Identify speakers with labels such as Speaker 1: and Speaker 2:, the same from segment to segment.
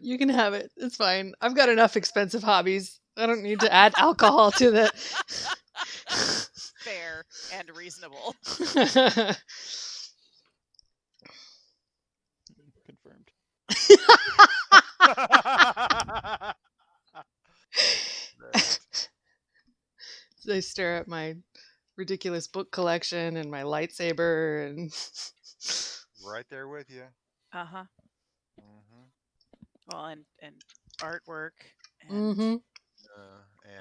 Speaker 1: You can have it. It's fine. I've got enough expensive hobbies. I don't need to add alcohol to the.
Speaker 2: Fair and reasonable.
Speaker 3: Confirmed.
Speaker 1: I stare at my ridiculous book collection and my lightsaber and.
Speaker 4: Right there with you.
Speaker 2: Uh-huh.
Speaker 4: Mm-hmm.
Speaker 2: Well, and artwork and
Speaker 1: Mm-hmm.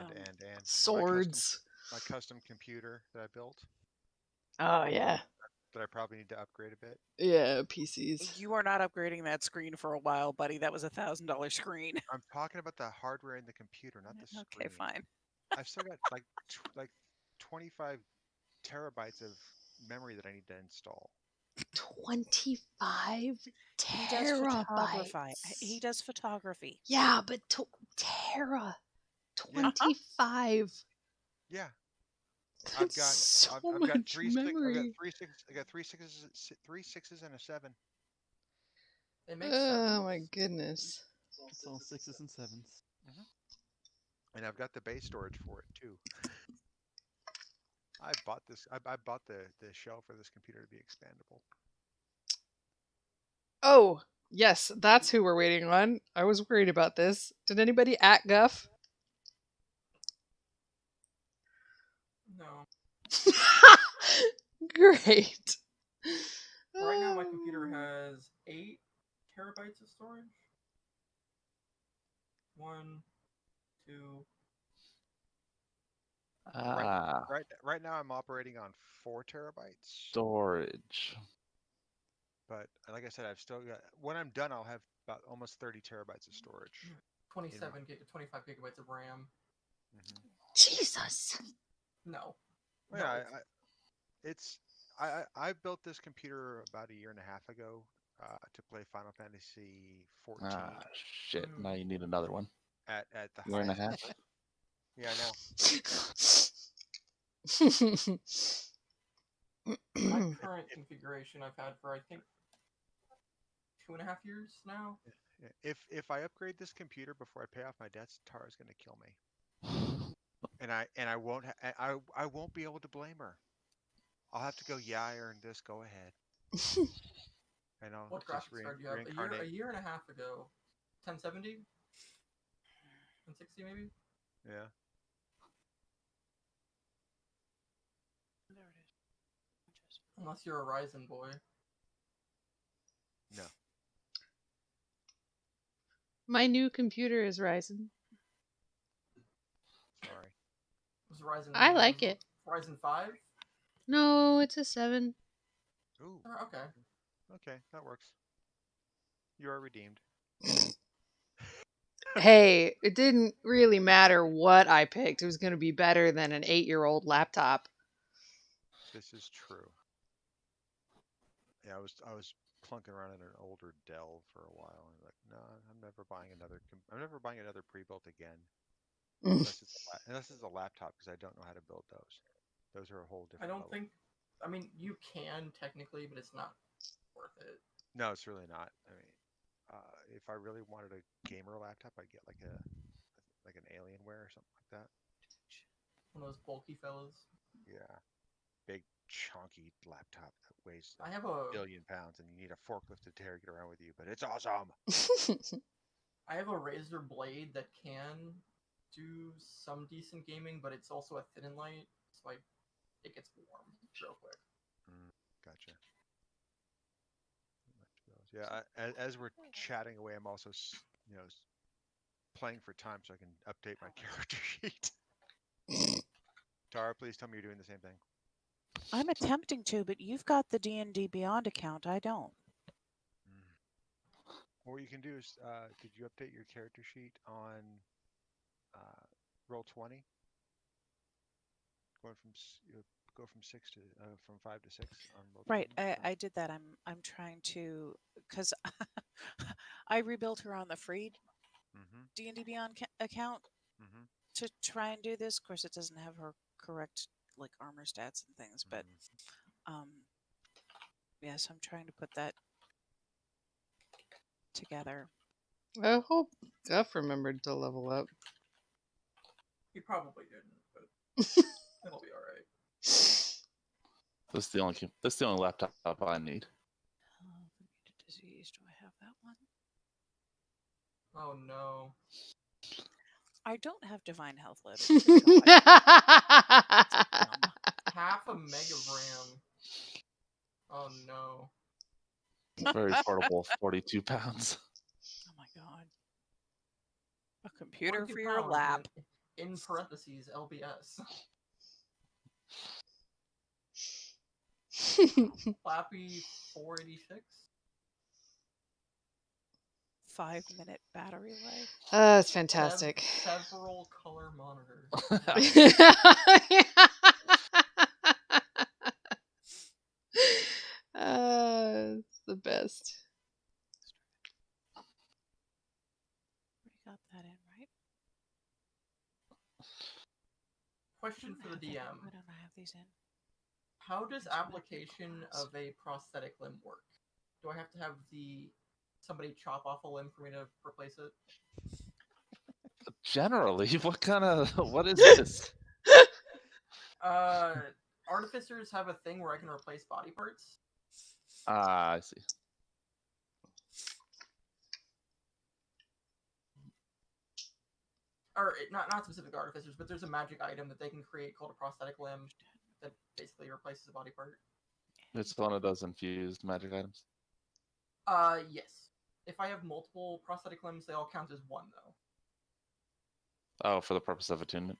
Speaker 4: And
Speaker 1: Swords.
Speaker 4: my custom computer that I built
Speaker 1: Oh yeah.
Speaker 4: that I probably need to upgrade a bit.
Speaker 1: Yeah, PCs.
Speaker 2: you are not upgrading that screen for a while, buddy. That was $1,000 screen.
Speaker 4: I'm talking about the hardware in the computer, not the screen.
Speaker 2: Okay, fine.
Speaker 4: I've still got like 25 terabytes of memory that I need to install.
Speaker 1: 25
Speaker 2: He does photography.
Speaker 1: terabytes.
Speaker 2: He does photography.
Speaker 1: Yeah, but tera. 25.
Speaker 4: Yeah.
Speaker 1: That's
Speaker 4: I've
Speaker 1: so
Speaker 4: got
Speaker 1: much
Speaker 4: three
Speaker 1: memory.
Speaker 4: I got three sixes and a 7.
Speaker 5: They make
Speaker 1: Oh my goodness.
Speaker 3: It's all 6s and 7s.
Speaker 4: And I've got the base storage for it too. I bought this. I bought the shell for this computer to be expandable.
Speaker 1: Oh, yes, that's who we're waiting on. I was worried about this. Did anybody at Guff?
Speaker 5: No.
Speaker 1: Great.
Speaker 5: Right now, my computer has 8 terabytes of storage. 1, 2.
Speaker 4: Right now, I'm operating on 4 terabytes.
Speaker 3: Storage.
Speaker 4: But like I said, I've still got. When I'm done, I'll have about almost 30 terabytes of storage.
Speaker 5: 25 gigabytes of RAM.
Speaker 4: Mm-hmm.
Speaker 1: Jesus.
Speaker 5: No.
Speaker 4: Yeah, I built this computer about a year and a half ago to play Final Fantasy 14.
Speaker 3: Ah, shit. Now you need another one.
Speaker 4: At the
Speaker 3: Year and a
Speaker 4: highest.
Speaker 3: half.
Speaker 4: Yeah, I know.
Speaker 5: My current configuration I've had for I think 2.5 years now.
Speaker 4: If I upgrade this computer before I pay off my debts, Tara's gonna kill me, and I won't I won't be able to blame her. I'll have to go. Yeah, I earned this. Go ahead. And I'll
Speaker 5: What
Speaker 4: just
Speaker 5: graphics card do you have?
Speaker 4: reincarnate.
Speaker 5: A year and a half ago, 1070, 1060 maybe.
Speaker 4: Yeah.
Speaker 2: There it is.
Speaker 5: Unless you're a Ryzen boy.
Speaker 4: No.
Speaker 1: My new computer is Ryzen.
Speaker 4: Sorry.
Speaker 5: Was Ryzen?
Speaker 1: I like it.
Speaker 5: Ryzen 5.
Speaker 1: No, it's a 7.
Speaker 4: Ooh.
Speaker 5: Okay.
Speaker 4: Okay, that works. You are redeemed.
Speaker 1: Hey, it didn't really matter what I picked. It was going to be better than an 8-year-old laptop.
Speaker 4: This is true. Yeah, I was plunking around in an older Dell for a while, and like, no, I'm never buying another pre-built again, unless it's a laptop, because I don't know how to build those. Those are a whole different.
Speaker 5: I don't
Speaker 4: level.
Speaker 5: think. I mean, you can technically, but it's not worth it.
Speaker 4: No, it's really not. I mean, if I really wanted a gamer laptop, I'd get like an Alienware or something like that.
Speaker 5: One of those bulky fellas.
Speaker 4: Yeah, big chunky laptop that weighs
Speaker 5: I have a
Speaker 4: billion pounds, and you need a forklift to carry it around with you. But it's awesome.
Speaker 5: I have a Razer Blade that can do some decent gaming, but it's also a thin and light, so it gets warm real quick.
Speaker 4: Gotcha. Yeah, as we're chatting away, I'm also, playing for time so I can update my character sheet. Tara, please tell me you're doing the same thing.
Speaker 2: I'm attempting to, but you've got the D&D Beyond account. I don't.
Speaker 4: What you can do is, did you update your character sheet on Roll20? Go from 6 to from 5 to 6 on Roll20.
Speaker 2: Right, I did that. I'm trying to, because I rebuilt her on the free D&D Beyond account to try and do this. Of course, it doesn't have her correct like armor stats and things, but yes, I'm trying to put that together.
Speaker 1: I hope Guff remembered to level up.
Speaker 5: He probably didn't, but it'll be alright.
Speaker 3: This is the only laptop I need.
Speaker 2: Disease. Do I have that one?
Speaker 5: Oh no.
Speaker 2: I don't have divine health loaded. Good God.
Speaker 5: Half a meg of RAM. Oh no.
Speaker 3: Very portable, 42 pounds.
Speaker 2: Oh my God. A computer
Speaker 5: 42
Speaker 2: for your
Speaker 5: pounds,
Speaker 2: lap.
Speaker 5: In parentheses, LBS. Flappy 486.
Speaker 2: 5-minute battery life.
Speaker 1: That's fantastic.
Speaker 5: Several color monitors.
Speaker 1: It's the best.
Speaker 2: Already got that in, right?
Speaker 5: Question for the DM.
Speaker 2: Why don't I have these in?
Speaker 5: How does
Speaker 2: That's what I think
Speaker 5: application
Speaker 2: class.
Speaker 5: of a prosthetic limb work? Do I have to have somebody chop off a limb for me to replace it?
Speaker 3: Generally, what is this?
Speaker 5: Artificers have a thing where I can replace body parts.
Speaker 3: Ah, I see.
Speaker 5: Or not specific artificers, but there's a magic item that they can create called a prosthetic limb that basically replaces a body part.
Speaker 3: It's one of those infused magic items.
Speaker 5: Yes. If I have multiple prosthetic limbs, they all count as one, though.
Speaker 3: Oh, for the purpose of attunement.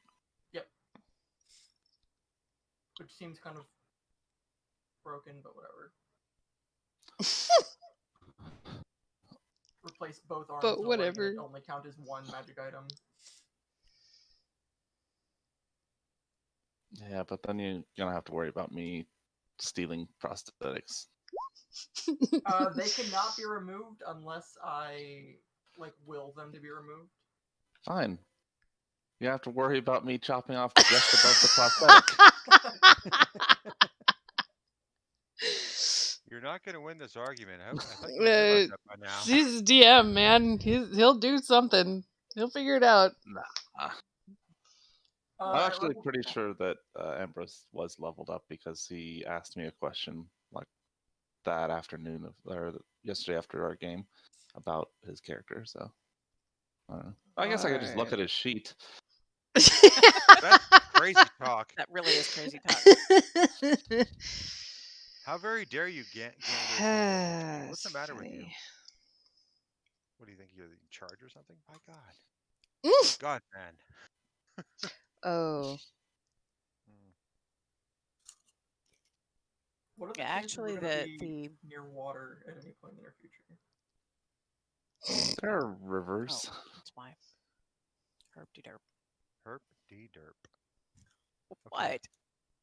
Speaker 5: Yep. Which seems kind of broken, but whatever. Replace both arms
Speaker 1: But
Speaker 5: and a leg,
Speaker 1: whatever.
Speaker 5: and it only count as one magic item.
Speaker 3: Yeah, but then you're gonna have to worry about me stealing prosthetics.
Speaker 5: They cannot be removed unless I will them to be removed.
Speaker 3: Fine. You have to worry about me chopping off just above the prosthetic.
Speaker 4: You're not going to win this argument. I thought you realized that by now.
Speaker 1: He's DM, man. He'll do something. He'll figure it out.
Speaker 3: Nah. I'm
Speaker 5: At
Speaker 3: actually
Speaker 5: level-
Speaker 3: pretty sure that Ambrose was leveled up because he asked me a question like that afternoon or yesterday after our game about his character. So I don't know. I guess I could just look at his sheet.
Speaker 4: That's crazy talk.
Speaker 2: That really is crazy talk.
Speaker 4: How very dare you, Gandalf? What's the matter with you?
Speaker 1: Okay.
Speaker 4: What do you think? You're in charge or something? My God.
Speaker 1: Mm.
Speaker 4: God, man.
Speaker 1: Oh.
Speaker 5: What are the
Speaker 2: Yeah,
Speaker 5: chances
Speaker 2: actually,
Speaker 5: we're gonna be
Speaker 2: the
Speaker 5: near water at any point in the near future?
Speaker 3: There are rivers.
Speaker 2: oh, that's why. Herp-de derp.
Speaker 4: Herp D derp.
Speaker 2: What?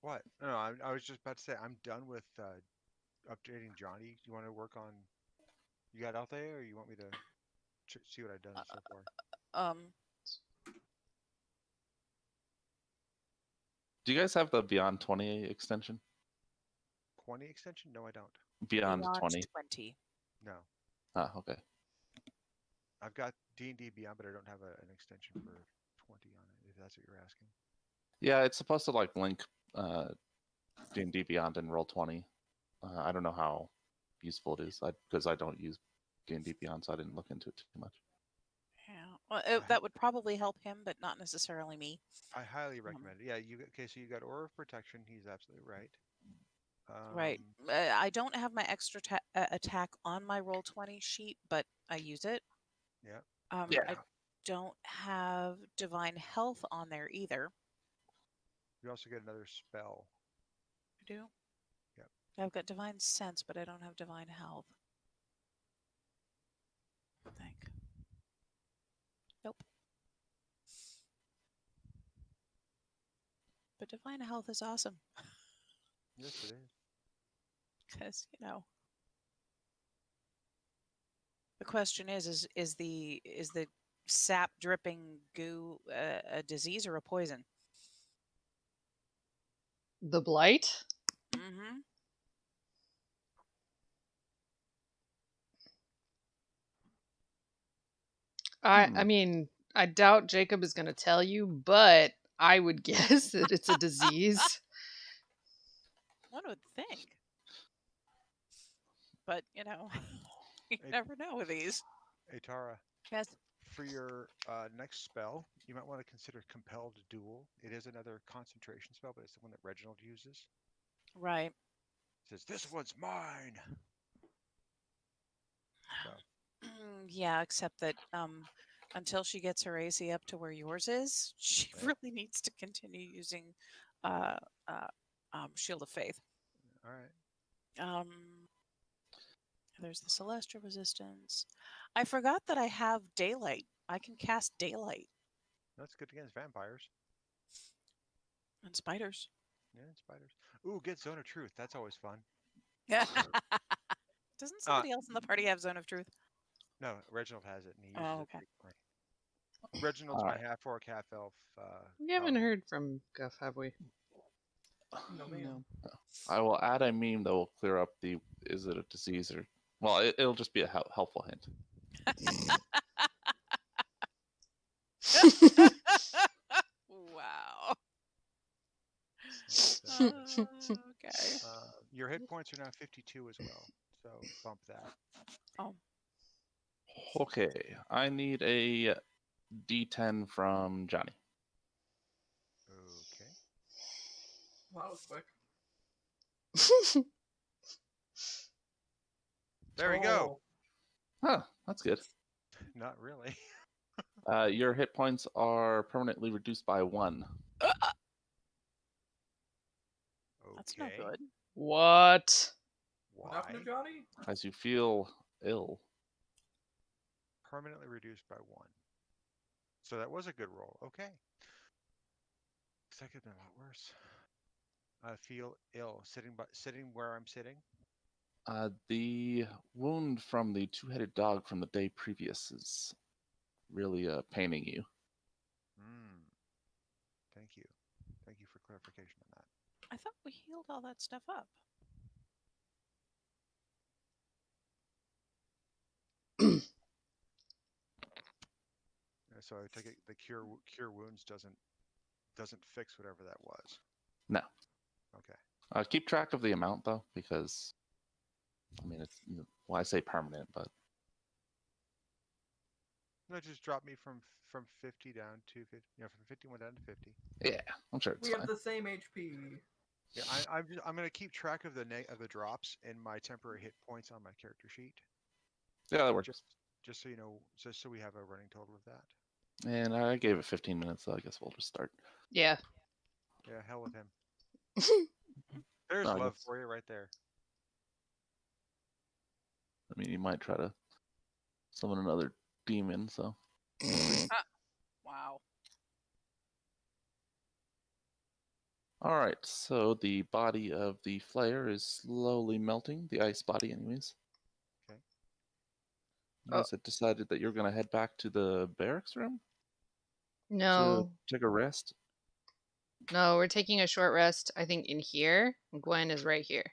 Speaker 4: What? No, I was just about to say I'm done with updating Johnny. You want to work on? You got Althea, or you want me to see what I've done so far?
Speaker 3: Do you guys have the Beyond 20 extension?
Speaker 4: 20 extension? No, I don't.
Speaker 3: Beyond 20.
Speaker 2: 20.
Speaker 4: No,
Speaker 3: Ah, okay.
Speaker 4: I've got D&D Beyond, but I don't have an extension for 20 on it. If that's what you're asking.
Speaker 3: Yeah, it's supposed to link D&D Beyond and Roll20. I don't know how useful it is because I don't use D&D Beyond, so I didn't look into it too much.
Speaker 2: Yeah. Well, that would probably help him, but not necessarily me.
Speaker 4: I highly recommend it. Yeah, so you got Aura of Protection. He's absolutely right.
Speaker 2: Right. I don't have my extra attack on my Roll20 sheet, but I use it.
Speaker 4: Yeah.
Speaker 3: Yeah.
Speaker 2: I don't have Divine Health on there either.
Speaker 4: You also get another spell.
Speaker 2: I do?
Speaker 4: Yep.
Speaker 2: I've got Divine Sense, but I don't have Divine Health. I think. Nope. But Divine Health is awesome.
Speaker 4: Yes, it is.
Speaker 2: Because, the question is the sap dripping goo a disease or a poison?
Speaker 1: The blight?
Speaker 2: Mm-hmm.
Speaker 1: I mean, I doubt Jacob is going to tell you, but I would guess that it's a disease.
Speaker 2: One would think. But, you
Speaker 4: Hey-
Speaker 2: never know with these.
Speaker 4: Hey Tara,
Speaker 2: Yes.
Speaker 4: for your next spell, you might want to consider Compelled Duel. It is another concentration spell, but it's the one that Reginald uses.
Speaker 2: Right.
Speaker 4: It says, "This one's mine." So,
Speaker 2: Yeah, except that until she gets her AC up to where yours is, she
Speaker 4: Right.
Speaker 2: really needs to continue using Shield of Faith.
Speaker 4: all right.
Speaker 2: There's the Celestial Resistance. I forgot that I have Daylight. I can cast Daylight
Speaker 4: That's good against vampires.
Speaker 2: and spiders.
Speaker 4: Yeah, and spiders. Ooh, get Zone of Truth. That's always fun.
Speaker 2: Yeah. Doesn't somebody else in the party have Zone of Truth?
Speaker 4: No, Reginald has it, and he uses
Speaker 2: Oh,
Speaker 4: it
Speaker 2: okay.
Speaker 4: frequently. Reginald's
Speaker 3: All
Speaker 4: my
Speaker 3: right.
Speaker 4: half orc, half elf.
Speaker 1: We haven't
Speaker 4: paladin.
Speaker 1: heard from Guff, have we?
Speaker 5: No, man.
Speaker 3: I will add a meme that will clear up the is it a disease or well, it'll just be a helpful hint.
Speaker 2: Wow. Okay.
Speaker 4: Your hit points are now 52 as well, so bump that.
Speaker 2: Oh,
Speaker 3: Okay, I need a D10 from Johnny.
Speaker 4: Okay.
Speaker 5: Wow, that was quick.
Speaker 4: There we go.
Speaker 3: Huh, that's good.
Speaker 4: Not really.
Speaker 3: Your hit points are permanently reduced by 1.
Speaker 2: that's no good.
Speaker 1: What?
Speaker 5: What
Speaker 4: Why?
Speaker 5: happened to Johnny?
Speaker 3: As you feel ill.
Speaker 4: Permanently reduced by 1. So that was a good roll. Okay. That could have been a lot worse. I feel ill sitting where I'm sitting.
Speaker 3: The wound from the two-headed dog from the day previous is really paining you.
Speaker 4: Thank you. Thank you for clarification on that.
Speaker 2: I thought we healed all that stuff up.
Speaker 4: So I take it the cure wounds doesn't fix whatever that was.
Speaker 3: No.
Speaker 4: Okay.
Speaker 3: Keep track of the amount though, because I mean it's well I say permanent, but
Speaker 4: No, just drop me from 50 down to 50. From 51 down to 50.
Speaker 3: yeah, I'm sure it's
Speaker 5: We
Speaker 3: fine.
Speaker 5: have the same HP.
Speaker 4: Yeah, I'm gonna keep track of the drops in my temporary hit points on my character sheet.
Speaker 3: Yeah, that works.
Speaker 4: Just so you know, just so we have a running total of that.
Speaker 3: And I gave it 15 minutes, so I guess we'll just start.
Speaker 1: Yeah.
Speaker 4: Yeah, hell with him. There's
Speaker 3: I
Speaker 4: love
Speaker 3: guess-
Speaker 4: for you right there.
Speaker 3: I mean, you might try to summon another demon, so.
Speaker 2: Wow.
Speaker 3: All right, so the body of the Flayer is slowly melting, the ice body, anyways.
Speaker 4: Okay.
Speaker 3: You guys had decided that you're going to head back to the barracks room
Speaker 1: No.
Speaker 3: to take a rest.
Speaker 1: No, we're taking a short rest, I think, in here. Gwen is right here.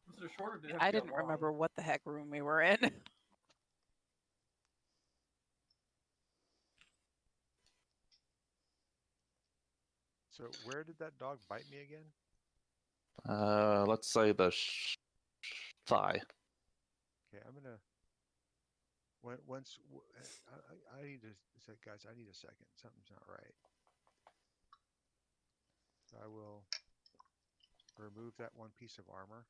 Speaker 5: Was it a short or did it have
Speaker 2: I
Speaker 5: to be a
Speaker 2: didn't
Speaker 5: long?
Speaker 2: remember what the heck room we were in.
Speaker 4: So where did that dog bite me again?
Speaker 3: Let's say the thigh.
Speaker 4: Okay, I'm gonna. I need to say, guys, I need a second. Something's not right. So I will remove that one piece of armor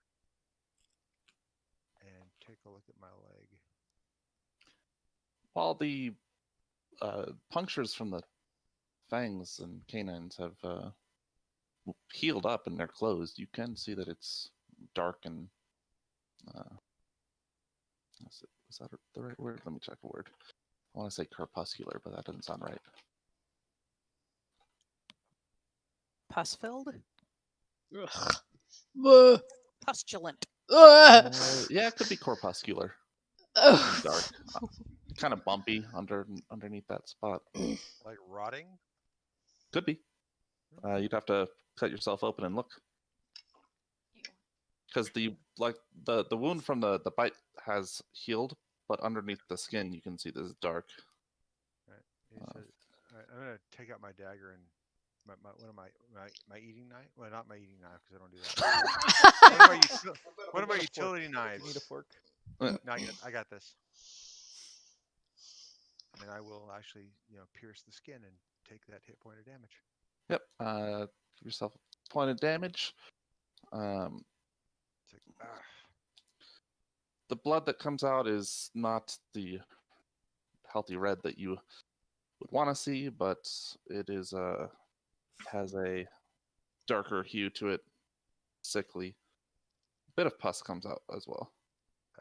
Speaker 4: and take a look at my leg.
Speaker 3: While the punctures from the fangs and canines have healed up and they're closed, you can see that it's dark and is that the right word? Let me check the word. I want to say crepuscular, but that doesn't sound right.
Speaker 2: Pus-filled?
Speaker 1: Ugh.
Speaker 2: Pustulant.
Speaker 1: Ugh.
Speaker 3: Yeah, it could be corpuscular.
Speaker 1: Ugh.
Speaker 3: Dark, kind of bumpy underneath that spot.
Speaker 4: Like rotting?
Speaker 3: Could be. You'd have to cut yourself open and look, because the wound from the bite has healed, but underneath the skin, you can see this dark.
Speaker 4: He says, "Alright, I'm gonna take out my dagger and one of my eating knife. Well, not my eating knife because I don't do that. One of my utility knives.
Speaker 6: You need a fork.
Speaker 4: No, I got this. And I will actually, pierce the skin and take that hit point of damage.
Speaker 3: Yep. Give yourself a point of damage.
Speaker 4: It's like,
Speaker 3: The blood that comes out is not the healthy red that you would want to see, but it is has a darker hue to it, sickly. A bit of pus comes out as well.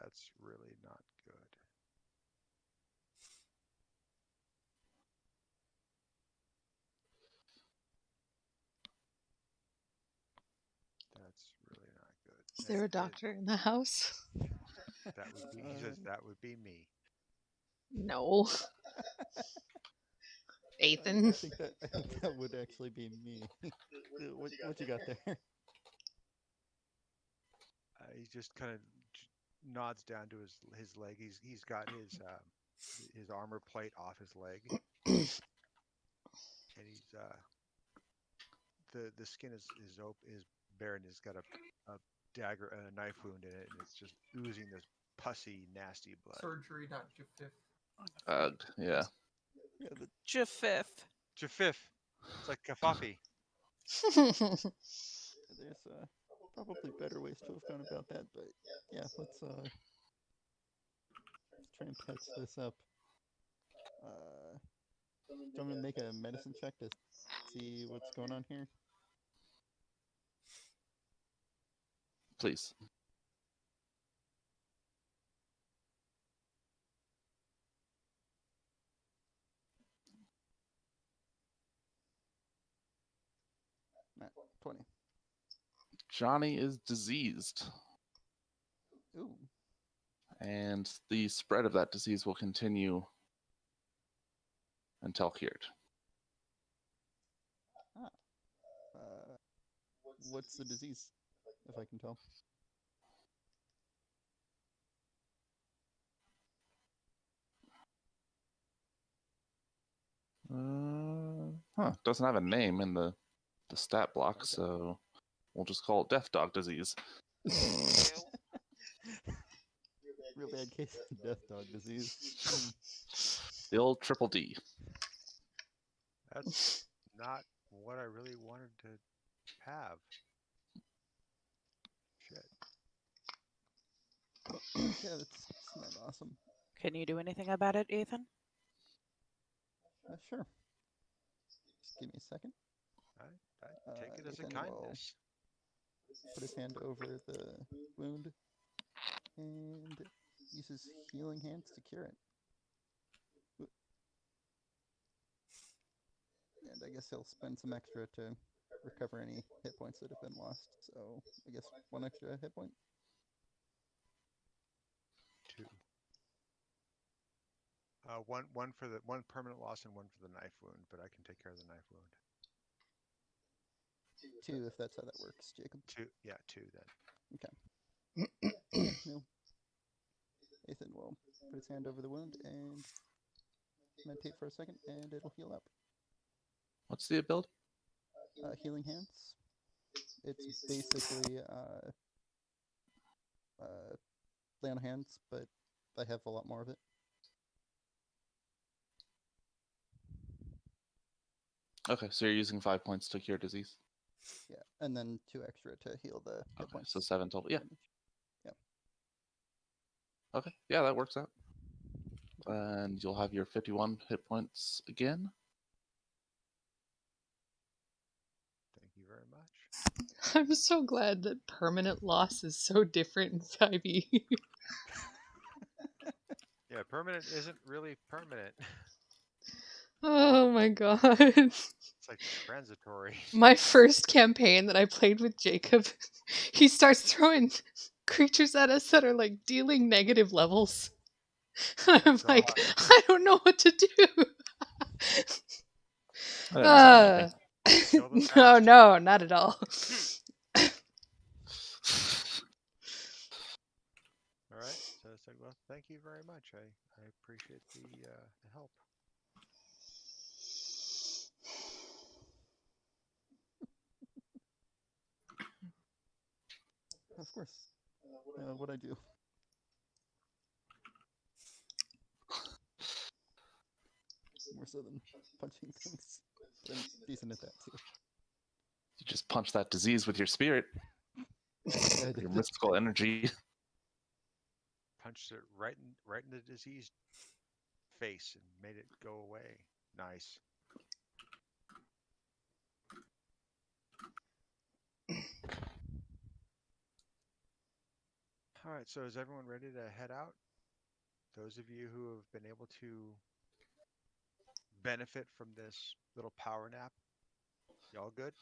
Speaker 4: that's really not good. That's really not good.
Speaker 1: Is there a doctor in the house?
Speaker 4: That would be. He says that would be me.
Speaker 1: No. Ethan.
Speaker 6: I think that would actually be me. what you got there?
Speaker 4: He just kind of nods down to his leg. He's got his armor plate off his leg, and he's the skin is bare, and he's got a dagger and a knife wound in it, and it's just oozing this pussy, nasty blood.
Speaker 5: Surgery, not Jafif.
Speaker 3: Yeah.
Speaker 6: Yeah, the
Speaker 2: Jafif.
Speaker 4: Jafif. It's like Kafafi.
Speaker 6: There's probably better ways to have gone about that, but yeah, let's try and patch this up. Do you want me to make a medicine check to see what's going on here?
Speaker 3: Please.
Speaker 6: Nah, 20.
Speaker 3: Johnny is diseased,
Speaker 6: Ooh.
Speaker 3: and the spread of that disease will continue until cured.
Speaker 6: What's the disease, if I can tell?
Speaker 3: Doesn't have a name in the stat block, so we'll just call it Death Dog disease.
Speaker 6: Real bad case of death dog disease.
Speaker 3: The old triple D.
Speaker 4: That's not what I really wanted to have. Shit.
Speaker 6: Yeah, that's not awesome.
Speaker 2: Can you do anything about it, Ethan?
Speaker 6: Sure. Just give me a second.
Speaker 4: I take it as a
Speaker 6: Ethan will
Speaker 4: kindness.
Speaker 6: put his hand over the wound and uses healing hands to cure it. And I guess he'll spend some extra to recover any hit points that have been lost. So I guess 1 extra hit point.
Speaker 4: 2. One for the one permanent loss and one for the knife wound, but I can take care of the knife wound.
Speaker 6: 2 if that's how that works, Jacob.
Speaker 4: 2 then.
Speaker 6: No. Ethan will put his hand over the wound and meditate for a second, and it'll heal up.
Speaker 3: What's the ability?
Speaker 6: Healing hands. It's basically lay on hands, but I have a lot more of it.
Speaker 3: Okay, so you're using 5 points to cure disease.
Speaker 6: Yeah, and then 2 extra to heal the hit
Speaker 3: Okay,
Speaker 6: points.
Speaker 3: so 7 total. Yeah.
Speaker 6: damage.
Speaker 3: Okay, yeah, that works out. And you'll have your 51 hit points again.
Speaker 4: Thank you very much.
Speaker 1: I'm so glad that permanent loss is so different in 5e.
Speaker 4: Yeah, permanent isn't really permanent.
Speaker 1: Oh my god.
Speaker 4: It's like transitory.
Speaker 1: My first campaign that I played with Jacob, he starts throwing creatures at us that are like dealing negative levels. I'm like, I don't know what to do. No, not at all.
Speaker 4: All right, so it's like, well, thank you very much. I appreciate the help.
Speaker 6: Of course. What'd I do? More so than punching things. But I'm decent at that too.
Speaker 3: You just punch that disease with your spirit,
Speaker 6: Yeah,
Speaker 3: your mystical energy.
Speaker 4: Punched it right in the diseased face and made it go away. Nice. All right, so is everyone ready to head out? Those of you who have been able to benefit from this little power nap, y'all good?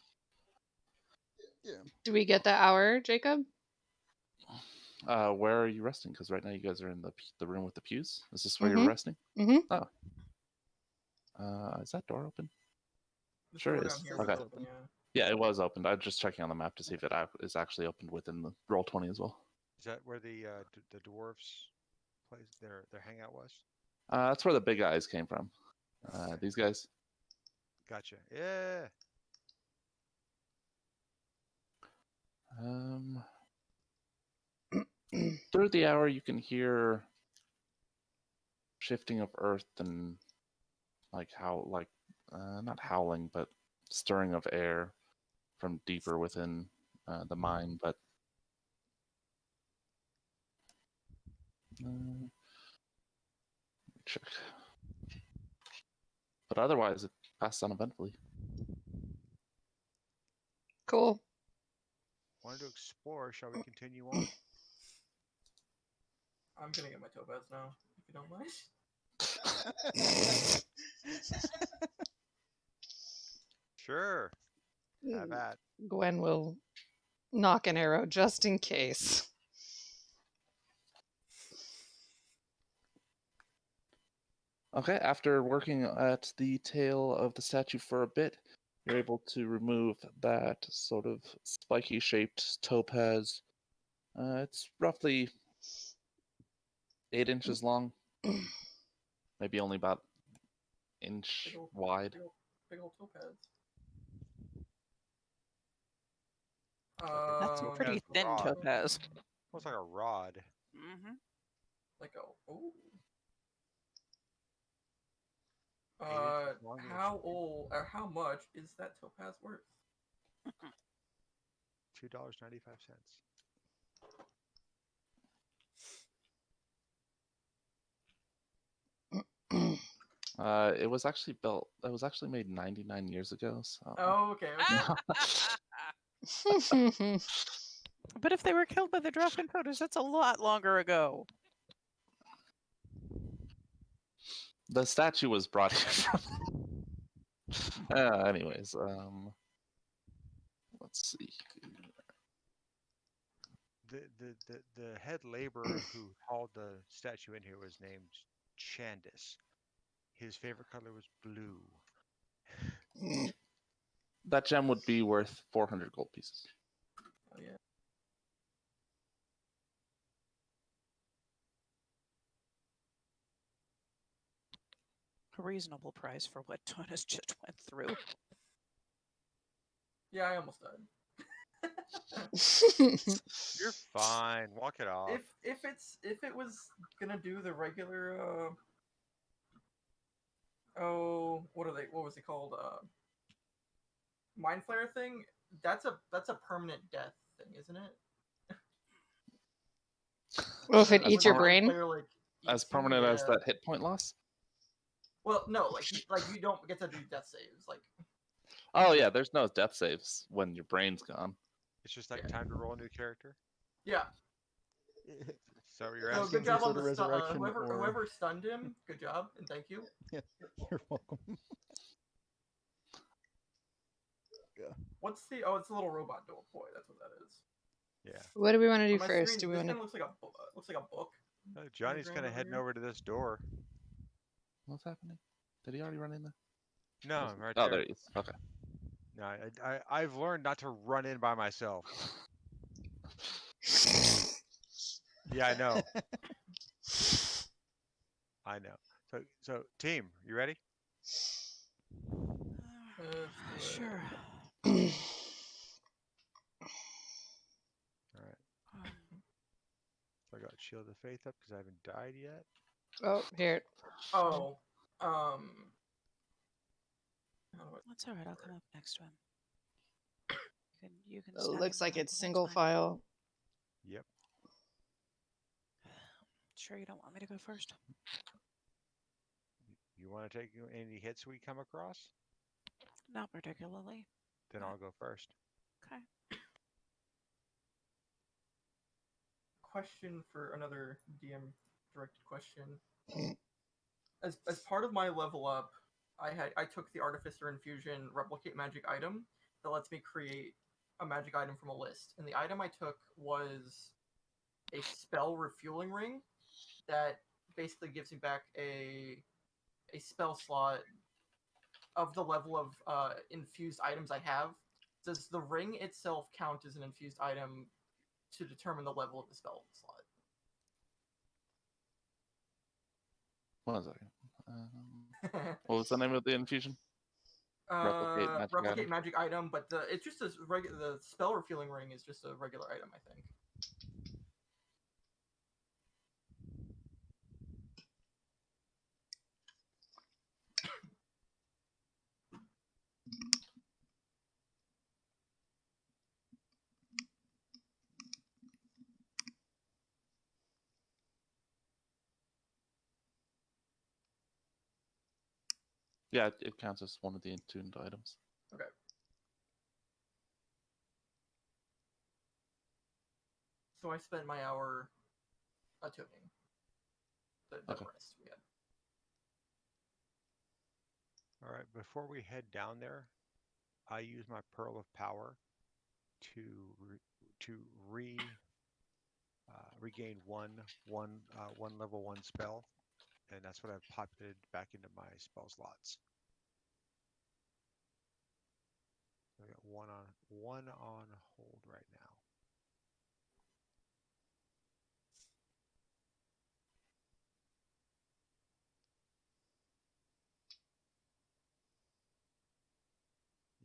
Speaker 6: Yeah.
Speaker 1: Do we get the hour, Jacob?
Speaker 3: Where are you resting? Because right now you guys are in the room with the pews. Is this where
Speaker 1: Mhm.
Speaker 3: you're resting?
Speaker 1: Mhm.
Speaker 3: Oh. Is that door open?
Speaker 5: The
Speaker 3: Sure
Speaker 5: door
Speaker 3: it
Speaker 5: down
Speaker 3: is.
Speaker 5: here was
Speaker 3: Okay.
Speaker 5: open, yeah.
Speaker 3: Yeah, it was opened. I'm just checking on the map to see if it is actually opened within the Roll20 as well.
Speaker 4: Is that where the dwarves place their hangout was?
Speaker 3: That's where the big eyes came from.
Speaker 4: Okay.
Speaker 3: These guys.
Speaker 4: Gotcha. Yeah.
Speaker 3: Through the hour, you can hear shifting of earth and not howling, but stirring of air from deeper within the mine. But let me check. But otherwise, it passed uneventfully.
Speaker 1: Cool.
Speaker 4: Wanted to explore. Shall we continue on?
Speaker 5: I'm gonna get my topaz now, if you don't mind.
Speaker 4: Sure. Have at.
Speaker 1: Gwen will knock an arrow just in case.
Speaker 3: Okay, after working at the tail of the statue for a bit, you're able to remove that sort of spiky shaped topaz. It's roughly 8 inches long, maybe only about inch
Speaker 5: Big ol'
Speaker 3: wide.
Speaker 5: Big old topaz.
Speaker 2: That's a pretty
Speaker 4: Topaz
Speaker 2: thin
Speaker 4: rod.
Speaker 2: topaz.
Speaker 4: Looks like a rod.
Speaker 2: Mm-hmm.
Speaker 5: Like a ooh.
Speaker 4: 8 inches long and
Speaker 5: How old or how much is that topaz worth?
Speaker 4: $2.95.
Speaker 3: It was actually built. It was actually made 99 years ago. So.
Speaker 5: Oh, okay, okay.
Speaker 2: But if they were killed by the Draken Coders, that's a lot longer ago.
Speaker 3: The statue was brought here from. Anyways, let's see.
Speaker 4: The head laborer who hauled the statue in here was named Chandis. His favorite color was blue.
Speaker 3: That gem would be worth 400 gold pieces.
Speaker 5: Oh yeah.
Speaker 2: A reasonable price for what Tunis just went through.
Speaker 5: Yeah, I almost died.
Speaker 4: You're fine. Walk it off.
Speaker 5: If it was gonna do the regular what was it called? Mind flare thing, that's a permanent death thing, isn't it?
Speaker 1: Well, if it
Speaker 3: As
Speaker 1: eats your
Speaker 3: permanent-
Speaker 1: brain?
Speaker 5: Flare, like,
Speaker 3: As
Speaker 5: eats you,
Speaker 3: permanent as
Speaker 5: yeah.
Speaker 3: that hit point loss?
Speaker 5: Well, no, like you don't get to do death saves, like.
Speaker 3: Oh yeah, there's no death saves when your brain's gone.
Speaker 4: It's just like
Speaker 5: Yeah.
Speaker 4: time to roll a new character.
Speaker 5: Yeah.
Speaker 4: So you're
Speaker 5: So
Speaker 4: asking
Speaker 5: good job
Speaker 6: me
Speaker 5: on
Speaker 6: for
Speaker 5: the
Speaker 6: the resurrection
Speaker 5: whoever stunned him. Good job and thank you.
Speaker 6: Yeah, you're welcome.
Speaker 5: What's the? Oh, it's a little robot doll boy. That's what that is.
Speaker 4: Yeah.
Speaker 1: What do we want to do
Speaker 5: On my
Speaker 1: first?
Speaker 5: screen,
Speaker 1: Do we
Speaker 5: this
Speaker 1: want
Speaker 5: kind
Speaker 1: to?
Speaker 5: of looks like a book.
Speaker 4: Johnny's
Speaker 5: Grand
Speaker 4: kind of
Speaker 5: over
Speaker 4: heading
Speaker 5: here.
Speaker 4: over to this door.
Speaker 3: What's happening? Did he already run in there?
Speaker 4: No, I'm right
Speaker 3: Oh,
Speaker 4: there.
Speaker 3: there he is. Okay.
Speaker 4: No, I've learned not to run in by myself. Yeah, I know. I know. So team, you ready?
Speaker 2: Sure.
Speaker 4: All right. So I got Shield of Faith up because I haven't died yet.
Speaker 1: Oh, here.
Speaker 5: Oh, how do
Speaker 2: That's all right. I'll come up next to him. You can.
Speaker 1: It
Speaker 2: stab
Speaker 1: looks
Speaker 2: him
Speaker 1: like
Speaker 2: now,
Speaker 1: it's
Speaker 2: that's
Speaker 1: single
Speaker 2: fine.
Speaker 1: file.
Speaker 4: Yep.
Speaker 2: Sure, you don't want me to go first?
Speaker 4: You want to take any hits we come across?
Speaker 2: Not particularly.
Speaker 4: Then I'll go first.
Speaker 2: Okay.
Speaker 5: question for another DM directed question. As part of my level up, I took the Artificer Infusion Replicate Magic item that lets me create a magic item from a list. And the item I took was a spell refueling ring that basically gives me back a spell slot of the level of infused items I have. Does the ring itself count as an infused item to determine the level of the spell slot?
Speaker 3: 1 second. What was the name of the infusion?
Speaker 5: Replicate magic item, but it's just the spell refueling ring is just a regular item, I think.
Speaker 3: Yeah, it counts as one of the attuned items.
Speaker 5: Okay. So I spent my hour attuning the
Speaker 3: Okay.
Speaker 5: rest we had.
Speaker 4: All right. Before we head down there, I use my Pearl of Power to regain one level 1 spell, and that's what I've populated back into my spell slots. I got one on hold right now.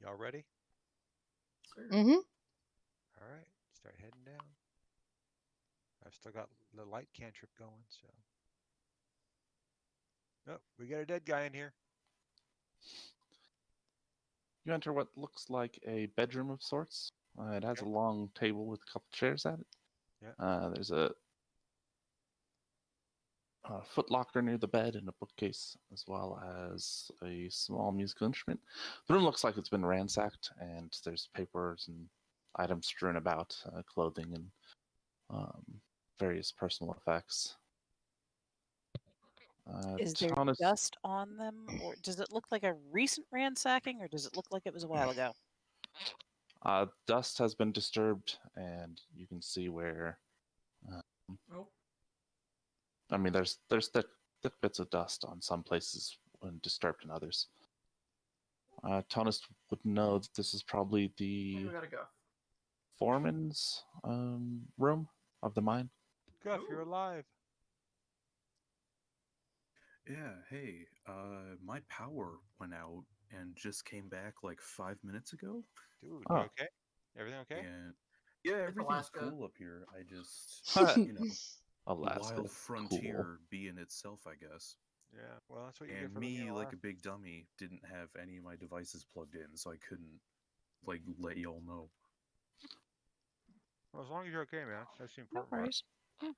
Speaker 4: Y'all ready?
Speaker 5: Sure.
Speaker 1: Mm-hmm.
Speaker 4: All right, start heading down. I've still got the light cantrip going, so. Oh, we got a dead guy in here.
Speaker 3: You enter what looks like a bedroom of sorts. It has
Speaker 4: Okay.
Speaker 3: a long table with a couple chairs at it.
Speaker 4: Yeah.
Speaker 3: There's a footlocker near the bed and a bookcase, as well as a small musical instrument. The room looks like it's been ransacked, and there's papers and items strewn about, clothing and various personal effects.
Speaker 2: Is there
Speaker 3: Thomas,
Speaker 2: dust on them, or does it look like a recent ransacking, or does it look like it was a while ago?
Speaker 3: dust has been disturbed, and you can see where.
Speaker 5: Nope.
Speaker 3: I mean, there's thick bits of dust on some places and disturbed in others. Tonus would know that this is probably the
Speaker 5: We gotta go.
Speaker 3: foreman's room of the mine.
Speaker 4: Guff, you're alive.
Speaker 7: Yeah, hey, my power went out and just came back like 5 minutes ago.
Speaker 4: Dude,
Speaker 3: Oh.
Speaker 4: you okay? Everything okay?
Speaker 7: And yeah, everything's
Speaker 5: Alaska.
Speaker 7: cool up here. I just, you know,
Speaker 3: Alaska,
Speaker 7: wild frontier be in itself, I guess.
Speaker 4: Yeah, well, that's what you get
Speaker 7: And
Speaker 4: for living
Speaker 7: me,
Speaker 4: in
Speaker 7: like
Speaker 4: Alaska.
Speaker 7: a big dummy, didn't have any of my devices plugged in, so I couldn't, like, let y'all know.
Speaker 4: Well, as long as you're okay, man. That's the
Speaker 2: No
Speaker 4: important part.
Speaker 2: worries. Yeah.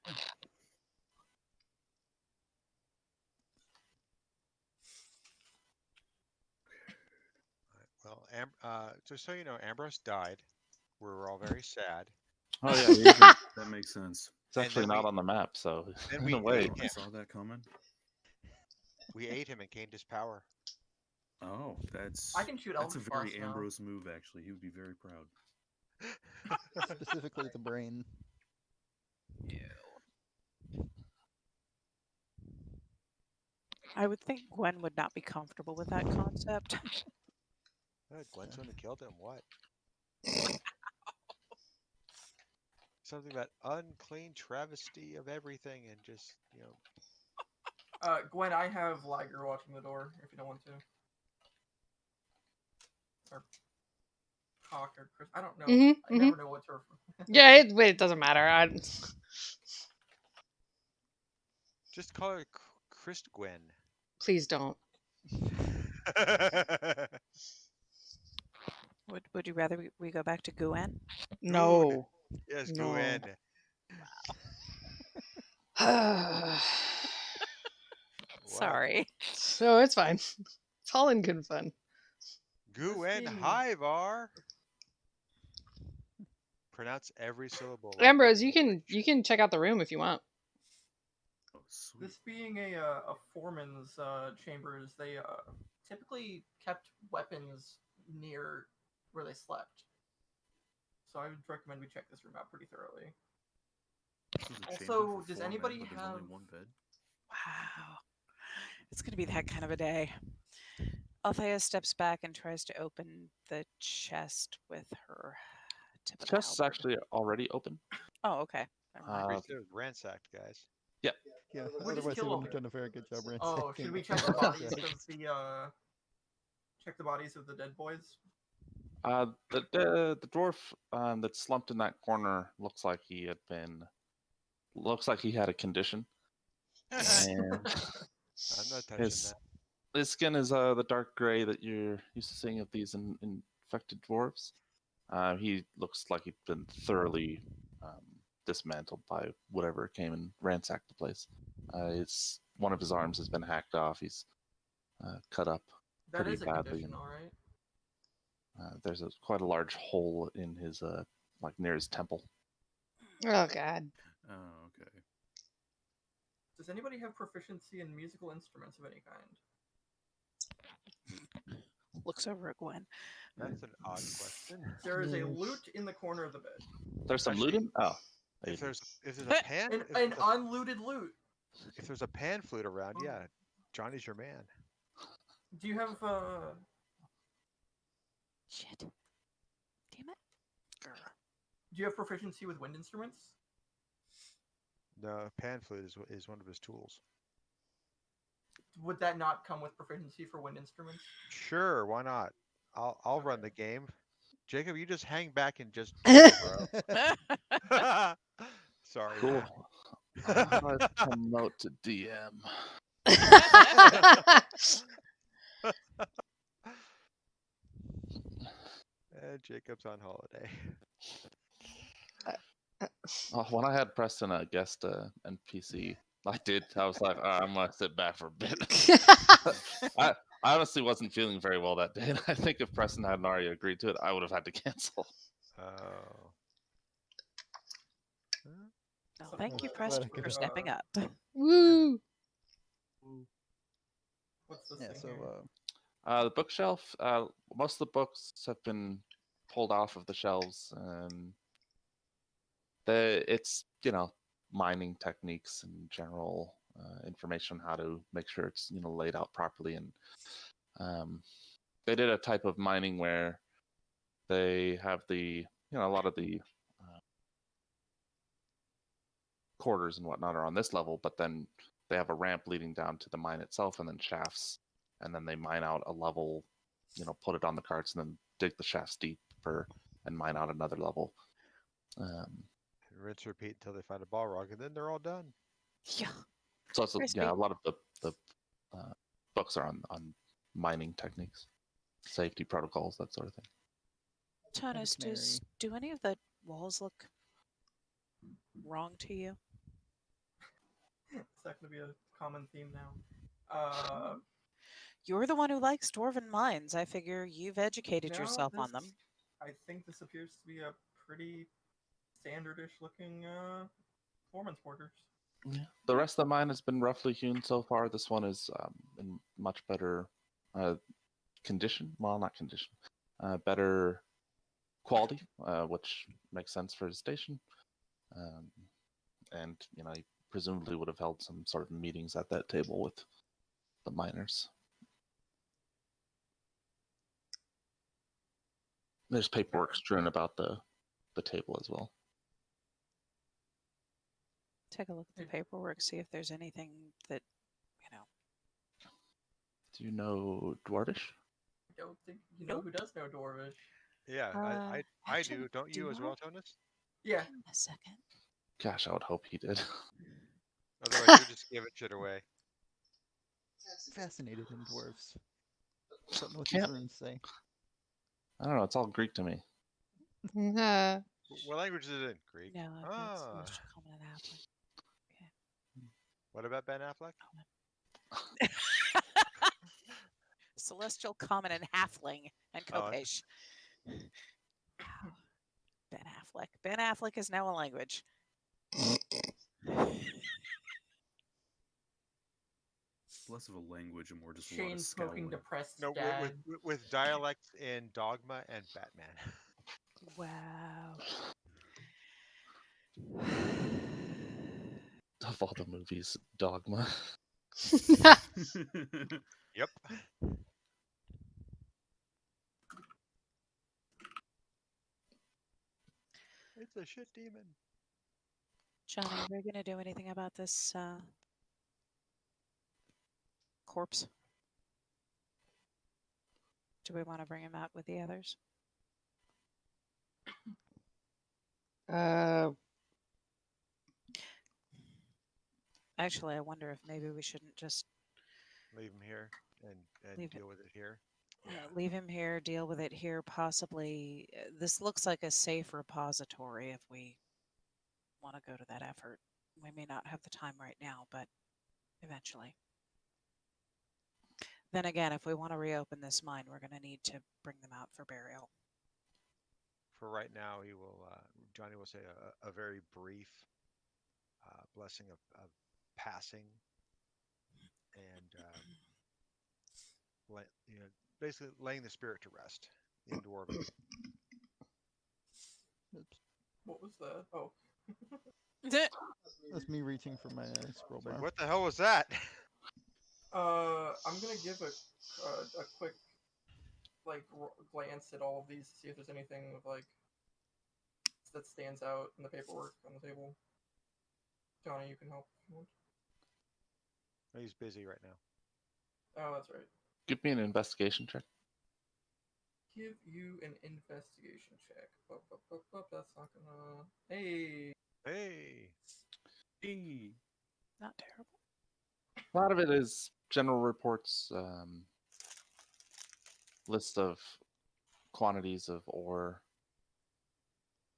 Speaker 4: Well, just so you know, Ambrose died. We were all very sad.
Speaker 3: Oh yeah,
Speaker 7: That makes sense.
Speaker 3: it's actually
Speaker 4: then
Speaker 3: not on the map, so
Speaker 4: then
Speaker 3: in
Speaker 4: we
Speaker 3: a way,
Speaker 4: ate
Speaker 7: I
Speaker 4: him.
Speaker 7: saw that coming.
Speaker 4: We ate him and gained his power.
Speaker 7: Oh, that's
Speaker 5: I can shoot
Speaker 7: that's a
Speaker 5: Eldritch
Speaker 7: very
Speaker 5: Blast now.
Speaker 7: Ambrose move, actually. He would be very proud.
Speaker 6: Specifically the brain.
Speaker 2: I would think Gwen would not be comfortable with that concept.
Speaker 4: Gwen's the one who killed him. What? Something about unclean travesty of everything and just,
Speaker 5: Gwen, I have Liger watching the door if you don't want to. Or Hawk or Chris. I don't know.
Speaker 1: Mhm,
Speaker 5: I never know what to refer.
Speaker 1: Yeah, it doesn't matter.
Speaker 4: Just call her Chris Gwen.
Speaker 1: Please don't.
Speaker 2: Would you rather we go back to Guen?
Speaker 1: No.
Speaker 4: Yes,
Speaker 1: No.
Speaker 4: Gwen.
Speaker 2: Sorry.
Speaker 1: So it's fine. It's all in good fun.
Speaker 4: Gwen
Speaker 5: being-
Speaker 4: Hivar. Pronounce every syllable. like
Speaker 1: Ambrose,
Speaker 4: a
Speaker 1: you can check out the room if you want.
Speaker 7: Oh, sweet.
Speaker 5: This being a foreman's chambers, they typically kept weapons near where they slept. So I would recommend we check this room out pretty thoroughly.
Speaker 7: This is a chamber
Speaker 5: Also,
Speaker 7: for
Speaker 5: does
Speaker 7: 4 men,
Speaker 5: anybody
Speaker 7: but there's only
Speaker 5: have-
Speaker 7: one bed.
Speaker 2: Wow. It's going to be that kind of a day. Althea steps back and tries to open the chest with her tip of the
Speaker 3: Chest is
Speaker 2: halberd.
Speaker 3: actually already open.
Speaker 2: Oh, okay. Never mind.
Speaker 3: Uh,
Speaker 4: It was ransacked, guys.
Speaker 6: Yeah,
Speaker 5: We just
Speaker 6: otherwise he
Speaker 5: kill
Speaker 6: wouldn't have
Speaker 5: them.
Speaker 6: done a very good job ransacking.
Speaker 5: Oh, should we check the bodies of the check the bodies of the dead boys?
Speaker 3: the dwarf that's slumped in that corner looks like he had a condition, and
Speaker 4: I'm not touching
Speaker 3: his
Speaker 4: that.
Speaker 3: his skin is the dark gray that you're used to seeing of these infected dwarves. He looks like he'd been thoroughly dismantled by whatever came and ransacked the place. One of his arms has been hacked off. He's cut up
Speaker 5: That
Speaker 3: pretty
Speaker 5: is a
Speaker 3: badly.
Speaker 5: condition, all right.
Speaker 3: There's quite a large hole in his like near his temple.
Speaker 1: Oh god.
Speaker 7: Oh, okay.
Speaker 5: Does anybody have proficiency in musical instruments of any kind?
Speaker 2: Looks over at Gwen.
Speaker 4: That's an odd question.
Speaker 5: There is a
Speaker 6: Yes.
Speaker 5: lute in the corner of the bed.
Speaker 3: There's some
Speaker 4: Actually,
Speaker 3: looting. Oh,
Speaker 4: If there's a pan,
Speaker 5: An unlooted lute.
Speaker 4: if there's a pan flute around, yeah, Johnny's your man.
Speaker 5: Do you have
Speaker 2: Shit. Damn it. Grr.
Speaker 5: do you have proficiency with wind instruments?
Speaker 4: No, pan flute is one of his tools.
Speaker 5: Would that not come with proficiency for wind instruments?
Speaker 4: Sure, why not? I'll run the game. Jacob, you just hang back and just do it, bro. Sorry.
Speaker 3: cool. Let's promote to DM.
Speaker 4: Jacob's on holiday.
Speaker 3: When I had Preston guest NPC, I was like, I'm gonna sit back for a bit. I honestly wasn't feeling very well that day, and I think if Preston hadn't already agreed to it, I would have had to cancel.
Speaker 4: Oh.
Speaker 2: No, thank you,
Speaker 6: Glad I
Speaker 2: Preston,
Speaker 6: could
Speaker 2: for
Speaker 6: help.
Speaker 2: stepping up.
Speaker 1: Woo!
Speaker 5: What's this
Speaker 6: Yeah,
Speaker 5: thing
Speaker 6: so
Speaker 5: here?
Speaker 3: The bookshelf, most of the books have been pulled off of the shelves. It's mining techniques and general information on how to make sure it's laid out properly, and they did a type of mining where they have a lot of the quarters and whatnot are on this level, but then they have a ramp leading down to the mine itself, and then shafts, and then they mine out a level, put it on the carts, and then dig the shafts deeper and mine out another level.
Speaker 4: Rinse, repeat until they find a Balrog, and then they're all done.
Speaker 2: Yeah.
Speaker 3: So it's
Speaker 2: Crispy.
Speaker 3: a lot of the books are on mining techniques, safety protocols, that sort of thing.
Speaker 2: Tonus, do any of the walls look wrong to you?
Speaker 5: It's not going to be a common theme now.
Speaker 2: You're the one who likes dwarven mines. I figure you've educated
Speaker 5: No,
Speaker 2: yourself on them.
Speaker 5: this- I think this appears to be a pretty standardish looking foreman's quarters.
Speaker 3: Yeah. The rest of the mine has been roughly hewn so far. This one is in much better condition. Well, not condition. Better quality, which makes sense for his station. And he presumably would have held some sort of meetings at that table with the miners. There's paperwork strewn about the table as well.
Speaker 2: Take a look at the paperwork, see if there's anything that,
Speaker 3: Do you know Dwarvish?
Speaker 5: I don't think you know who does know Dwarvish.
Speaker 4: Yeah, I
Speaker 2: Actually,
Speaker 4: do. Don't you as
Speaker 2: I?
Speaker 4: well, Tonus?
Speaker 5: Yeah.
Speaker 2: Give me a second.
Speaker 3: Gosh, I would hope he did.
Speaker 4: Otherwise, you're just giving shit away.
Speaker 6: Fascinated in dwarves. Don't know what
Speaker 3: Can't-
Speaker 6: these runes say.
Speaker 3: I don't know. It's all Greek to me.
Speaker 4: What language is it in? Greek.
Speaker 2: No, I've got
Speaker 4: Ah.
Speaker 2: Celestial Common and Halfling.
Speaker 4: What about Ben Affleck?
Speaker 2: Celestial Common and Halfling and
Speaker 4: Oh, I-
Speaker 2: Kopesh. Wow. Ben Affleck. Ben Affleck is now a language.
Speaker 7: Less of a language and more just a lot
Speaker 5: Chain
Speaker 7: of
Speaker 5: smoking,
Speaker 7: scowling.
Speaker 5: depressed
Speaker 4: No,
Speaker 5: dad.
Speaker 4: with dialects in Dogma and Batman.
Speaker 2: Wow.
Speaker 3: Of all the movies, Dogma.
Speaker 4: Yep. It's a shit demon.
Speaker 2: Johnny, are we going to do anything about this corpse? Do we want to bring him out with the others? Actually, I wonder if maybe we shouldn't just
Speaker 4: Leave him here and
Speaker 2: Leave it.
Speaker 4: deal with it here.
Speaker 2: leave him here, deal with it here, possibly. This looks like a safe repository if we want to go to that effort. We may not have the time right now, but eventually. Then again, if we want to reopen this mine, we're going to need to bring them out for burial.
Speaker 4: For right now, he will. Johnny will say a very brief blessing of passing, and basically laying the spirit to rest in Dwarven.
Speaker 6: Oops.
Speaker 5: What was that? Oh.
Speaker 6: That's me reaching for my scroll
Speaker 4: It's like,
Speaker 6: bar.
Speaker 4: what the hell was that?
Speaker 5: I'm gonna give a quick glance at all of these to see if there's anything of that stands out in the paperwork on the table. Johnny, you can help. if you want.
Speaker 4: He's busy right now.
Speaker 5: Oh, that's right.
Speaker 3: Give me an investigation check.
Speaker 5: Give you an investigation check. That's not gonna. Hey.
Speaker 4: Hey.
Speaker 2: Not terrible.
Speaker 3: A lot of it is general reports, list of quantities of ore,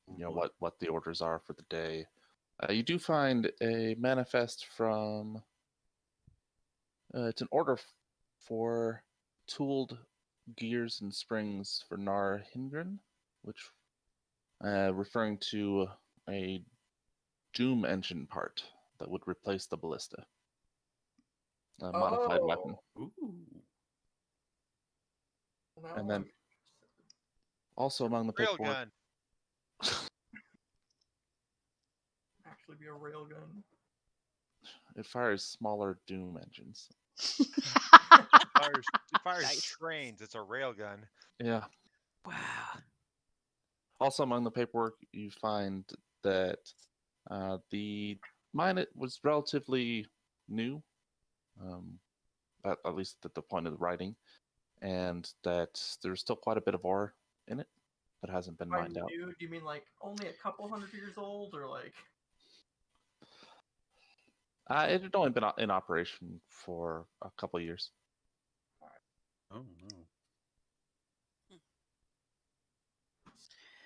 Speaker 3: what the orders are for the day. You do find a manifest from it's an order for tooled gears and springs for Nar Hingren, which referring to a Doom engine part that would replace the ballista. A modified weapon.
Speaker 7: Ooh.
Speaker 5: Well,
Speaker 3: And then also among the paperwork,
Speaker 4: Railgun.
Speaker 5: actually be a railgun.
Speaker 3: it fires smaller Doom engines.
Speaker 4: It fires
Speaker 2: Nice.
Speaker 4: trains. It's a railgun.
Speaker 3: Yeah.
Speaker 2: Wow.
Speaker 3: Also among the paperwork, you find that the mine was relatively new, at least at the point of the writing, and that there's still quite a bit of ore in it that hasn't been
Speaker 5: By
Speaker 3: mined out.
Speaker 5: new, do you mean only a couple 100 years old, or
Speaker 3: It had only been in operation for a couple of years.
Speaker 7: Oh no.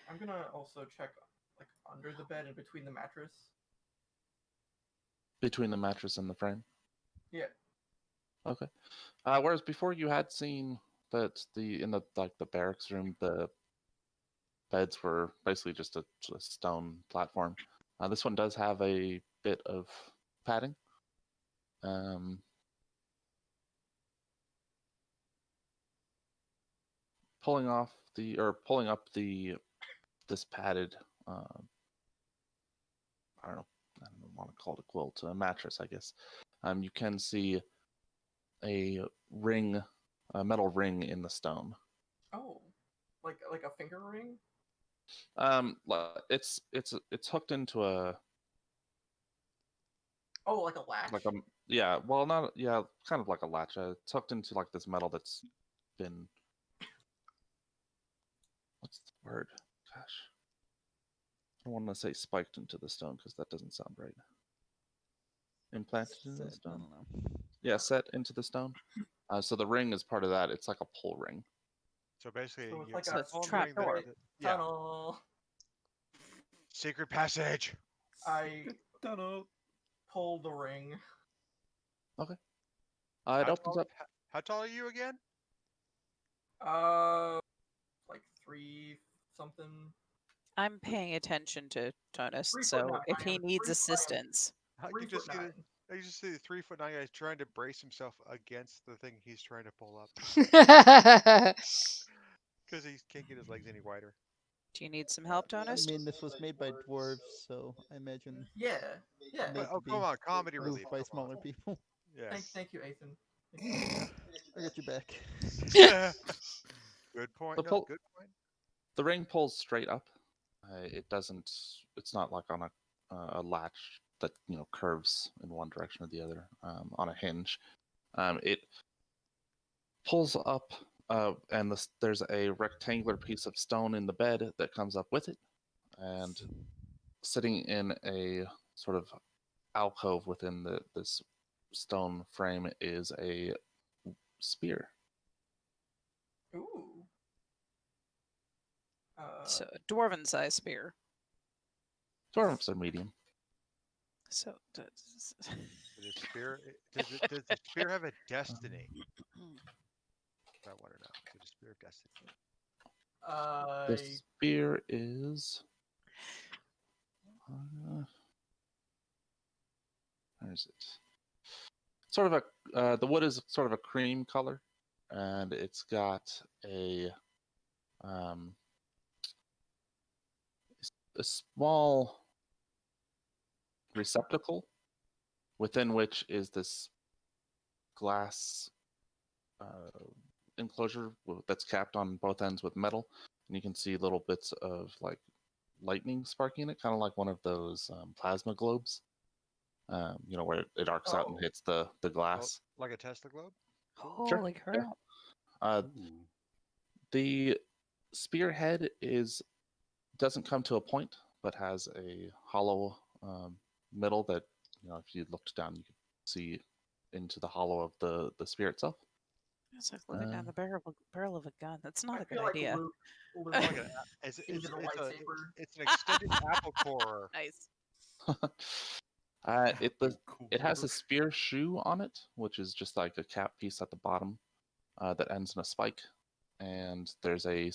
Speaker 5: I'm gonna also check under the bed and between the mattress.
Speaker 3: Between the mattress and the frame?
Speaker 5: Yeah.
Speaker 3: Okay. Whereas before you had seen that in the barracks room, the beds were basically just a stone platform. This one does have a bit of padding. Pulling up this padded, I don't want to call it a quilt, a mattress, I guess. You can see a ring, a metal ring in the stone.
Speaker 5: Oh, like a finger ring?
Speaker 3: It's hooked into a.
Speaker 5: Oh, like a latch.
Speaker 3: Yeah, well, not yeah, kind of like a latch. Tucked into like this metal that's been. What's the word? Gosh, I don't want to say spiked into the stone because that doesn't sound right. Implanted into the
Speaker 6: Set, I
Speaker 3: stone.
Speaker 6: don't know.
Speaker 3: Yeah, set into the stone. So the ring is part of that. It's like a pull ring.
Speaker 4: So basically,
Speaker 5: So it's
Speaker 4: you're
Speaker 5: like
Speaker 2: So
Speaker 5: a
Speaker 2: it's
Speaker 4: phone
Speaker 2: trap
Speaker 4: ring that,
Speaker 2: door.
Speaker 4: yeah,
Speaker 5: tunnel.
Speaker 4: secret passage.
Speaker 5: I
Speaker 7: Tunnel.
Speaker 5: pull the ring.
Speaker 3: It
Speaker 4: How
Speaker 3: opens
Speaker 4: tall,
Speaker 3: up.
Speaker 4: how tall are you again?
Speaker 5: Like 3 something.
Speaker 2: I'm paying attention to Tonus,
Speaker 5: 3'9".
Speaker 2: so if
Speaker 5: I
Speaker 2: he
Speaker 5: am
Speaker 2: needs
Speaker 5: 3
Speaker 2: assistance,
Speaker 4: How,
Speaker 5: 3
Speaker 4: you
Speaker 5: foot
Speaker 4: just see
Speaker 5: 9.
Speaker 4: the, you just see the 3'9" guy trying to brace himself against the thing he's trying to pull up because he can't get his legs any wider.
Speaker 2: do you need some help,
Speaker 6: I
Speaker 2: Tonus?
Speaker 6: mean, this was made by dwarves, so I imagine
Speaker 5: Yeah. Yeah.
Speaker 6: made
Speaker 4: But, oh,
Speaker 6: to be
Speaker 4: come on, comedy
Speaker 6: moved
Speaker 4: relief.
Speaker 6: by
Speaker 4: Come on.
Speaker 6: smaller people.
Speaker 4: Yeah.
Speaker 5: Thank you, Ethan.
Speaker 6: I got your back.
Speaker 4: Good point.
Speaker 3: The
Speaker 4: No,
Speaker 3: pull-
Speaker 4: good point.
Speaker 3: The ring pulls straight up. It doesn't. It's not like on a latch that curves in one direction or the other on a hinge. It pulls up, and there's a rectangular piece of stone in the bed that comes up with it, and sitting in a sort of alcove within this stone frame is a spear.
Speaker 5: Ooh.
Speaker 2: So a dwarven size spear.
Speaker 3: Dwarves are medium.
Speaker 2: So
Speaker 4: Does the spear have a destiny? I want to know. Does the spear have destiny?
Speaker 3: The spear is. Where is it? Sort of a. The wood is sort of a cream color, and it's got a small receptacle within which is this glass enclosure that's capped on both ends with metal, and you can see little bits of like lightning sparking in it, kind of like one of those plasma globes. Where it arcs out and hits the glass.
Speaker 4: Like a Tesla globe?
Speaker 3: Sure.
Speaker 2: holy crap!
Speaker 3: The spearhead doesn't come to a point, but has a hollow middle that if you looked down, you could see into the hollow of the spear itself.
Speaker 2: It's like looking down the barrel of a gun. That's not a good
Speaker 5: like
Speaker 2: idea.
Speaker 5: Luke
Speaker 4: It's
Speaker 5: into the lightsaber.
Speaker 4: an extended apple core.
Speaker 2: Nice.
Speaker 3: It has a spear shoe on it, which is just like a cap piece at the bottom that ends in a spike, and there's a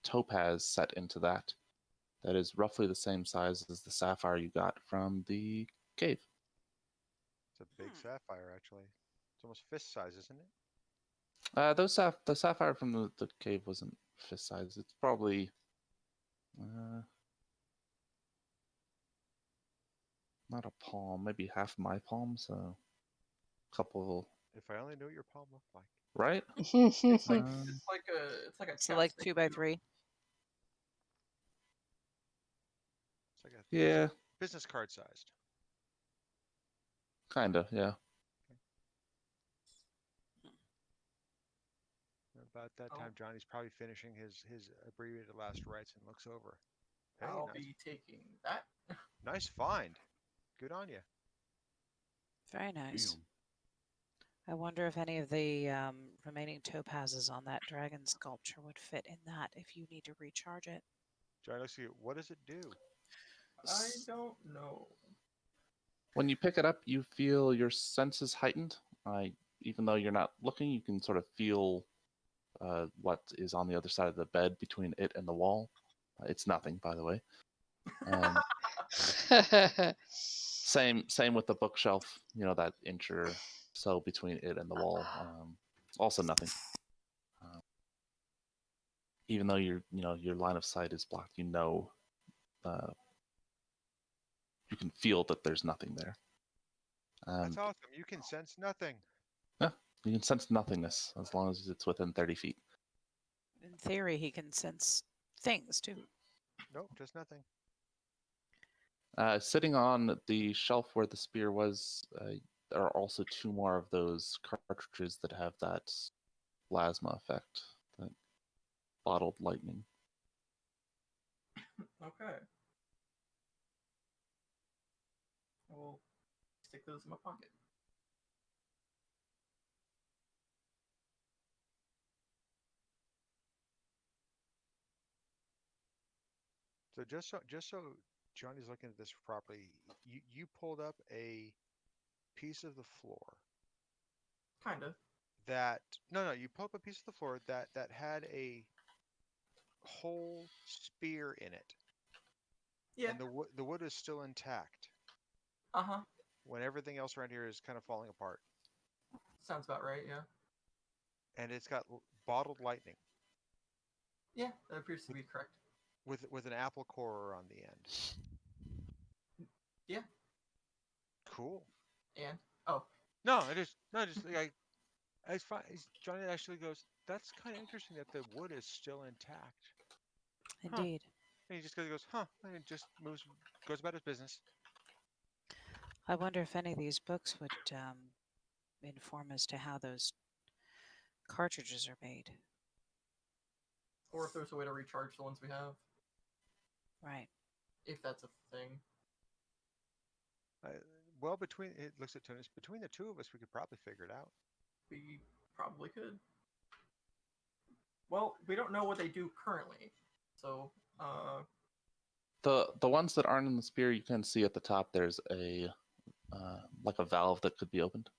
Speaker 3: topaz set into that is roughly the same size as the sapphire you got from the cave.
Speaker 4: It's a big sapphire, actually. It's almost fist size, isn't it?
Speaker 3: The sapphire from the cave wasn't fist size. It's probably not a palm, maybe half my palm, so a couple.
Speaker 4: If I only knew what your palm looked like.
Speaker 3: Right?
Speaker 5: It's like a
Speaker 2: So like
Speaker 5: chapstick
Speaker 2: 2x3.
Speaker 4: It's like a business card sized.
Speaker 3: Kinda, yeah.
Speaker 4: About that time, Johnny's probably finishing his abbreviated last rites and looks over. Hey,
Speaker 5: I'll be taking that.
Speaker 4: Nice find. Good on you.
Speaker 2: Very nice. I wonder if any of the remaining topazes on that dragon sculpture would fit in that if you need to recharge it.
Speaker 4: Johnny looks at you. What does it do?
Speaker 5: I don't know.
Speaker 3: When you pick it up, you feel your senses heightened. Even though you're not looking, you can sort of feel what is on the other side of the bed between it and the wall. It's nothing, by the way. Same with the bookshelf. That inch or so between it and the wall. Also nothing. Even though your line of sight is blocked, you can feel that there's nothing there.
Speaker 4: That's awesome. You can sense nothing.
Speaker 3: Yeah, you can sense nothingness as long as it's within 30 feet.
Speaker 2: In theory, he can sense things too.
Speaker 4: Nope, just nothing.
Speaker 3: Sitting on the shelf where the spear was, there are also 2 more of those cartridges that have that plasma effect, that bottled lightning.
Speaker 5: Okay. I will stick those in my pocket.
Speaker 4: So just so Johnny's looking at this properly, you pulled up a piece of the floor
Speaker 5: Kind of.
Speaker 4: that no, you pulled up a piece of the floor that had a whole spear in it,
Speaker 5: Yeah.
Speaker 4: and the wood is still intact
Speaker 5: Uh-huh.
Speaker 4: when everything else around here is kind of falling apart,
Speaker 5: Sounds about right, yeah.
Speaker 4: and it's got bottled lightning
Speaker 5: Yeah, that appears to be correct.
Speaker 4: with an apple core on the end.
Speaker 5: Yeah.
Speaker 4: Cool.
Speaker 5: And oh,
Speaker 4: No, just like I find Johnny actually goes, that's kind of interesting that the wood is still intact. Huh.
Speaker 2: Indeed.
Speaker 4: And he just goes, huh, and it just goes about his business.
Speaker 2: I wonder if any of these books would inform as to how those cartridges are made.
Speaker 5: or if there's a way to recharge the ones we have,
Speaker 2: Right.
Speaker 5: if that's a thing.
Speaker 4: Well, it looks at Tunis, between the two of us, we could probably figure it out.
Speaker 5: We probably could. Well, we don't know what they do currently, so
Speaker 3: The ones that aren't in the spear, you can see at the top. There's a like a valve that could be opened,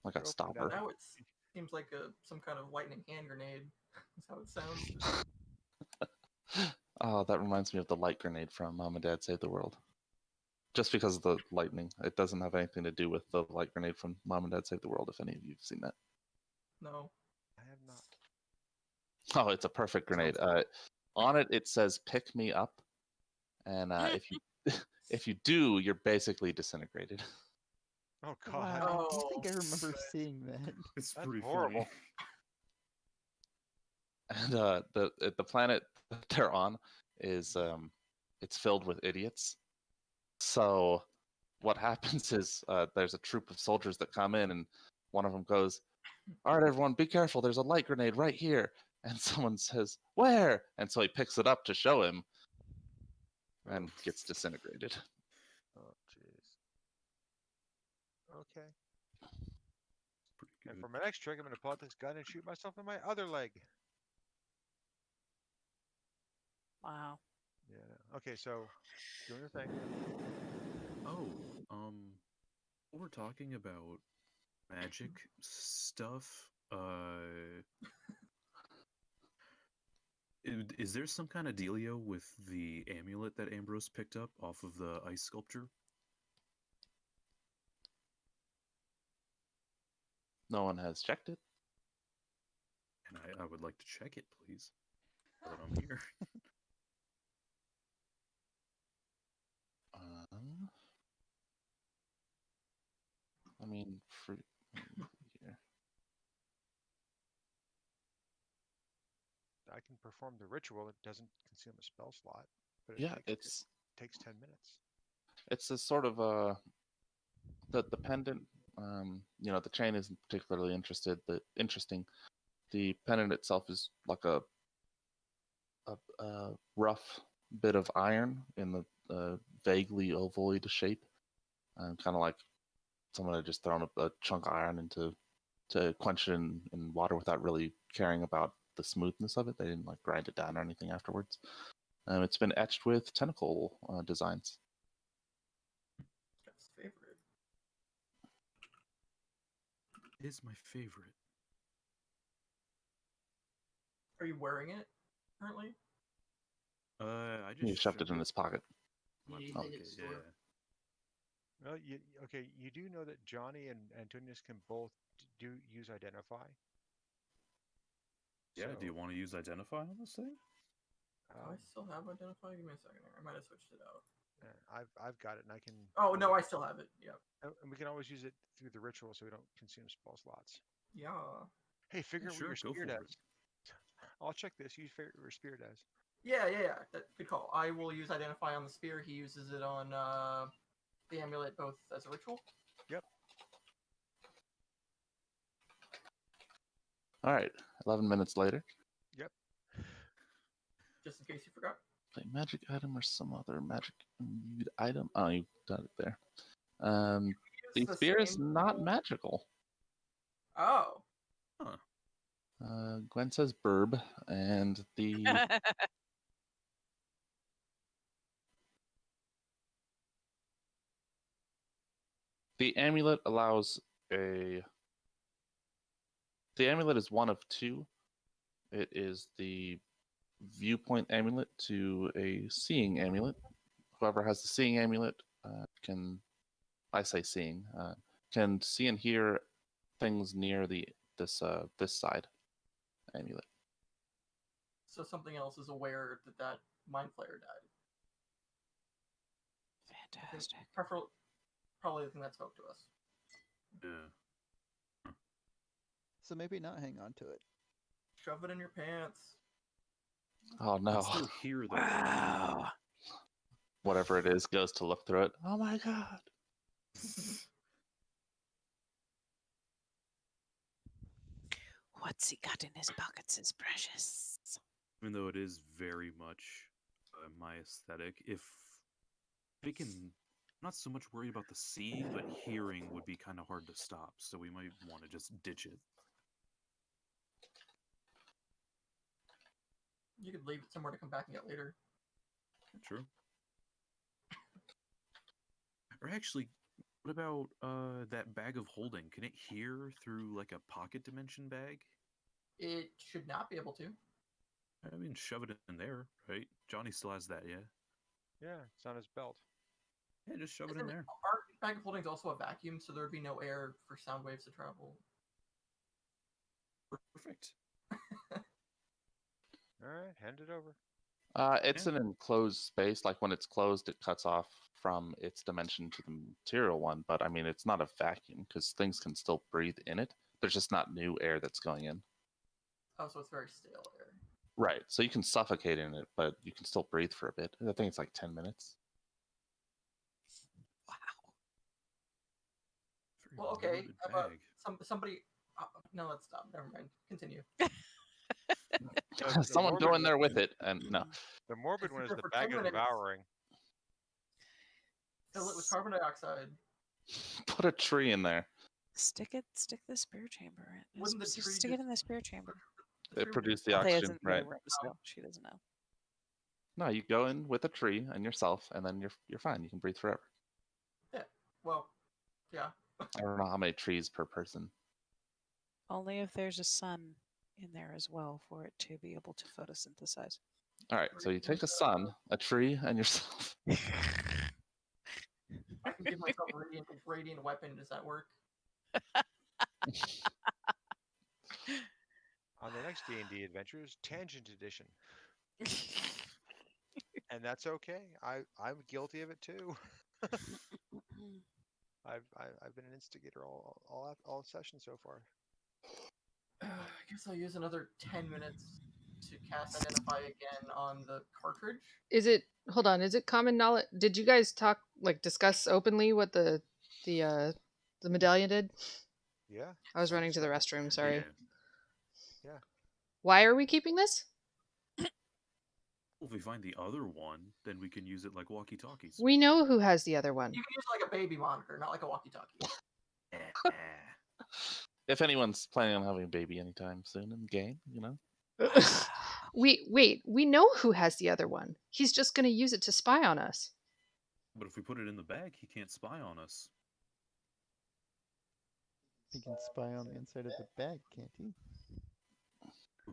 Speaker 3: like a
Speaker 4: Open that
Speaker 3: stopper.
Speaker 5: now it seems like some kind of lightning hand grenade. That's how it sounds.
Speaker 3: Oh, that reminds me of the light grenade from Mom and Dad Save the World. Just because of the lightning, it doesn't have anything to do with the light grenade from Mom and Dad Save the World. If any of you've seen that.
Speaker 5: No.
Speaker 4: I have not.
Speaker 3: Oh, it's a perfect grenade. On it, it says "Pick me up," and if you do, you're basically disintegrated.
Speaker 4: Oh God,
Speaker 6: Wow, I
Speaker 5: Oh,
Speaker 6: think I remember
Speaker 5: good.
Speaker 6: seeing that.
Speaker 7: It's
Speaker 4: that's
Speaker 7: pretty
Speaker 4: horrible.
Speaker 7: funny.
Speaker 3: And the planet that they're on is it's filled with idiots. So what happens is there's a troop of soldiers that come in, and one of them goes, "All right, everyone, be careful. There's a light grenade right here." And someone says, "Where?" And so he picks it up to show him, and
Speaker 4: Oh.
Speaker 3: gets disintegrated.
Speaker 4: Oh, jeez. Okay.
Speaker 7: Pretty
Speaker 4: And
Speaker 7: good.
Speaker 4: for my next trick, I'm going to pull out this gun and shoot myself in my other leg.
Speaker 2: Wow.
Speaker 4: Yeah. Okay, so doing the thing.
Speaker 7: Oh, we're talking about magic stuff. Is there some kind of dealio with the amulet that Ambrose picked up off of the ice sculpture?
Speaker 3: No one has checked it.
Speaker 7: And I would like to check it, please. Now that I'm here.
Speaker 3: I mean, fruit here.
Speaker 4: I can perform the ritual. It doesn't consume a spell slot, but
Speaker 3: Yeah,
Speaker 4: it
Speaker 3: it's
Speaker 4: takes 10 minutes.
Speaker 3: a sort of the pendant. You know, the chain isn't particularly interesting. The pendant itself is like a rough bit of iron in the vaguely ovoid shape, kind of like someone had just thrown a chunk of iron into to quench it in water without really caring about the smoothness of it. They didn't like grind it down or anything afterwards. It's been etched with tentacle designs.
Speaker 5: Jeff's favorite.
Speaker 7: It is my favorite.
Speaker 5: Are you wearing it currently?
Speaker 7: I just
Speaker 3: He shoved it in his pocket.
Speaker 7: my
Speaker 5: You
Speaker 7: pocket,
Speaker 5: think it's
Speaker 7: yeah.
Speaker 5: stored?
Speaker 4: Well, you do know that Johnny and Antonius can both use Identify.
Speaker 7: Yeah, do you
Speaker 4: So,
Speaker 7: want to use Identify on this thing?
Speaker 5: Do I still have Identify? Give me a second here. I might have switched it out.
Speaker 4: I've got it, and I can.
Speaker 5: Oh no, I still have it. Yep.
Speaker 4: And we can always use it through the ritual, so we don't consume spell slots.
Speaker 5: Yeah.
Speaker 4: Hey, figure out
Speaker 7: sure,
Speaker 4: what
Speaker 7: go
Speaker 4: your spear
Speaker 7: for
Speaker 4: does. I'll check this. You figure what your spear does.
Speaker 5: Yeah. Good call. I will use Identify on the spear. He uses it on the amulet both as a ritual.
Speaker 4: Yep.
Speaker 3: All right, 11 minutes later.
Speaker 4: Yep.
Speaker 5: Just in case you forgot.
Speaker 3: Play magic item or some other magic imbued item. Oh, you've done it there. The
Speaker 5: Use the
Speaker 3: spear is
Speaker 5: same
Speaker 3: not
Speaker 5: tool.
Speaker 3: magical.
Speaker 5: Oh.
Speaker 3: Gwen says burb, and the the amulet allows a. The amulet is one of two. It is the viewpoint amulet to a seeing amulet. Whoever has the seeing amulet can, I say seeing, can see and hear things near this side amulet.
Speaker 5: So something else is aware that Mind Flayer died.
Speaker 2: Fantastic.
Speaker 5: Probably the thing that spoke to us.
Speaker 7: Yeah.
Speaker 6: So maybe not hang on to it.
Speaker 5: Shove it in your pants.
Speaker 3: Oh no!
Speaker 7: Still here though.
Speaker 2: Wow.
Speaker 3: Whatever it is goes to look through it. Oh my god!
Speaker 2: What's he got in his pockets is precious.
Speaker 7: Even though it is very much my aesthetic, if we can, not so much worried about the seeing, but hearing would be kind of hard to stop. So we might want to just ditch it.
Speaker 5: You could leave it somewhere to come back and get later.
Speaker 7: True. Or actually, what about that bag of holding? Can it hear through like a pocket dimension bag?
Speaker 5: It should not be able to.
Speaker 7: I mean, shove it in there, right? Johnny still has that, yeah?
Speaker 4: Yeah, it's on his belt.
Speaker 7: Yeah, just shove it in
Speaker 5: Isn't
Speaker 7: there.
Speaker 5: Our bag of holding is also a vacuum, so there would be no air for sound waves to travel.
Speaker 7: Perfect.
Speaker 4: All right, hand it over.
Speaker 3: It's an enclosed space. Like when it's closed, it cuts off from its dimension to the material one. But I mean, it's not a vacuum because things can still breathe in it. There's just not new air that's going in.
Speaker 5: Oh, so it's very stale air.
Speaker 3: Right. So you can suffocate in it, but you can still breathe for a bit. I think it's like 10 minutes.
Speaker 2: Wow.
Speaker 7: Very
Speaker 5: Well, okay.
Speaker 7: morbid
Speaker 5: How about
Speaker 7: bag.
Speaker 5: somebody? No, let's stop. Never mind. Continue.
Speaker 4: The
Speaker 3: Someone
Speaker 4: morbid
Speaker 3: go in there
Speaker 4: one-
Speaker 3: with it, and no.
Speaker 4: The morbid one is
Speaker 5: Sit
Speaker 4: the
Speaker 5: there for
Speaker 4: bag
Speaker 5: 10
Speaker 4: of
Speaker 5: minutes.
Speaker 4: devouring.
Speaker 5: Fill it with carbon dioxide.
Speaker 3: Put a tree in there.
Speaker 2: Stick the spear chamber in.
Speaker 5: Wouldn't the
Speaker 2: Stick
Speaker 5: tree
Speaker 2: it
Speaker 5: just-
Speaker 2: in the spear chamber.
Speaker 5: The
Speaker 3: It
Speaker 5: tree would
Speaker 3: produced the
Speaker 5: just-
Speaker 2: Althea
Speaker 3: oxygen,
Speaker 2: isn't in the
Speaker 3: right?
Speaker 2: room still. She doesn't know.
Speaker 3: No, you go in with a tree and yourself, and then you're fine. You can breathe forever.
Speaker 5: Well, yeah.
Speaker 3: I don't know how many trees per person.
Speaker 2: Only if there's a sun in there as well for it to be able to photosynthesize.
Speaker 3: All right, so you take a sun, a tree, and yourself.
Speaker 5: I can give myself a radiant weapon. Does that work?
Speaker 4: On the next D&D Adventures, Tangent Edition. And that's okay. I'm guilty of it too. I've been an instigator all session so far.
Speaker 5: I guess I'll use another 10 minutes to cast Identify again on the cartridge.
Speaker 1: Is it? Hold on. Is it common knowledge? Did you guys discuss openly what the medallion did?
Speaker 4: Yeah.
Speaker 1: I was running to the restroom. Sorry.
Speaker 7: Yeah.
Speaker 4: Yeah.
Speaker 1: Why are we keeping this?
Speaker 7: If we find the other one, then we can use it like walkie-talkies.
Speaker 1: We know who has the other one.
Speaker 5: You can use it like a baby monitor, not like a walkie-talkie.
Speaker 3: If anyone's planning on having a baby anytime soon in the game, you know.
Speaker 1: We know who has the other one. He's just going to use it to spy on us.
Speaker 7: But if we put it in the bag, he can't spy on us.
Speaker 6: He can spy on the inside of the bag, can't he?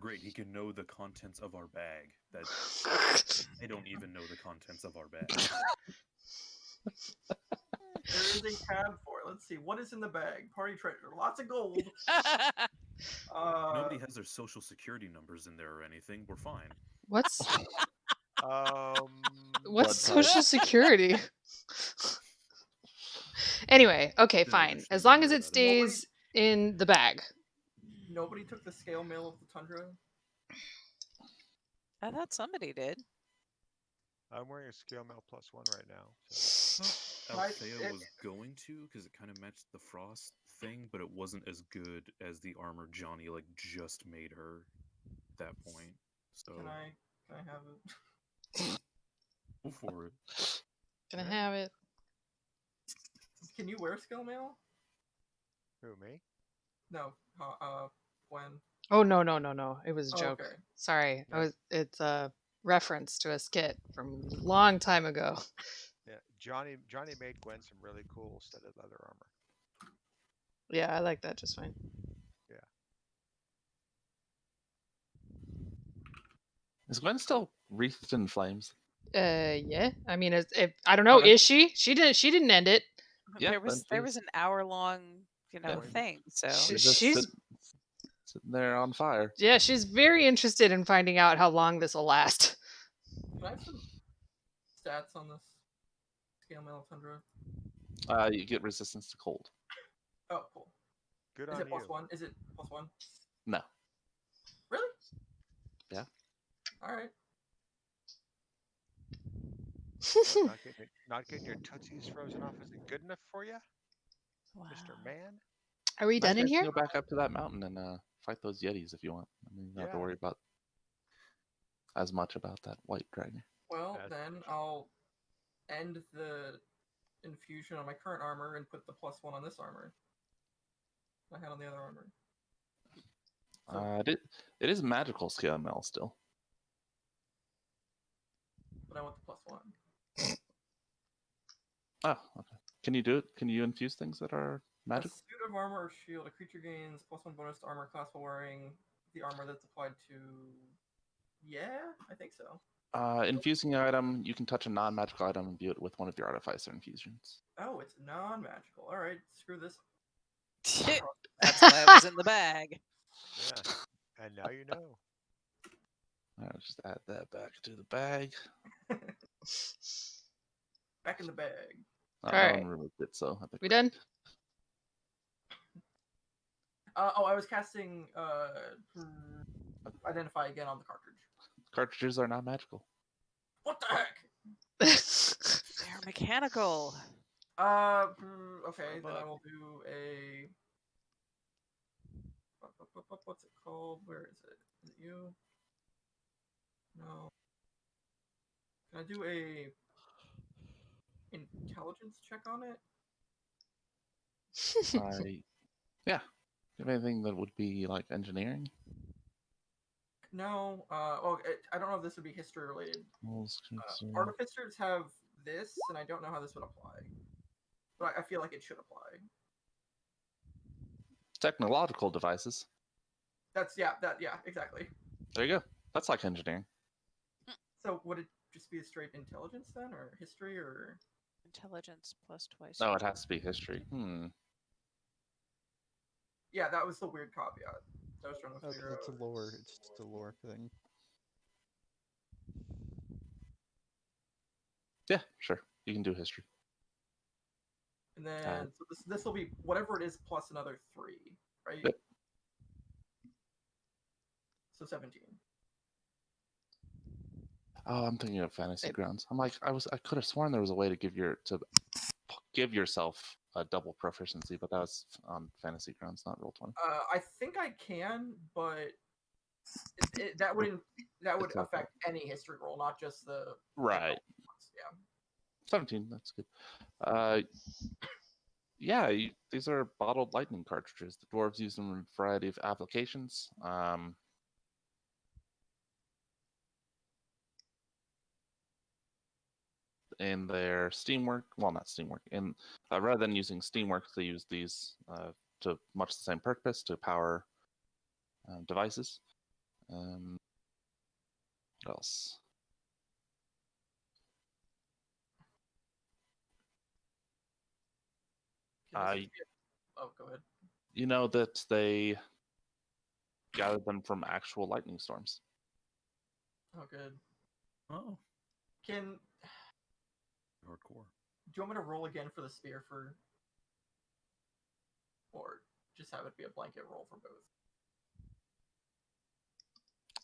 Speaker 7: Great, he can know the contents of our bag. That I don't even know the contents of our bag.
Speaker 5: There is a tab for it. Let's see. What is in the bag? Party treasure. Lots of gold.
Speaker 7: Nobody has their social security numbers in there or anything. We're fine.
Speaker 1: What's
Speaker 3: Blood
Speaker 1: social security? Anyway, okay, fine. As long as it stays in the bag.
Speaker 5: Nobody took the scale mail of the tundra.
Speaker 2: I thought somebody did.
Speaker 4: I'm wearing a scale mail +1 right now. So.
Speaker 7: Althea
Speaker 5: it-
Speaker 7: was going to, because it kind of matched the frost thing, but it wasn't as good as the armor Johnny like just made her at that point. So
Speaker 5: Can I have it?
Speaker 7: go for it.
Speaker 1: Gonna
Speaker 4: Yeah.
Speaker 1: have it.
Speaker 5: Can you wear skill mail?
Speaker 4: Who, me?
Speaker 5: No. When?
Speaker 1: Oh no. It was a
Speaker 5: Oh,
Speaker 1: joke.
Speaker 5: okay.
Speaker 1: Sorry.
Speaker 4: Yeah.
Speaker 1: It's a reference to a skit from a long time ago.
Speaker 4: Yeah, Johnny made Gwen some really cool studded leather armor.
Speaker 1: Yeah, I like that just fine.
Speaker 3: Is Gwen still wreathed in flames?
Speaker 1: Yeah. I mean, I don't know.
Speaker 3: Okay.
Speaker 1: Is she? She didn't end it.
Speaker 3: Yeah,
Speaker 2: there was
Speaker 3: then
Speaker 2: an
Speaker 3: please.
Speaker 2: hour-long,
Speaker 3: Yeah.
Speaker 2: thing. So
Speaker 3: She's
Speaker 1: She's
Speaker 3: sitting there on fire.
Speaker 1: yeah. She's very interested in finding out how long this will last.
Speaker 5: Can I have some stats on this scale mail Tundra?
Speaker 3: You get resistance to cold.
Speaker 5: Oh, cool.
Speaker 4: Good
Speaker 5: Is
Speaker 4: on
Speaker 5: it
Speaker 4: you.
Speaker 5: +1? Is it +1?
Speaker 3: No.
Speaker 5: Really?
Speaker 3: Yeah.
Speaker 5: All right.
Speaker 4: What, not getting your tootsies frozen off isn't good enough for you,
Speaker 2: wow.
Speaker 4: Mr. Man?
Speaker 1: Are we done in
Speaker 3: Nice to
Speaker 1: here?
Speaker 3: Go back up to that mountain and fight those yetis if you want. I mean, you don't have to
Speaker 4: Yeah.
Speaker 3: worry about as much about that white dragon.
Speaker 5: Well,
Speaker 4: As
Speaker 5: then
Speaker 4: much.
Speaker 5: I'll end the infusion on my current armor and put the +1 on this armor. I had on the other armor. So,
Speaker 3: It is magical scale mail still.
Speaker 5: but I want the +1.
Speaker 3: Oh, okay. Can you do it? Can you infuse things that are
Speaker 5: A
Speaker 3: magical?
Speaker 5: suit of armor or shield, a creature gains +1 bonus to armor class while wearing the armor that's applied to. Yeah, I think so.
Speaker 3: Infusing an item, you can touch a non-magical item and view it with one of your artificer infusions.
Speaker 5: Oh, it's non-magical. All right, screw this.
Speaker 2: That's why it was in the bag.
Speaker 4: Yeah. And now you know.
Speaker 3: I'll just add that back to the bag.
Speaker 5: Back in the bag.
Speaker 3: No
Speaker 1: Alright.
Speaker 3: one removed it, so I think
Speaker 1: We done?
Speaker 5: I was casting identify again on the cartridge.
Speaker 3: Cartridges are not magical.
Speaker 5: What the heck?
Speaker 2: They're mechanical.
Speaker 5: Okay, then I
Speaker 2: Fuck.
Speaker 5: will do a. What's it called? Where is it? Is it you? No. Can I do a intelligence check on it?
Speaker 3: Yeah. Do you have anything that would be like engineering?
Speaker 5: No. I don't know if this would be history related.
Speaker 3: Concern.
Speaker 5: Artificers have this, and I don't know how this would apply. But I feel like it should apply.
Speaker 3: Technological devices.
Speaker 5: Yeah, exactly.
Speaker 3: There you go. That's like engineering.
Speaker 5: So would it just be a straight intelligence then, or history, or?
Speaker 2: Intelligence plus twice.
Speaker 3: No, it has to be history.
Speaker 5: Yeah, that was the weird caveat. I was trying to
Speaker 6: Oh,
Speaker 5: figure
Speaker 6: 'cause it's
Speaker 5: out.
Speaker 6: a lore. It's just a lore thing.
Speaker 3: Yeah, sure. You can do history.
Speaker 5: And then so this will be whatever it is plus another 3, right?
Speaker 3: Yep.
Speaker 5: So 17.
Speaker 3: Oh, I'm thinking of Fantasy Grounds. I'm like, I could have sworn there was a way to give yourself a double proficiency, but that was on Fantasy Grounds, not Roll20.
Speaker 5: I think I can, but that would
Speaker 3: It's okay.
Speaker 5: affect any history roll, not just the
Speaker 3: Right.
Speaker 5: ones. Yeah.
Speaker 3: 17. That's good. Yeah, these are bottled lightning cartridges. The dwarves use them in a variety of applications. In their Steamwork, well, not Steamwork, and rather than using Steamworks, they use these to much the same purpose to power devices. What else?
Speaker 5: Can this be oh, go ahead.
Speaker 3: You know that they gathered them from actual lightning storms.
Speaker 5: Oh, good.
Speaker 7: Oh,
Speaker 5: Can
Speaker 7: hardcore.
Speaker 5: do you want me to roll again for the spear or just have it be a blanket roll for both?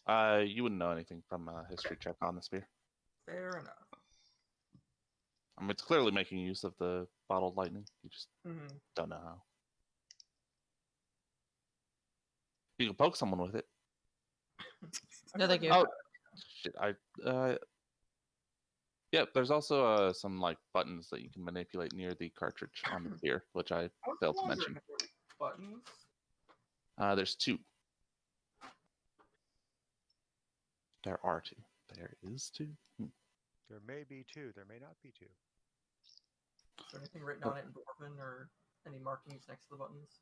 Speaker 3: You wouldn't know anything from a history check on the spear.
Speaker 5: Fair enough.
Speaker 3: I mean, it's clearly making use of the bottled lightning. You just
Speaker 5: Mm-hmm.
Speaker 3: don't know how. You can poke someone with it.
Speaker 1: No, thank you.
Speaker 3: Oh, shit! Yep. There's also some like buttons that you can manipulate near the cartridge on the spear, which I failed to mention.
Speaker 5: Buttons.
Speaker 3: There's 2. There are 2. There is 2.
Speaker 4: There may be 2. There may not be 2.
Speaker 5: Is there anything written on it in Dwarven or any markings next to the buttons?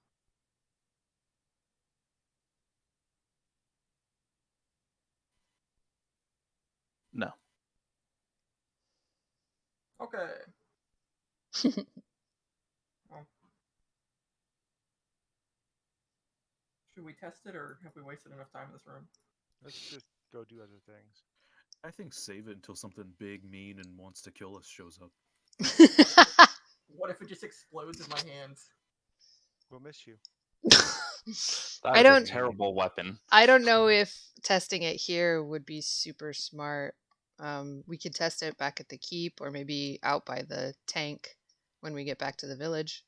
Speaker 3: No.
Speaker 5: Okay. Well, should we test it, or have we wasted enough time in this room?
Speaker 4: Let's just go do other things.
Speaker 7: I think save it until something big, mean, and wants to kill us shows up.
Speaker 5: What if it just explodes in my hands?
Speaker 4: We'll miss you.
Speaker 3: That
Speaker 1: I
Speaker 3: is
Speaker 1: don't-
Speaker 3: a terrible weapon.
Speaker 1: I don't know if testing it here would be super smart. We could test it back at the keep, or maybe out by the tank when we get back to the village.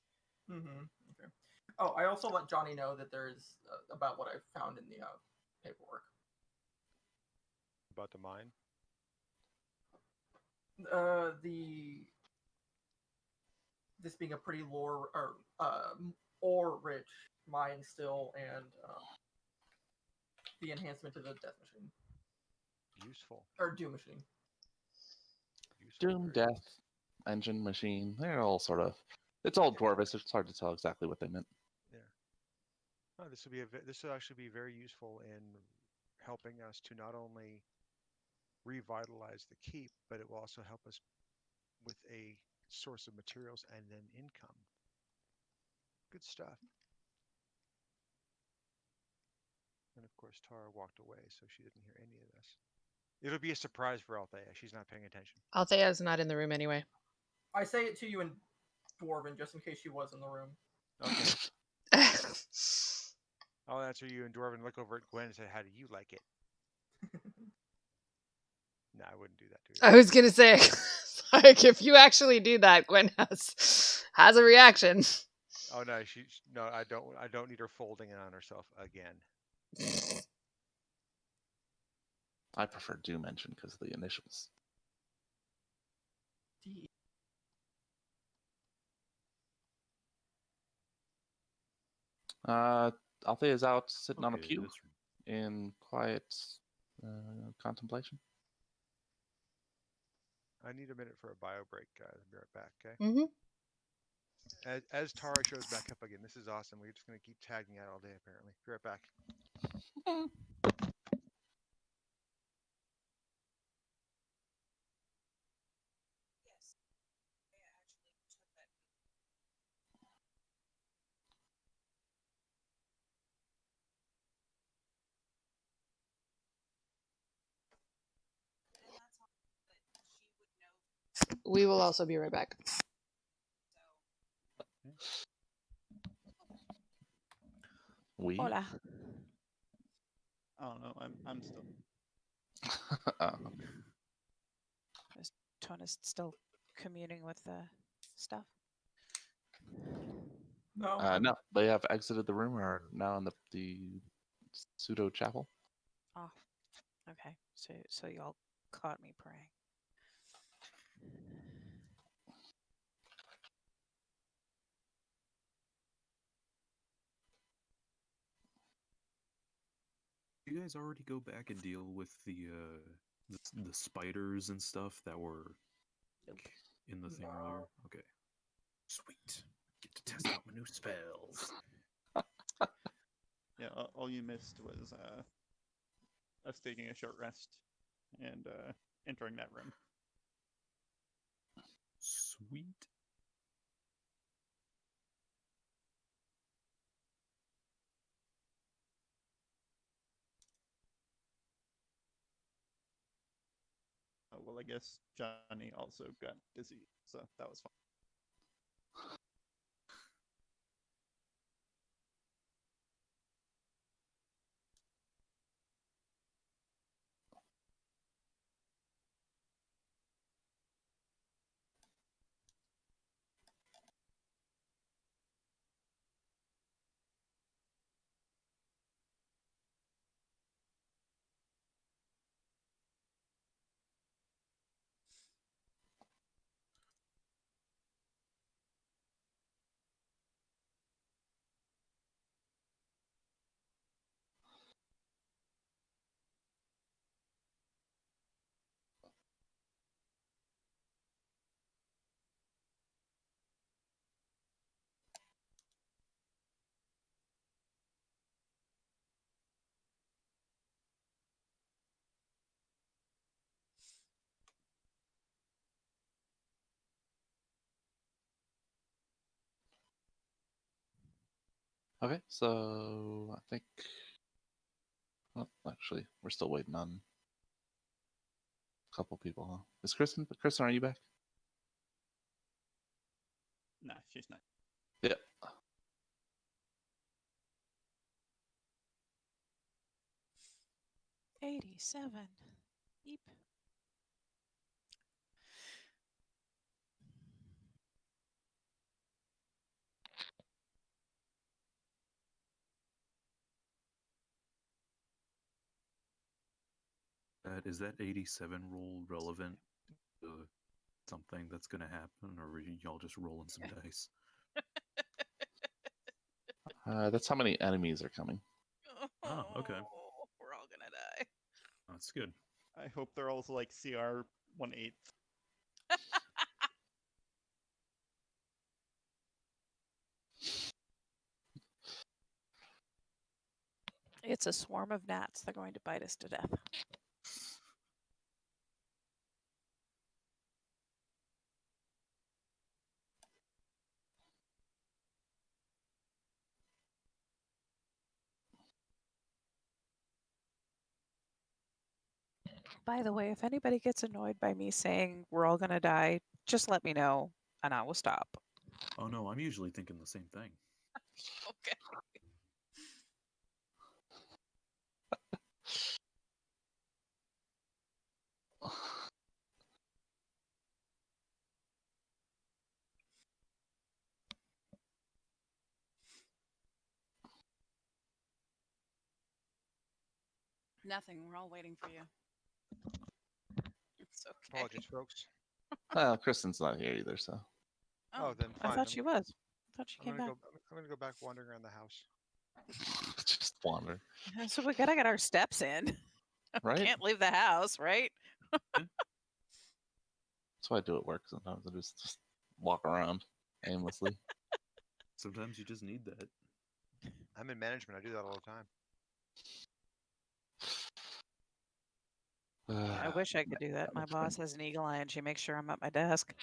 Speaker 5: Mm-hmm. Okay. Oh, I also let Johnny know that there's about what I found in the paperwork.
Speaker 4: About the mine?
Speaker 5: This being a pretty ore rich mine still, and the enhancement to the death machine
Speaker 4: Useful.
Speaker 5: or doom machine.
Speaker 4: Useful,
Speaker 3: Doom,
Speaker 4: very
Speaker 3: death, engine, machine. They're all sort of. It's old Dwarvish. It's hard to tell exactly what they meant.
Speaker 4: Yeah. Oh, this will actually be very useful in helping us to not only revitalize the keep, but it will also help us with a source of materials and then income. Good stuff. And of course, Tara walked away, so she didn't hear any of this. It'll be a surprise for Althea. She's not paying attention.
Speaker 1: Althea's not in the room anyway.
Speaker 5: I say it to you in Dwarven just in case she was in the room.
Speaker 4: Okay. I'll answer you in Dwarven. Look over at Gwen and say, "How do you like it?" No, I wouldn't do that to you.
Speaker 1: I was gonna say, like, if you actually do that, Gwen has a reaction.
Speaker 4: Oh no, no. I don't need her folding in on herself again.
Speaker 3: I prefer Doom Engine because of the initials. Althea's out sitting on a
Speaker 7: Okay,
Speaker 3: pew
Speaker 7: this-
Speaker 3: in quiet contemplation.
Speaker 4: I need a minute for a bio break, guys. I'll be right back, okay?
Speaker 1: Mm-hmm.
Speaker 4: As Tara shows back up again, this is awesome. We're just gonna keep tagging out all day, apparently. Be right back.
Speaker 1: We will also be right back.
Speaker 2: Hola.
Speaker 6: I don't know. I'm still.
Speaker 2: Is Tonus still communing with the stuff?
Speaker 5: No.
Speaker 3: No, they have exited the room or are now in the pseudo chapel.
Speaker 2: Oh, okay. So y'all caught me praying.
Speaker 7: You guys already go back and deal with the spiders and stuff that were in the thing earlier? Okay. Sweet. Get to test out my new spells.
Speaker 6: Yeah, all you missed was us taking a short rest and entering that room.
Speaker 7: Sweet.
Speaker 6: Oh, well, I guess Johnny also got dizzy, so that was fun.
Speaker 3: Okay, so I think. Well, actually, we're still waiting on a couple people. Huh? Is Kristen? Kristen, are you back?
Speaker 6: Nah, she's not.
Speaker 3: Yeah.
Speaker 2: $87. Eep.
Speaker 7: Is that 87 roll relevant to something that's going to happen, or are y'all just rolling some dice?
Speaker 3: That's how many enemies are coming.
Speaker 7: Oh, okay.
Speaker 2: We're all gonna die.
Speaker 7: That's good.
Speaker 6: I hope they're also like CR 1/8.
Speaker 2: It's a swarm of gnats. They're going to bite us to death. By the way, if anybody gets annoyed by me saying we're all gonna die, just let me know and I will stop.
Speaker 7: Oh no, I'm usually thinking the same thing.
Speaker 2: Okay. Nothing. We're all waiting for you. It's okay.
Speaker 4: Apologies, folks.
Speaker 3: Well, Kristen's not here either, so.
Speaker 4: Oh, then
Speaker 2: I
Speaker 4: fine.
Speaker 2: thought she was. I thought she
Speaker 4: I'm
Speaker 2: came
Speaker 4: gonna
Speaker 2: back.
Speaker 4: go. I'm gonna go back wandering around the house.
Speaker 3: Just wander.
Speaker 2: So we gotta get our steps in.
Speaker 3: Right?
Speaker 2: Can't leave the house, right?
Speaker 3: That's why I do at work sometimes. I just walk around aimlessly.
Speaker 7: Sometimes you just need that.
Speaker 4: I'm in management. I do that all the time.
Speaker 2: I wish I could do that. My boss has an eagle eye and she makes sure I'm at my desk.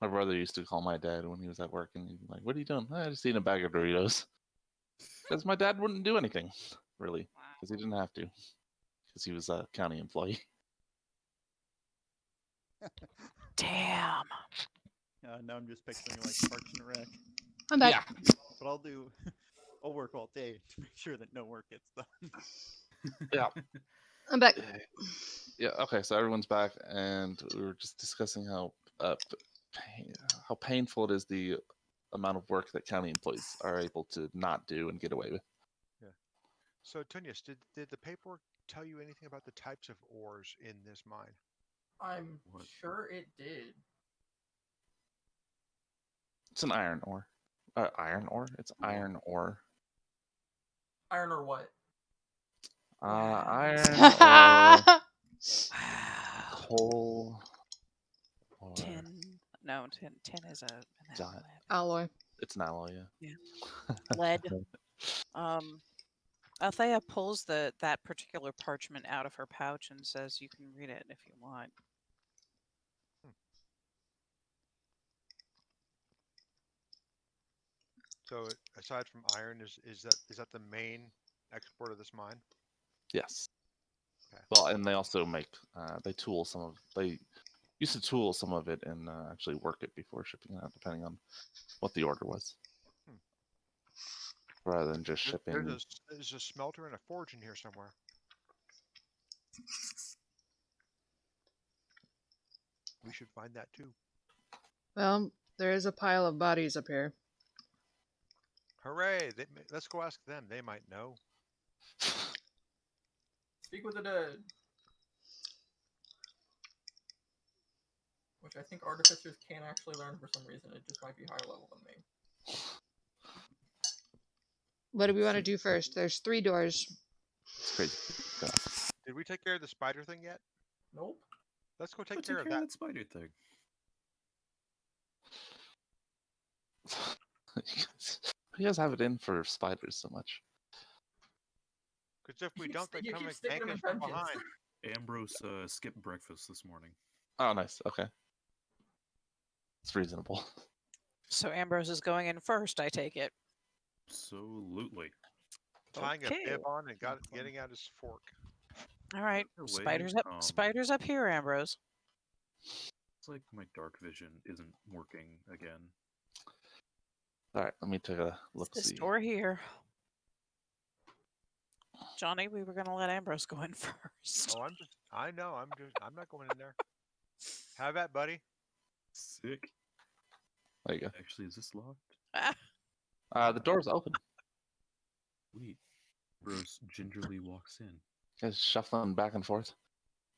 Speaker 3: My brother used to call my dad when he was at work, and he'd be like, "What are you doing?" "I just eating a bag of Doritos." Because my dad wouldn't do anything, really, because he didn't have to, because he was a county employee.
Speaker 2: Damn.
Speaker 6: Now I'm just picturing like Parks and Rec.
Speaker 1: I'm back.
Speaker 3: Yeah.
Speaker 6: But I'll work all day to make sure that no work gets done.
Speaker 3: Yeah.
Speaker 1: I'm back.
Speaker 3: Yeah. Okay. So everyone's back, and we were just discussing how painful it is, the amount of work that county employees are able to not do and get away with.
Speaker 4: Yeah. So, Tunius, did the paperwork tell you anything about the types of ores in this mine?
Speaker 5: I'm
Speaker 7: What?
Speaker 5: sure it did.
Speaker 3: It's an iron ore. Iron ore. It's iron ore.
Speaker 5: Iron or what?
Speaker 3: Iron or
Speaker 2: Wow.
Speaker 3: coal. Or
Speaker 2: Tin. No, tin is an
Speaker 3: Giant.
Speaker 1: Alloy.
Speaker 3: It's an alloy, yeah.
Speaker 2: lead. Althea pulls that particular parchment out of her pouch and says, "You can read it if you want."
Speaker 4: So, aside from iron, is that the main export of this mine?
Speaker 3: Yes.
Speaker 4: Okay.
Speaker 3: Well, and they also make they tool some of they used to tool some of it and actually work it before shipping it out, depending on what the order was, rather than just shipping.
Speaker 4: There's a smelter and a forge in here somewhere. We should find that too.
Speaker 1: Well, there is a pile of bodies up here.
Speaker 4: Hooray! Let's go ask them. They might know.
Speaker 5: Speak with the dead. Which I think artificers can actually learn for some reason. It just might be higher level than me.
Speaker 1: What do we want to do first? There's 3 doors.
Speaker 3: It's crazy stuff.
Speaker 4: Did we take care of the spider thing yet?
Speaker 5: Nope.
Speaker 4: Let's go take
Speaker 7: Let's
Speaker 4: care of that.
Speaker 7: spider thing.
Speaker 3: You guys have it in for spiders so much.
Speaker 4: Because if we
Speaker 5: You
Speaker 4: don't, they
Speaker 5: keep
Speaker 4: come and
Speaker 5: sticking
Speaker 4: gank
Speaker 5: them
Speaker 4: us
Speaker 5: in
Speaker 4: from
Speaker 5: dungeons.
Speaker 4: behind.
Speaker 7: Ambrose skipped breakfast this morning.
Speaker 3: Oh, nice. Okay. It's reasonable.
Speaker 2: So Ambrose is going in first, I take it.
Speaker 7: Absolutely.
Speaker 4: Tying a
Speaker 2: Okay.
Speaker 4: bib on and getting out his fork.
Speaker 2: All right.
Speaker 7: Either way,
Speaker 2: Spiders up. Spiders up here, Ambrose.
Speaker 7: It's like my dark vision isn't working again.
Speaker 3: All right, let me take a look.
Speaker 2: This
Speaker 3: See.
Speaker 2: door here. Johnny, we were gonna let Ambrose go in first.
Speaker 4: Oh, I know. I'm not going in there. Have that, buddy.
Speaker 7: Sick.
Speaker 3: There you go.
Speaker 7: Actually, is this locked?
Speaker 3: The door's open.
Speaker 7: Sweet. Ambrose gingerly walks in.
Speaker 3: Guys shuffling back and forth.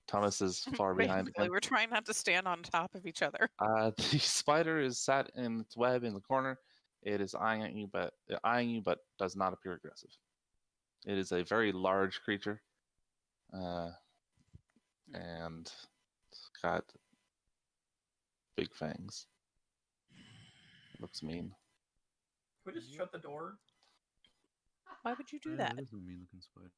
Speaker 3: Thomas is far behind
Speaker 2: Basically,
Speaker 3: again.
Speaker 2: we're trying not to stand on top of each other.
Speaker 3: The spider is sat in its web in the corner. It is eyeing you, but does not appear aggressive. It is a very large creature, and it's got big fangs. Looks mean.
Speaker 5: Can we just shut the door?
Speaker 2: Why would you do that?
Speaker 7: That is a mean looking spider.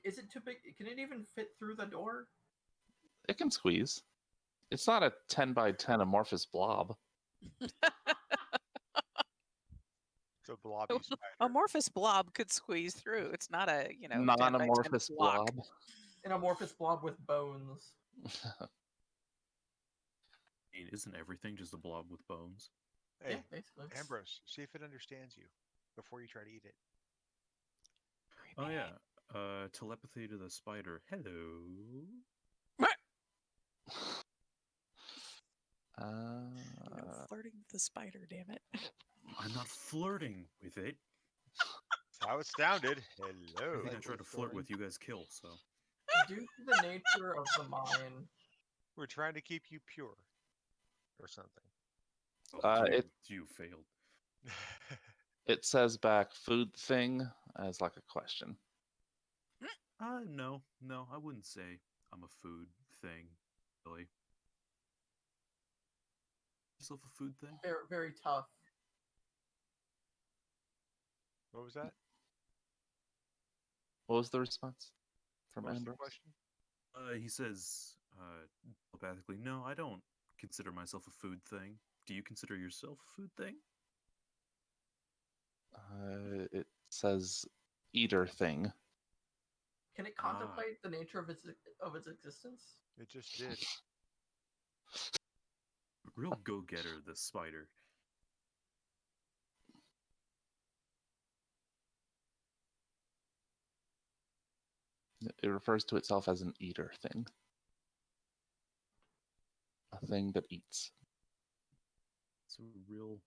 Speaker 5: Is it too big? Can it even fit through the door?
Speaker 3: It can squeeze. It's not a 10 by 10 amorphous blob.
Speaker 4: It's a blobby spider.
Speaker 2: Amorphous blob could squeeze through. It's not a, 10 by 10
Speaker 3: Non-amorphous
Speaker 2: block.
Speaker 3: blob.
Speaker 5: An amorphous blob with bones.
Speaker 7: I mean, isn't everything just a blob with bones?
Speaker 4: Hey,
Speaker 5: Yeah, basically.
Speaker 4: Ambrose, see if it understands you before you try to eat it.
Speaker 7: Oh yeah. Telepathy to the spider. Hello.
Speaker 2: No flirting with the spider, damn it.
Speaker 7: I'm not flirting with it.
Speaker 4: That's how it sounded.
Speaker 7: I
Speaker 4: Hello.
Speaker 7: think I tried to flirt with you guys kill, so.
Speaker 5: Due to the nature of the mine,
Speaker 4: We're trying to keep you pure, or something.
Speaker 7: You failed.
Speaker 3: It says back food thing as like a question.
Speaker 7: No, I wouldn't say I'm a food thing, really. Yourself a food thing?
Speaker 5: very, very tough.
Speaker 4: What was that?
Speaker 3: What was the response from
Speaker 4: What was the
Speaker 3: Ambrose?
Speaker 4: question?
Speaker 7: He says, telepathically, no, I don't consider myself a food thing. Do you consider yourself a food thing?
Speaker 3: It says eater thing.
Speaker 5: Can it contemplate the nature of its existence?
Speaker 4: It just did.
Speaker 7: Real go-getter, this spider.
Speaker 3: It refers to itself as an eater thing. A thing that eats.
Speaker 7: It's a real...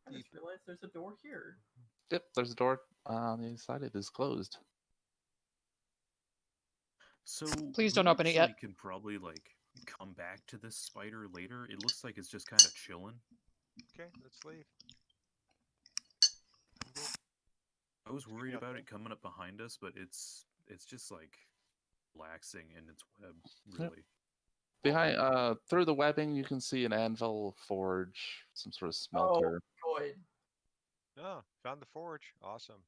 Speaker 5: I just realized there's a door here.
Speaker 3: Yep, there's a door on the inside. It is closed.
Speaker 7: So
Speaker 1: Please
Speaker 7: we
Speaker 1: don't open it yet.
Speaker 7: actually can probably come back to this spider later. It looks like it's just kind of chilling.
Speaker 4: Okay, let's leave.
Speaker 7: I was worried
Speaker 4: Yeah.
Speaker 7: about it coming up behind us, but it's just relaxing in its web, really.
Speaker 3: Behind, through the webbing, you can see an anvil, forge, some sort of smelter.
Speaker 5: Oh, good.
Speaker 4: Oh, found the forge. Awesome.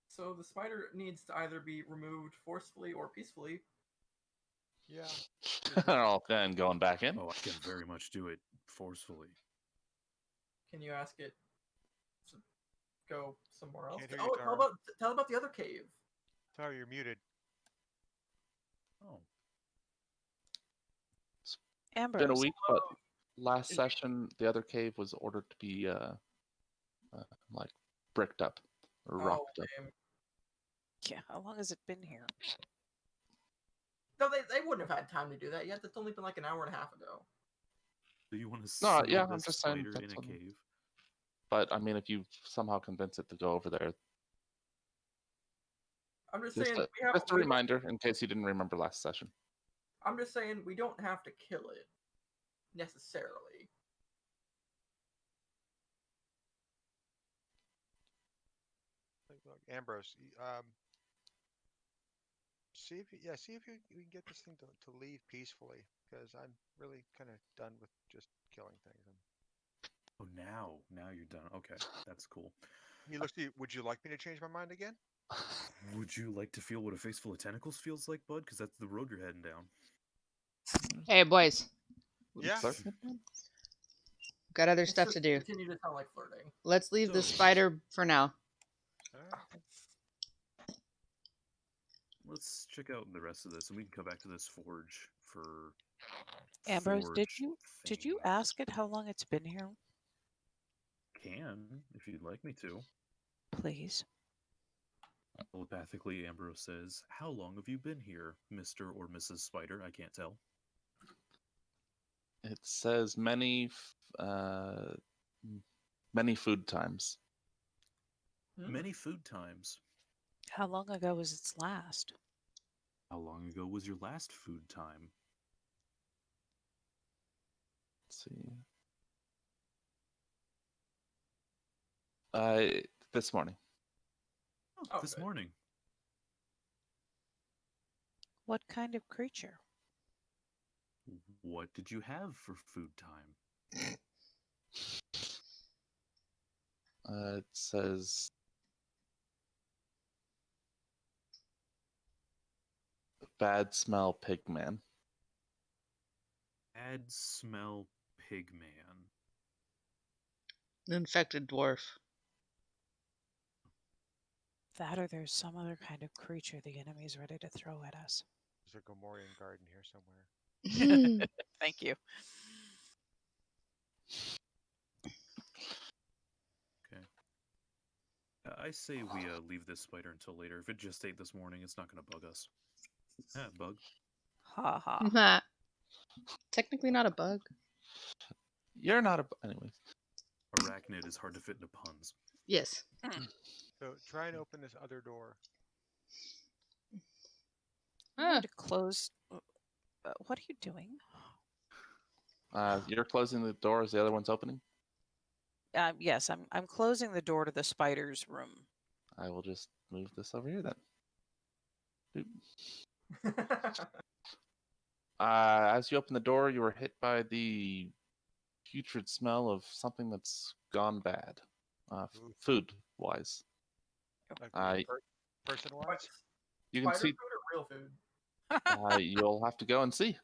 Speaker 5: So the spider needs to either be removed forcefully or peacefully.
Speaker 4: Yeah.
Speaker 3: Oh, and going back in.
Speaker 7: Oh, I can very much do it forcefully.
Speaker 5: Can you ask it to go somewhere else?
Speaker 4: Can't hear you,
Speaker 5: Oh,
Speaker 4: Tara.
Speaker 5: tell about the other cave.
Speaker 4: Tara, you're muted.
Speaker 7: Oh.
Speaker 2: Ambrose.
Speaker 3: Been a week, but last session the other cave was ordered to be like bricked up or rocked up.
Speaker 5: damn.
Speaker 2: Yeah, how long has it been here?
Speaker 5: No, they wouldn't have had time to do that yet. That's only been like an hour and a half ago.
Speaker 7: Do you want to
Speaker 3: No,
Speaker 7: see
Speaker 3: yeah,
Speaker 7: this
Speaker 3: I'm just saying
Speaker 7: spider in
Speaker 3: that's
Speaker 7: a
Speaker 3: what-
Speaker 7: cave?
Speaker 3: But I mean, if you somehow convince it to go over there,
Speaker 5: I'm just
Speaker 3: just
Speaker 5: saying
Speaker 3: a,
Speaker 5: we have.
Speaker 3: just a reminder in case you didn't remember last session.
Speaker 5: I'm just saying we don't have to kill it necessarily.
Speaker 4: Look, Ambrose, see if you can get this thing to leave peacefully, because I'm really kind of done with just killing things.
Speaker 7: Oh, now you're done. Okay, that's cool.
Speaker 4: He looks at you. Would you like me to change my mind again?
Speaker 7: Would you like to feel what a face full of tentacles feels like, bud? Because that's the road you're heading down.
Speaker 1: Hey, boys.
Speaker 4: Yeah.
Speaker 3: Sorry?
Speaker 1: Got other
Speaker 5: It's
Speaker 1: stuff
Speaker 5: just
Speaker 1: to do.
Speaker 5: Continue to sound like flirting.
Speaker 1: Let's leave the
Speaker 7: So-
Speaker 1: spider for now.
Speaker 4: Alright.
Speaker 7: Let's check out the rest of this, and we can come back to this forge for.
Speaker 2: Ambrose, did
Speaker 7: forge
Speaker 2: you
Speaker 7: things.
Speaker 2: ask it how long it's been here?
Speaker 7: Can, if you'd like me to.
Speaker 2: Please.
Speaker 7: Telepathically, Ambrose says, "How long have you been here, Mr. or Mrs. Spider? I can't tell."
Speaker 3: It says many food times.
Speaker 7: Many food times.
Speaker 2: How long ago was its last?
Speaker 7: How long ago was your last food time?
Speaker 3: Let's see. This morning.
Speaker 5: Oh,
Speaker 7: This
Speaker 5: good.
Speaker 7: morning.
Speaker 2: What kind of creature?
Speaker 7: What did you have for food time?
Speaker 3: It says bad smell pigman.
Speaker 7: Bad smell pigman.
Speaker 1: An infected dwarf.
Speaker 2: That or there's some other kind of creature the enemy's ready to throw at us.
Speaker 4: There's a Gomorian garden here somewhere.
Speaker 2: Thank you.
Speaker 7: I say we leave this spider until later. If it just ate this morning, it's not going to bug us. Bug.
Speaker 2: Ha ha.
Speaker 1: Nah. Technically not a bug.
Speaker 3: You're not a. Anyways.
Speaker 7: Arachnid is hard to fit into puns.
Speaker 1: Yes.
Speaker 4: So try and open this other door.
Speaker 2: I'm going to close. What are you doing?
Speaker 3: You're closing the door as the other one's opening.
Speaker 2: Yes, I'm closing the door to the spider's room.
Speaker 3: I will just move this over here then. Boop. As you open the door, you are hit by the putrid smell of something that's gone bad,
Speaker 4: Ooh.
Speaker 3: food-wise.
Speaker 4: Like person-wise?
Speaker 3: You can
Speaker 5: Spider
Speaker 3: see.
Speaker 5: food or real food?
Speaker 3: You'll have to go and see.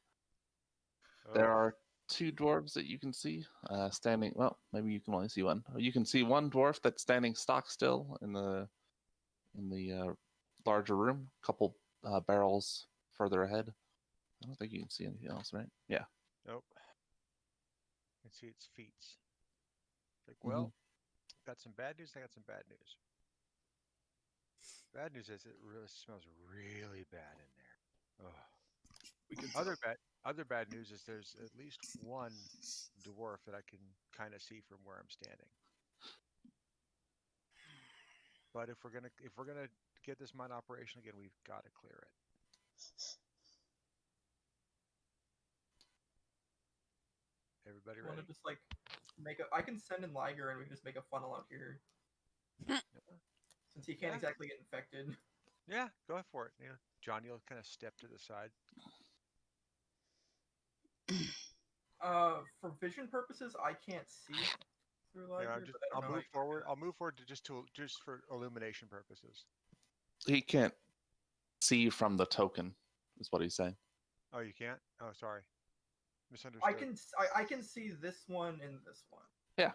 Speaker 3: There
Speaker 4: Oh,
Speaker 3: are two dwarves that you can see standing. Well, maybe you can only see one. You can see one dwarf that's standing stock still in the larger room. A couple barrels further ahead. I don't think you can see anything else, right? Yeah.
Speaker 4: nope. I can see its feet. Like, well, got some bad news. I got some bad news. Bad news is it really smells really bad in there. Oh.
Speaker 7: We can
Speaker 4: Other bad news is there's at least one dwarf that I can kind of see from where I'm standing. But if we're gonna get this mine operational again, we've got to clear it. Everybody
Speaker 5: I want
Speaker 4: ready?
Speaker 5: to just like make a. I can send in Liger and we can just make a funnel out here. Since he can't
Speaker 4: Yeah.
Speaker 5: exactly get infected.
Speaker 4: Yeah, go for it. You know, Johnny will kind of step to the side.
Speaker 5: For vision purposes, I can't see through Liger,
Speaker 4: Yeah,
Speaker 5: but I don't know.
Speaker 4: I'll move forward to just for illumination purposes.
Speaker 3: He can't see from the token, is what he's saying.
Speaker 4: Oh, you can't? Oh, sorry. Misunderstood.
Speaker 5: I can see this one and this one.
Speaker 3: Yeah.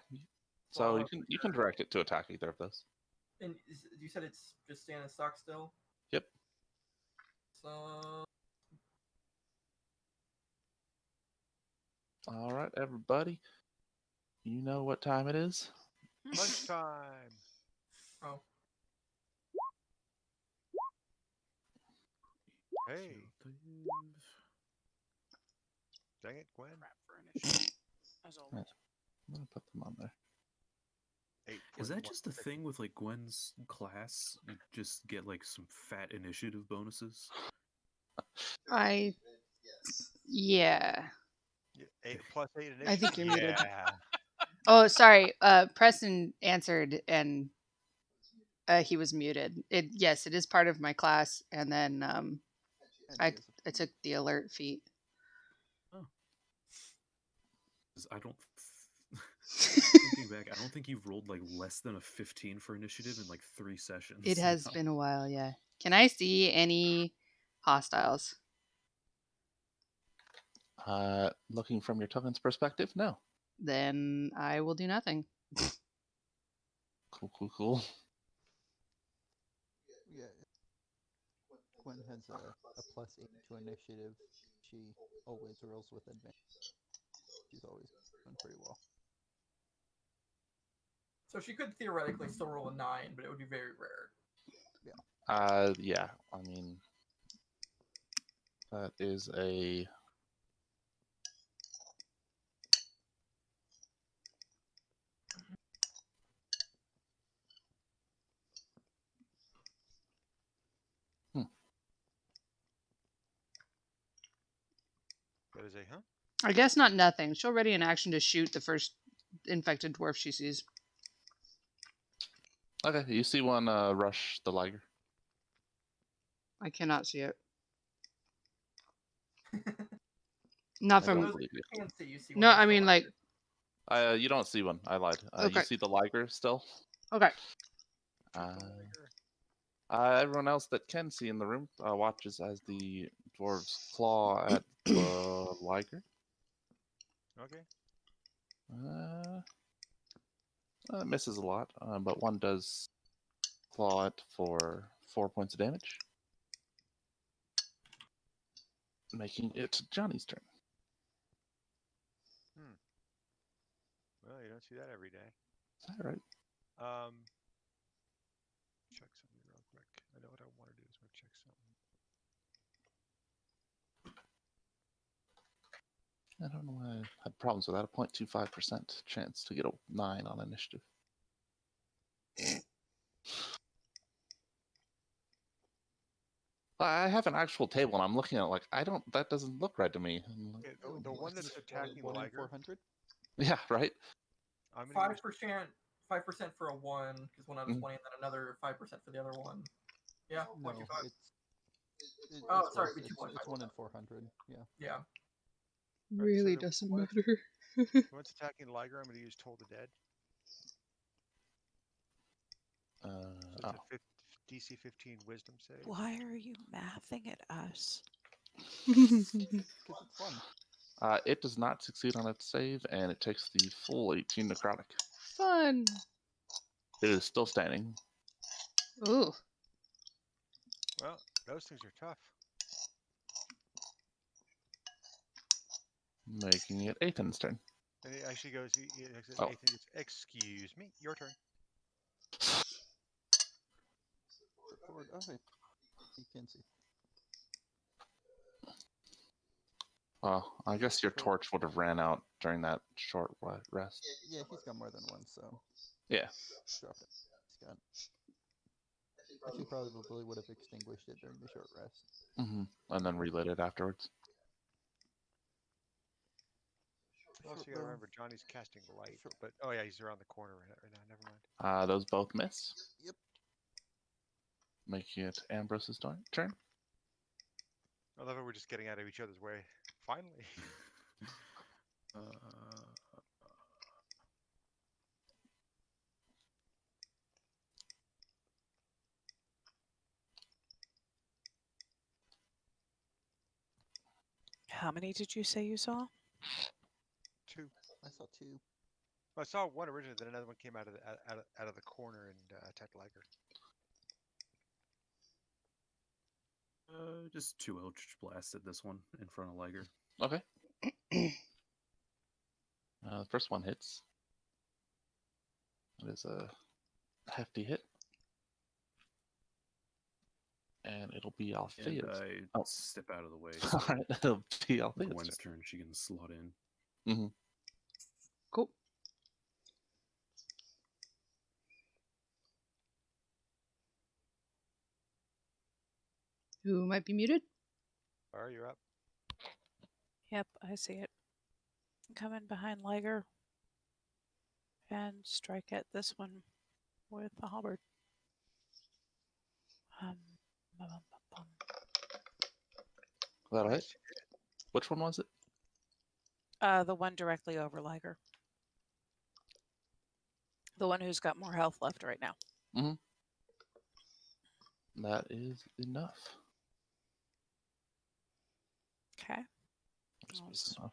Speaker 3: So
Speaker 5: Well,
Speaker 3: you can direct it to attack either of those.
Speaker 5: And you said it's just standing stock still.
Speaker 3: Yep.
Speaker 5: So
Speaker 3: All right, everybody. You know what time it is?
Speaker 4: Lunchtime.
Speaker 5: oh,
Speaker 4: Hey, dang it, Gwen.
Speaker 2: Crap for initiative. As always.
Speaker 3: I'm gonna put them on there.
Speaker 4: 8
Speaker 7: Is that just the thing with like Gwen's class? You just get like some fat initiative bonuses?
Speaker 1: Yeah.
Speaker 4: 8 plus 8 initiative?
Speaker 1: I think you're muted.
Speaker 4: Yeah.
Speaker 1: Oh, sorry. Preston answered and he was muted. Yes, it is part of my class, and then
Speaker 6: And
Speaker 1: I
Speaker 6: Joseph.
Speaker 1: I took the alert feat.
Speaker 7: 'Cause I don't. Thinking back, I don't think you've rolled like less than a 15 for initiative in like 3 sessions.
Speaker 1: It has
Speaker 7: now.
Speaker 1: been a while, yeah. Can I see any hostiles?
Speaker 3: Looking from your token's perspective, no.
Speaker 1: Then I will do nothing.
Speaker 3: Cool.
Speaker 6: Yeah. Gwen has a +8 to initiative. She always rolls with advantage. She's always done pretty well.
Speaker 5: So she could theoretically still roll a 9, but it would be very rare.
Speaker 3: Yeah. I mean, that is a.
Speaker 4: That is a huh?
Speaker 1: I guess not nothing. She'll ready an action to shoot the first infected dwarf she sees.
Speaker 3: Okay, you see one rush the liger.
Speaker 1: I cannot see it. Not
Speaker 3: I
Speaker 1: from.
Speaker 3: don't believe you.
Speaker 5: I can't see you see.
Speaker 1: No,
Speaker 5: one
Speaker 1: I
Speaker 5: that's
Speaker 1: mean
Speaker 5: still
Speaker 1: like.
Speaker 3: You don't see one. I lied.
Speaker 1: Okay.
Speaker 3: You see the liger still.
Speaker 1: Okay.
Speaker 3: Everyone else that can see in the room watches as the dwarves claw at the liger.
Speaker 4: Okay.
Speaker 3: Misses a lot, but one does claw it for 4 points of damage, making it Johnny's turn.
Speaker 4: Well, you don't see that every day.
Speaker 3: Is that right?
Speaker 4: Check something real quick. I know what I want to do is want to check something.
Speaker 3: I don't know why I had problems with that. A 0.25% chance to get a 9 on initiative. I have an actual table and I'm looking at it like, that doesn't look right to me. Like,
Speaker 4: Okay, the one that's attacking
Speaker 6: one in
Speaker 4: Liger.
Speaker 6: 400.
Speaker 3: yeah, right?
Speaker 4: I'm gonna use
Speaker 5: 5% for a 1, because one out of 20, and then another 5% for the other one. Yeah,
Speaker 6: No,
Speaker 5: 0.25.
Speaker 6: it's
Speaker 5: sorry,
Speaker 6: worse.
Speaker 5: we do
Speaker 6: It's
Speaker 5: 1.5.
Speaker 6: 1 in 400. Yeah.
Speaker 5: Yeah.
Speaker 1: Really
Speaker 4: so
Speaker 1: doesn't
Speaker 4: once-
Speaker 1: matter.
Speaker 4: Once attacking Liger, I'm going to use Toll the Dead. So it's a DC 15 Wisdom save.
Speaker 2: Why are you mathing at us?
Speaker 6: Because it's fun.
Speaker 3: It does not succeed on its save, and it takes the full 18 necrotic.
Speaker 1: Fun.
Speaker 3: It is still standing.
Speaker 1: Ooh.
Speaker 4: Well, those things are tough.
Speaker 3: Making it Ethan's turn.
Speaker 4: And it actually goes,
Speaker 3: Oh.
Speaker 4: Ethan goes, excuse me, your turn.
Speaker 6: Forward. Okay. You can see.
Speaker 3: Well, I guess your torch would have ran out during that short rest.
Speaker 6: Yeah, he's got more than one, so
Speaker 3: Yeah.
Speaker 6: drop it. He's got. Actually, probably would have extinguished it during the short rest.
Speaker 3: And then relit it afterwards.
Speaker 4: Also, you gotta remember, Johnny's casting light. But, oh yeah, he's around the corner right now. Never mind.
Speaker 3: Those both miss.
Speaker 6: Yep.
Speaker 3: Making it Ambrose's turn.
Speaker 4: I love it. We're just getting out of each other's way. Finally.
Speaker 2: How many did you say you saw?
Speaker 4: 2.
Speaker 6: I saw 2.
Speaker 4: Well, I saw one originally, then another one came out of the corner and attacked Liger.
Speaker 7: Just 2 Eldritch Blasts at this one in front of Liger.
Speaker 3: Okay. The first one hits. It is a hefty hit. And it'll be Althea's.
Speaker 7: And I step out of the way.
Speaker 3: All right, it'll be Althea's
Speaker 7: Gwen's turn. She can slot in.
Speaker 1: Cool. Who might be muted?
Speaker 4: Alright, you're up.
Speaker 2: Yep, I see it. Come in behind Liger and strike at this one with the halberd.
Speaker 3: Is that right? Which one was it?
Speaker 2: The one directly over Liger. The one who's got more health left right now.
Speaker 3: That is enough.
Speaker 2: Okay.
Speaker 3: That's
Speaker 2: I'll
Speaker 3: just enough.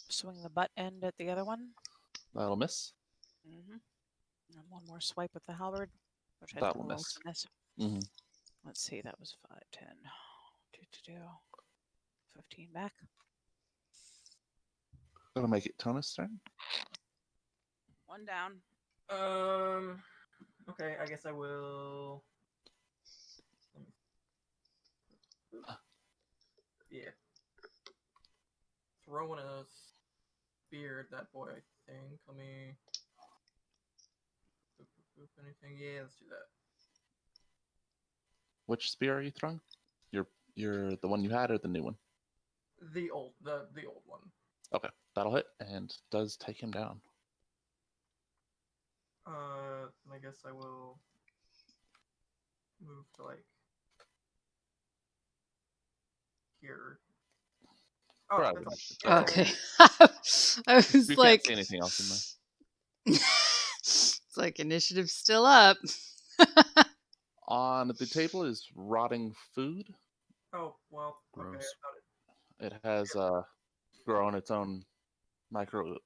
Speaker 2: swing the butt end at the other one.
Speaker 3: That'll miss.
Speaker 2: Mm-hmm. And one more swipe with the halberd, which I
Speaker 3: That
Speaker 2: think
Speaker 3: will
Speaker 2: will
Speaker 3: miss.
Speaker 2: also miss.
Speaker 3: Mm-hmm.
Speaker 2: Let's see, that was 5, 10, 15 back.
Speaker 3: That'll make it Tonus' turn.
Speaker 2: 1 down.
Speaker 5: Okay, I guess I will. Yeah. Throwing a spear at that boy, I think. Let me. Anything? Yeah, let's do that.
Speaker 3: Which spear are you throwing? You're the one you had or the new one?
Speaker 5: The old one.
Speaker 3: Okay, that'll hit and does take him down.
Speaker 5: I guess I will move to like here. Oh,
Speaker 3: Right,
Speaker 5: that's all.
Speaker 3: initiative.
Speaker 5: Yeah,
Speaker 1: Okay.
Speaker 5: yeah.
Speaker 1: I was
Speaker 3: You
Speaker 1: like,
Speaker 3: can't see anything else in there.
Speaker 1: it's like initiative's still up.
Speaker 3: On the table is rotting food.
Speaker 5: Oh well. Okay, I
Speaker 7: Gross.
Speaker 5: thought it.
Speaker 3: It has grown its own micro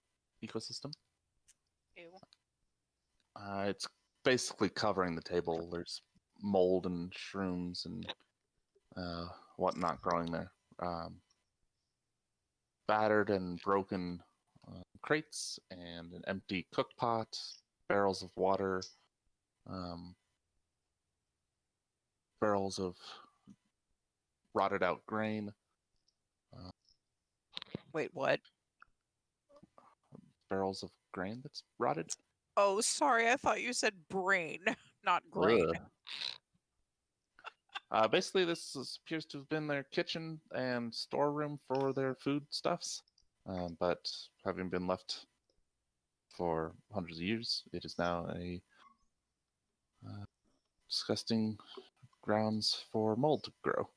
Speaker 3: ecosystem.
Speaker 2: Ew.
Speaker 3: It's basically covering the table. There's mold and shrooms and whatnot growing there. Battered and broken crates and an empty cook pot, barrels of water, barrels of rotted out grain,
Speaker 2: Wait, what?
Speaker 3: barrels of grain that's rotted.
Speaker 2: Oh, sorry. I thought you said brain, not grain.
Speaker 3: Basically, appears to have been their kitchen and storeroom for their foodstuffs, but having been left for hundreds of years, it is now a disgusting grounds for mold to grow.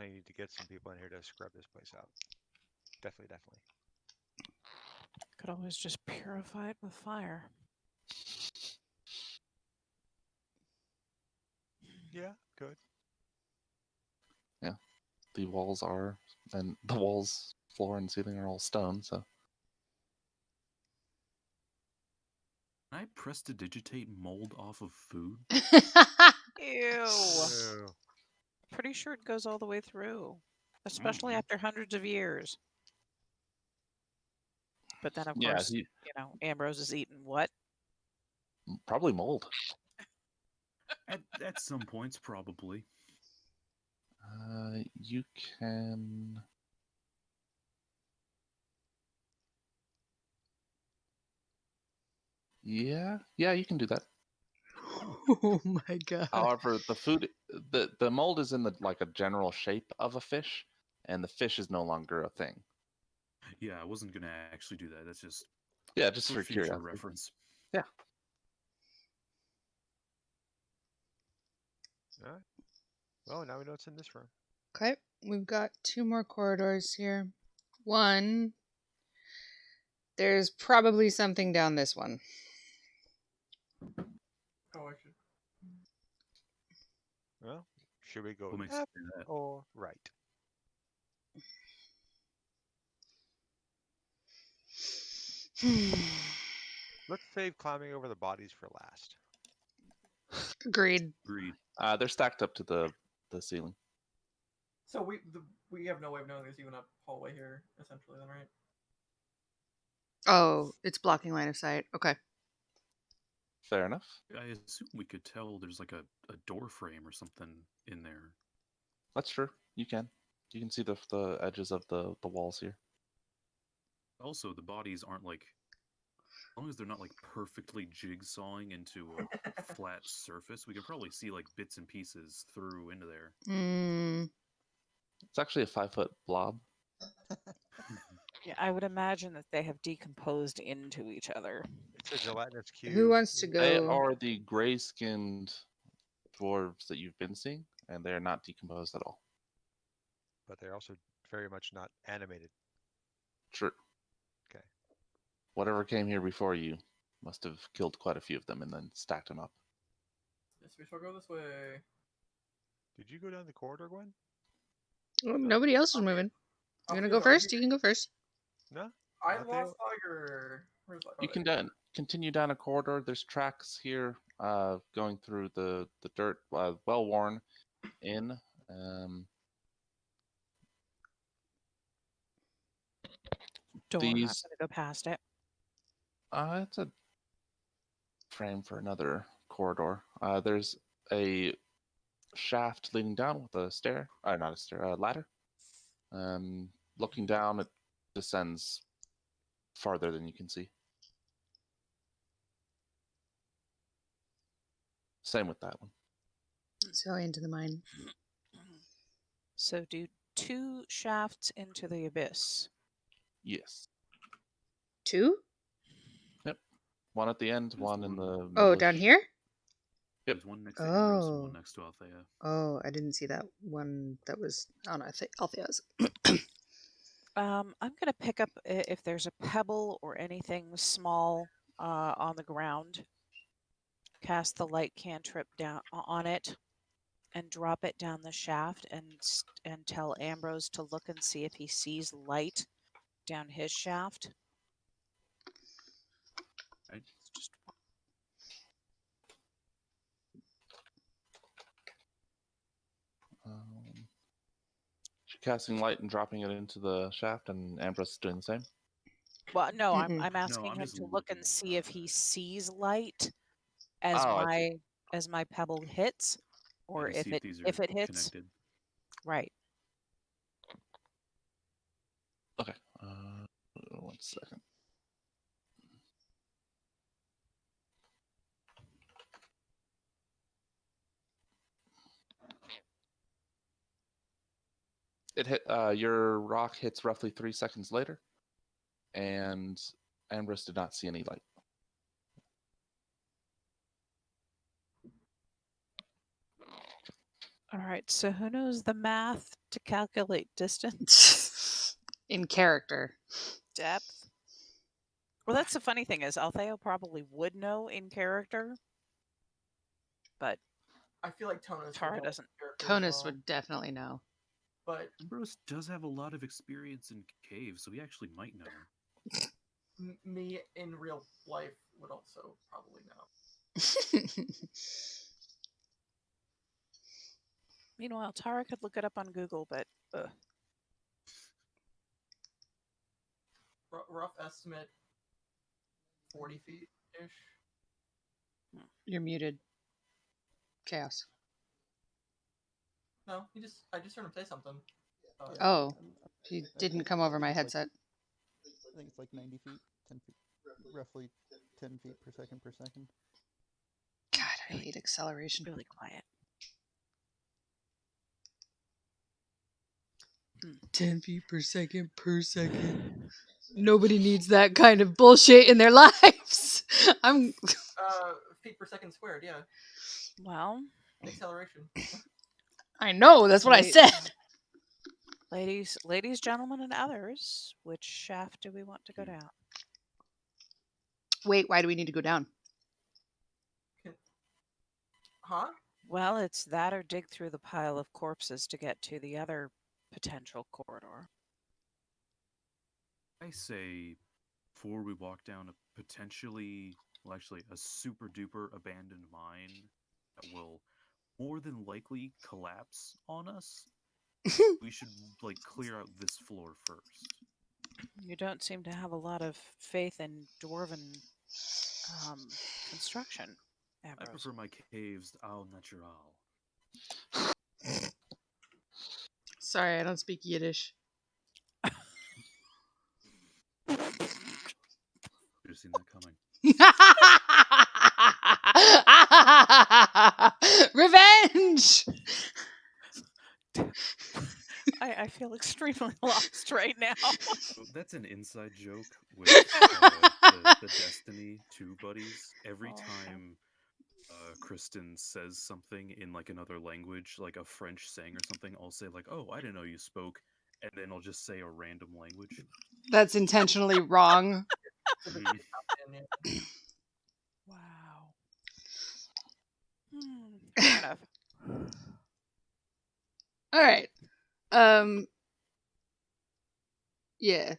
Speaker 4: I need to get some people in here to scrub this place out. Definitely.
Speaker 2: Could always just purify it with fire.
Speaker 4: Yeah, good.
Speaker 3: Yeah, the walls, floor, and ceiling are all stone. So
Speaker 7: Can I prestidigitate mold off of food?
Speaker 2: Ew.
Speaker 4: Ew.
Speaker 2: Pretty sure it goes all the way through, especially after hundreds of years. But then, of
Speaker 3: yeah,
Speaker 2: course, Ambrose is eating what?
Speaker 3: probably mold.
Speaker 7: At some points, probably.
Speaker 3: You can. Yeah, you can do that.
Speaker 1: Oh my god.
Speaker 3: However, the mold is in a general shape of a fish, and the fish is no longer a thing.
Speaker 7: Yeah, I wasn't gonna actually do that. That's just
Speaker 3: Just
Speaker 7: for
Speaker 3: for
Speaker 7: future
Speaker 3: curiosity.
Speaker 7: reference.
Speaker 3: Yeah.
Speaker 4: All right. Well, now we know what's in this room.
Speaker 1: Okay, we've got 2 more corridors here. One, there's probably something down this one.
Speaker 5: Oh, I should.
Speaker 4: Well, should we go
Speaker 7: What makes
Speaker 4: left
Speaker 7: you say that?
Speaker 4: or right? Let's save climbing over the bodies for last.
Speaker 1: Agreed.
Speaker 7: Agreed.
Speaker 3: They're stacked up to the ceiling.
Speaker 5: So we have no way of knowing there's even a hallway here, essentially, then, right?
Speaker 1: Oh, it's blocking line of sight. Okay.
Speaker 3: Fair enough.
Speaker 7: I assume we could tell there's like a door frame or something in there.
Speaker 3: That's true. You can see the edges of the walls here.
Speaker 7: Also, the bodies aren't like, as long as they're not like perfectly jigsawing into a flat surface, we could probably see like bits and pieces through into there.
Speaker 3: It's actually a 5-foot blob.
Speaker 2: Yeah, I would imagine that they have decomposed into each other.
Speaker 4: It's a gelatinous cube.
Speaker 1: Who wants to
Speaker 3: They
Speaker 1: go?
Speaker 3: are the gray-skinned dwarves that you've been seeing, and they are not decomposed at all.
Speaker 4: But they're also very much not animated.
Speaker 3: True.
Speaker 4: Okay.
Speaker 3: whatever came here before you must have killed quite a few of them and then stacked them up.
Speaker 5: Yes, we shall go this way.
Speaker 4: Did you go down the corridor, Gwen?
Speaker 1: Well, nobody else is moving. You gonna go first? You can go first.
Speaker 4: No.
Speaker 5: I
Speaker 4: Not
Speaker 5: lost
Speaker 4: there.
Speaker 5: Tiger. Where's
Speaker 3: You can continue down a corridor. There's tracks here going through the dirt, well-worn inn.
Speaker 2: Door. I'm
Speaker 3: These,
Speaker 2: gonna go past it.
Speaker 3: it's a frame for another corridor. There's a shaft leading down with a stair. Not a stair, a ladder. Looking down, it descends farther than you can see. Same with that one.
Speaker 1: So into the mine.
Speaker 2: So do 2 shafts into the abyss.
Speaker 3: Yes.
Speaker 1: 2?
Speaker 3: Yep. One at the end, one in the
Speaker 1: Oh,
Speaker 3: middle-ish.
Speaker 1: down here?
Speaker 3: Yep.
Speaker 7: There's one next to Ambrose and
Speaker 1: Oh.
Speaker 7: one next to Althea.
Speaker 1: Oh, I didn't see that one that was on Althea's.
Speaker 2: I'm gonna pick up if there's a pebble or anything small on the ground. Cast the light cantrip down on it, and drop it down the shaft, and tell Ambrose to look and see if he sees light down his shaft.
Speaker 7: Right.
Speaker 2: Just
Speaker 3: Casting light and dropping it into the shaft, and Ambrose is doing the same.
Speaker 2: well, no,
Speaker 1: Mm-mm.
Speaker 2: I'm asking
Speaker 7: I'm
Speaker 2: him
Speaker 7: just
Speaker 2: to look
Speaker 7: looking
Speaker 2: and
Speaker 7: at
Speaker 2: see if he
Speaker 7: it.
Speaker 2: sees light as
Speaker 3: Oh, I see.
Speaker 2: my pebble hits, or
Speaker 7: Yeah, to
Speaker 2: if
Speaker 7: see
Speaker 2: it
Speaker 7: these
Speaker 2: if
Speaker 7: are
Speaker 2: it hits.
Speaker 7: connected.
Speaker 2: Right.
Speaker 3: Okay. 1 second. It hit. Your rock hits roughly 3 seconds later, and Ambrose did not see any light.
Speaker 2: All right. So who knows the math to calculate distance?
Speaker 1: In character.
Speaker 2: Depth. Well, that's the funny thing is Althea probably would know in character, but
Speaker 5: I feel like Tonus
Speaker 2: Tara
Speaker 5: would know
Speaker 2: doesn't.
Speaker 5: character as
Speaker 1: Tonus
Speaker 5: well,
Speaker 1: would definitely know.
Speaker 5: But
Speaker 7: Ambrose does have a lot of experience in caves, so he actually might know.
Speaker 5: me in real life would also probably know.
Speaker 2: Meanwhile, Tara could look it up on Google, but
Speaker 5: Rough estimate, 40 feet ish.
Speaker 1: You're muted. Chaos.
Speaker 5: No, I just heard him say something.
Speaker 1: Oh, he didn't come over my headset.
Speaker 6: I think it's like 90 feet, 10 feet, roughly 10 feet per second.
Speaker 1: God, I hate acceleration.
Speaker 2: really quiet.
Speaker 1: 10 feet per second. Nobody needs that kind of bullshit in their lives.
Speaker 5: Feet per second squared, yeah.
Speaker 2: Well,
Speaker 5: Acceleration.
Speaker 1: I know, that's what I
Speaker 2: Wait.
Speaker 1: said.
Speaker 2: ladies, gentlemen, and others, which shaft do we want to go down?
Speaker 1: Wait, why do we need to go down?
Speaker 5: Huh?
Speaker 2: Well, it's that or dig through the pile of corpses to get to the other potential corridor.
Speaker 7: I say, before we walk down a potentially, well, actually, a super duper abandoned mine that will more than likely collapse on us, we should clear out this floor first.
Speaker 2: You don't seem to have a lot of faith in dwarven construction, Ambrose.
Speaker 7: I prefer my caves au natural.
Speaker 1: Sorry, I don't speak Yiddish.
Speaker 7: Should have seen that coming.
Speaker 1: Revenge!
Speaker 2: I feel extremely lost right now.
Speaker 7: So that's an inside joke with the Destiny 2 buddies. Every time Kristen says something in another language, like a French saying or something, I'll say oh, I didn't know you spoke, and then I'll just say a random language.
Speaker 1: That's intentionally wrong.
Speaker 5: Typically,
Speaker 7: Mhm.
Speaker 5: top 10, yeah.
Speaker 2: Wow. Fair enough.
Speaker 1: All right. Yeah.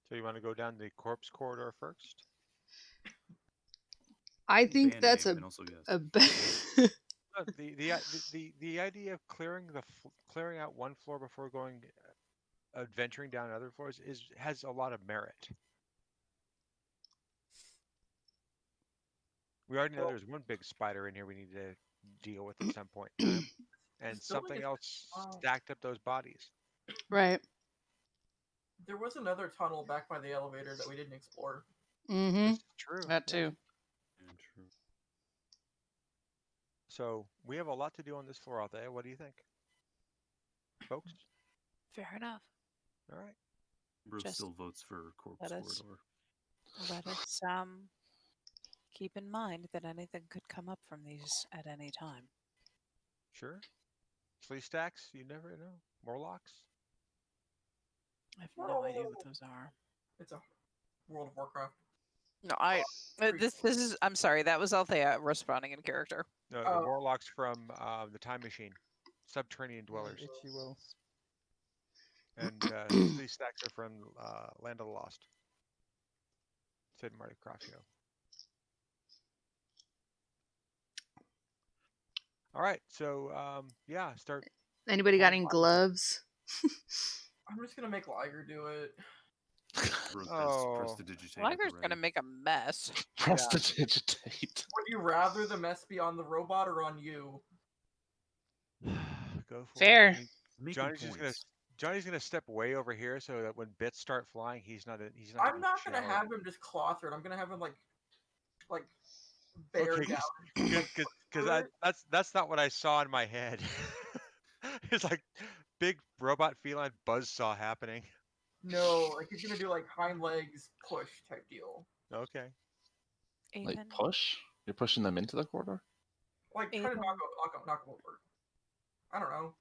Speaker 4: So you want to go down the corpse corridor first?
Speaker 1: I think
Speaker 7: Band
Speaker 1: that's
Speaker 7: name, and also yes.
Speaker 1: a be-
Speaker 4: The idea of clearing out one floor before going adventuring down other floors has a lot of merit. We already know
Speaker 5: Well-
Speaker 4: there's one big spider in here we need to deal with at some point in time, and
Speaker 5: This building
Speaker 4: something
Speaker 5: is-
Speaker 4: else
Speaker 5: wow.
Speaker 4: stacked up those bodies.
Speaker 1: right.
Speaker 5: There was another tunnel back by the elevator that we didn't explore.
Speaker 1: Mm-hmm.
Speaker 4: This is true.
Speaker 1: That
Speaker 4: yeah.
Speaker 1: too.
Speaker 7: Yeah, true.
Speaker 4: So we have a lot to do on this floor out there. What do you think, folks?
Speaker 2: Fair enough.
Speaker 4: All right.
Speaker 7: Bruce
Speaker 2: Just
Speaker 7: still votes for corpse
Speaker 2: let us-
Speaker 7: corridor.
Speaker 2: Let us keep in mind that anything could come up from these at any time.
Speaker 4: Sure. Flea stacks, you never know. Morlocks.
Speaker 2: I have no idea what those are.
Speaker 5: It's a World of Warcraft.
Speaker 2: No, this is. I'm sorry. That was Althea responding in character.
Speaker 4: No,
Speaker 5: Oh.
Speaker 4: the Morlocks from the Time Machine. Subterranean dwellers.
Speaker 6: Ichiwo.
Speaker 4: And flea stacks are from Land of the Lost. Said Marty Crocchio. All right, so yeah, start.
Speaker 1: Anybody got
Speaker 4: Pulling
Speaker 1: any
Speaker 4: bodies.
Speaker 1: gloves?
Speaker 5: I'm just gonna make Liger do it.
Speaker 7: Bruce
Speaker 4: Oh.
Speaker 7: has prestidigitate. at the
Speaker 2: Liger's gonna
Speaker 7: ready.
Speaker 2: make a mess.
Speaker 3: Prestidigitate.
Speaker 5: Would you rather the mess be on the robot or on you?
Speaker 4: Go for
Speaker 1: Fair.
Speaker 4: it. I mean,
Speaker 7: Making
Speaker 4: Johnny's just gonna
Speaker 7: points.
Speaker 4: Johnny's gonna step way over here so that when bits start flying, he's not.
Speaker 5: I'm not gonna have him just claw through it. I'm gonna have him like bear
Speaker 4: Okay,
Speaker 5: down.
Speaker 4: because that's not what I saw in my head. It's like big robot feline buzzsaw happening.
Speaker 5: No, like he's gonna do like hind legs push type deal.
Speaker 4: Okay.
Speaker 3: Like
Speaker 2: Ethan,
Speaker 3: push? You're pushing them into the corridor?
Speaker 5: Like try to
Speaker 2: Ethan.
Speaker 5: knock them over. I don't know.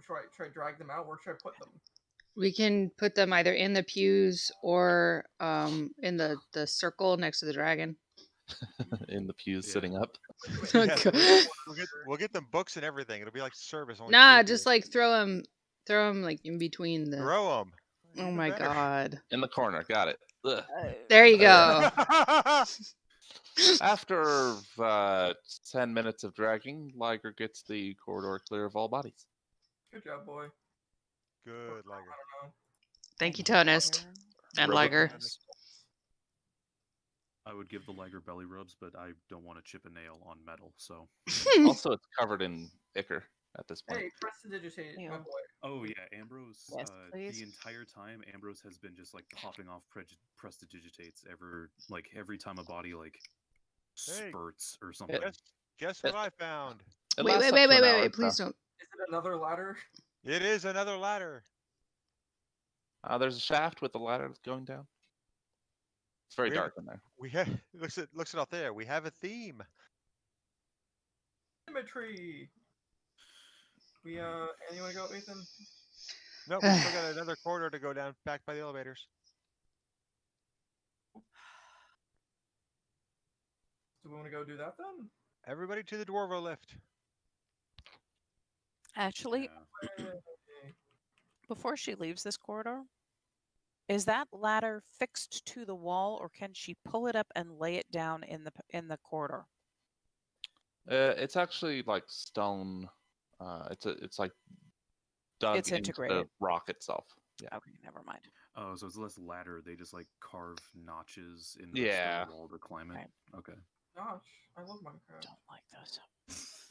Speaker 5: Should I drag them out? Where should I put them?
Speaker 1: We can put them either in the pews or in the circle next to the dragon.
Speaker 3: In the pews
Speaker 7: Yeah.
Speaker 3: sitting up.
Speaker 4: Yes,
Speaker 1: God.
Speaker 4: we'll get them books and everything. It'll be like service. Only
Speaker 1: Nah,
Speaker 4: creepier.
Speaker 1: just like throw them like in between the.
Speaker 4: throw them.
Speaker 1: Oh my god!
Speaker 3: In the corner. Got it. Ugh.
Speaker 1: There you go.
Speaker 3: After 10 minutes of dragging, Liger gets the corridor clear of all bodies.
Speaker 5: Good job, boy.
Speaker 4: Good,
Speaker 5: I
Speaker 4: Liger.
Speaker 5: don't know.
Speaker 1: Thank you, Tonist and
Speaker 3: Robot
Speaker 1: Liger.
Speaker 7: I would give the Liger belly rubs, but I don't want to chip a nail on metal, so.
Speaker 3: Also, it's covered in ichor at this point.
Speaker 5: Hey, prestidigitate, my
Speaker 2: Ew.
Speaker 5: boy.
Speaker 7: Oh yeah, Ambrose.
Speaker 2: Yes, please.
Speaker 7: The entire time, Ambrose has been just like popping off prestidigitates every time a body like
Speaker 4: Hey.
Speaker 7: spurts or something.
Speaker 4: Guess what I found?
Speaker 3: It
Speaker 1: Wait,
Speaker 3: lasts
Speaker 1: wait,
Speaker 3: up
Speaker 1: wait,
Speaker 3: to
Speaker 1: wait,
Speaker 3: an hour,
Speaker 1: wait! Please
Speaker 3: so-
Speaker 1: don't.
Speaker 5: Is it another ladder?
Speaker 4: It is another ladder.
Speaker 3: There's a shaft with a ladder that's going down. It's very
Speaker 4: We have-
Speaker 3: dark in there.
Speaker 4: We have looks at out there. We have a theme.
Speaker 5: Symmetry. We anyone go, Ethan?
Speaker 4: No, we still got another corridor to go down back by the elevators.
Speaker 5: Do we want to go do that then?
Speaker 4: Everybody to the Dwarvo lift.
Speaker 2: Actually,
Speaker 7: Yeah.
Speaker 5: Hey.
Speaker 2: before she leaves this corridor, is that ladder fixed to the wall, or can she pull it up and lay it down in the corridor?
Speaker 3: It's actually like stone. It's like dug
Speaker 2: It's
Speaker 3: into
Speaker 2: integrated.
Speaker 3: the rock itself. Yeah.
Speaker 2: Okay, never mind.
Speaker 7: Oh, so it's less ladder. They just like carve notches in the
Speaker 3: Yeah.
Speaker 7: stone wall to climb it.
Speaker 2: Right.
Speaker 7: Okay.
Speaker 5: Gosh, I love Minecraft.
Speaker 2: Don't like those.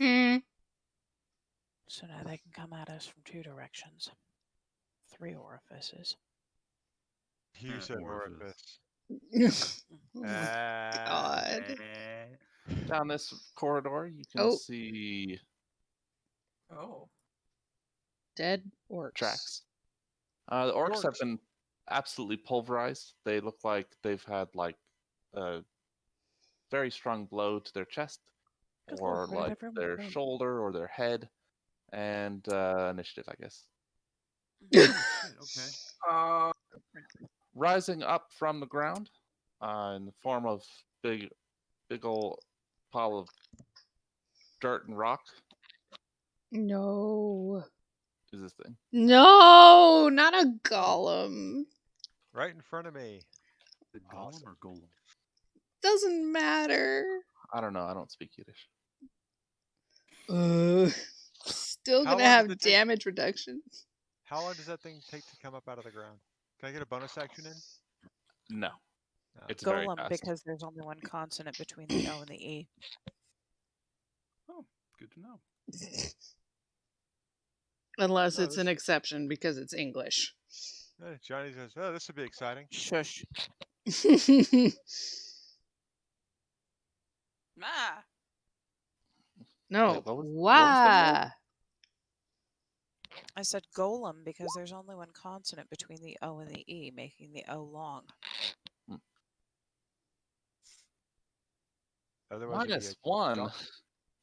Speaker 1: Hmm.
Speaker 2: So now they can come at us from 2 directions. 3 orifices.
Speaker 4: You said
Speaker 7: Orifice.
Speaker 4: orifice.
Speaker 1: Oh my god.
Speaker 3: Down this corridor, you can
Speaker 1: Oh.
Speaker 3: see
Speaker 5: Oh.
Speaker 1: Dead orcs.
Speaker 3: tracks. The orcs have
Speaker 4: Orcs.
Speaker 3: been absolutely pulverized. They look like they've had like a very strong blow to their chest,
Speaker 2: Good
Speaker 3: or
Speaker 2: lord, where did
Speaker 3: like
Speaker 2: everyone
Speaker 3: their
Speaker 2: go?
Speaker 3: shoulder or their head, and initiative, I guess.
Speaker 7: Shit, okay.
Speaker 5: Uh,
Speaker 3: rising up from the ground in the form of big ol' pile of dirt and rock
Speaker 1: No.
Speaker 3: is this thing.
Speaker 1: No, not a golem.
Speaker 4: Right in front of me.
Speaker 7: The golem
Speaker 4: Awesome.
Speaker 7: or golem?
Speaker 1: Doesn't matter.
Speaker 3: I don't know. I don't speak Yiddish.
Speaker 1: Still
Speaker 4: How
Speaker 1: gonna
Speaker 4: long does
Speaker 1: have
Speaker 4: it take-
Speaker 1: damage reduction.
Speaker 4: How long does that thing take to come up out of the ground? Can I get a bonus action in?
Speaker 3: No.
Speaker 4: No.
Speaker 3: It's very
Speaker 2: Golem,
Speaker 3: fast.
Speaker 2: because there's only one consonant between the O and the E.
Speaker 7: Oh, good to know.
Speaker 1: Unless
Speaker 4: No,
Speaker 1: it's an exception because it's English.
Speaker 4: Johnny says, "Oh, this would be exciting."
Speaker 2: Shush. Ah.
Speaker 1: No.
Speaker 3: Wait, what was the word?
Speaker 1: Why?
Speaker 2: I said golem because there's only one consonant between the O and the E, making the O long.
Speaker 4: Otherwise, it'd be a
Speaker 3: -1.
Speaker 4: go-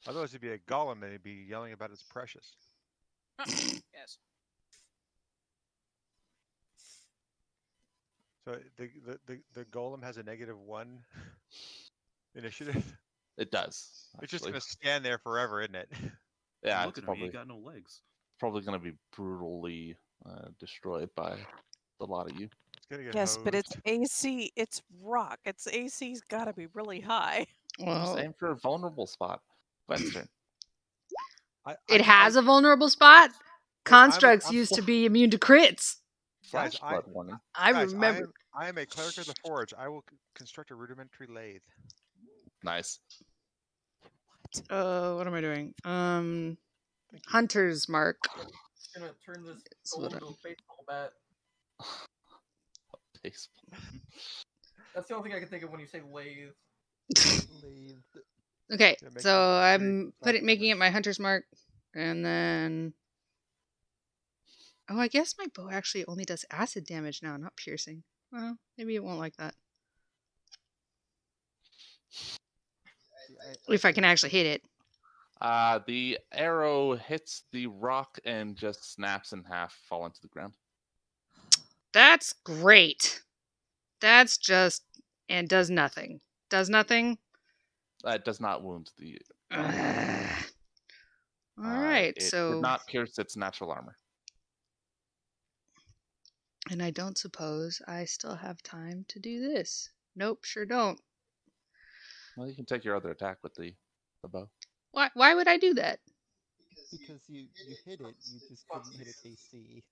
Speaker 4: Otherwise, it'd be a golem and he'd be yelling about its precious.
Speaker 2: Yes.
Speaker 4: So the golem has a -1 initiative.
Speaker 3: It does.
Speaker 4: It's just
Speaker 3: actually.
Speaker 4: gonna stand there forever, isn't it?
Speaker 3: Yeah,
Speaker 7: Look
Speaker 3: it's
Speaker 7: at him. He
Speaker 3: probably
Speaker 7: ain't got no legs.
Speaker 3: going to be brutally destroyed by a lot of you.
Speaker 4: It's gonna get
Speaker 2: Yes, but it's
Speaker 4: hosed.
Speaker 2: AC. It's rock. Its AC's got to be really high.
Speaker 3: Just
Speaker 1: Well,
Speaker 3: aim for a vulnerable spot. Gwen's turn.
Speaker 1: it has a vulnerable spot. Constructs
Speaker 4: I'm-
Speaker 1: used to be immune to crits.
Speaker 4: Guys,
Speaker 3: Flash blood warning.
Speaker 1: I
Speaker 4: Guys,
Speaker 1: remember.
Speaker 4: I am a cleric of the forge. I will construct a rudimentary lathe.
Speaker 3: Nice.
Speaker 1: What am I doing?
Speaker 4: Thank you.
Speaker 1: Hunter's mark.
Speaker 5: Just gonna turn this
Speaker 1: It's
Speaker 5: golem
Speaker 1: what
Speaker 5: into a baseball bat.
Speaker 3: Baseball.
Speaker 5: That's the only thing I can think of when you say lathe.
Speaker 6: Lathe.
Speaker 1: Okay,
Speaker 4: Yeah, make
Speaker 1: so
Speaker 4: it
Speaker 1: I'm
Speaker 4: very
Speaker 1: making it
Speaker 4: fast
Speaker 1: my hunter's mark, and then. Oh, I guess my bow actually only does acid damage now, not piercing. Well, maybe it won't like that.
Speaker 6: See,
Speaker 1: If I can actually hit it.
Speaker 3: The arrow hits the rock and just snaps in half, fall into the ground.
Speaker 1: That's great. That's just and does nothing. Does nothing.
Speaker 3: It does not wound the.
Speaker 1: All right,
Speaker 3: It
Speaker 1: so
Speaker 3: did not pierce its natural armor.
Speaker 1: and I don't suppose I still have time to do this. Nope, sure don't.
Speaker 3: Well, you can take your other attack with the bow.
Speaker 1: Why would I do that?
Speaker 6: because you hit it, you just couldn't hit its AC.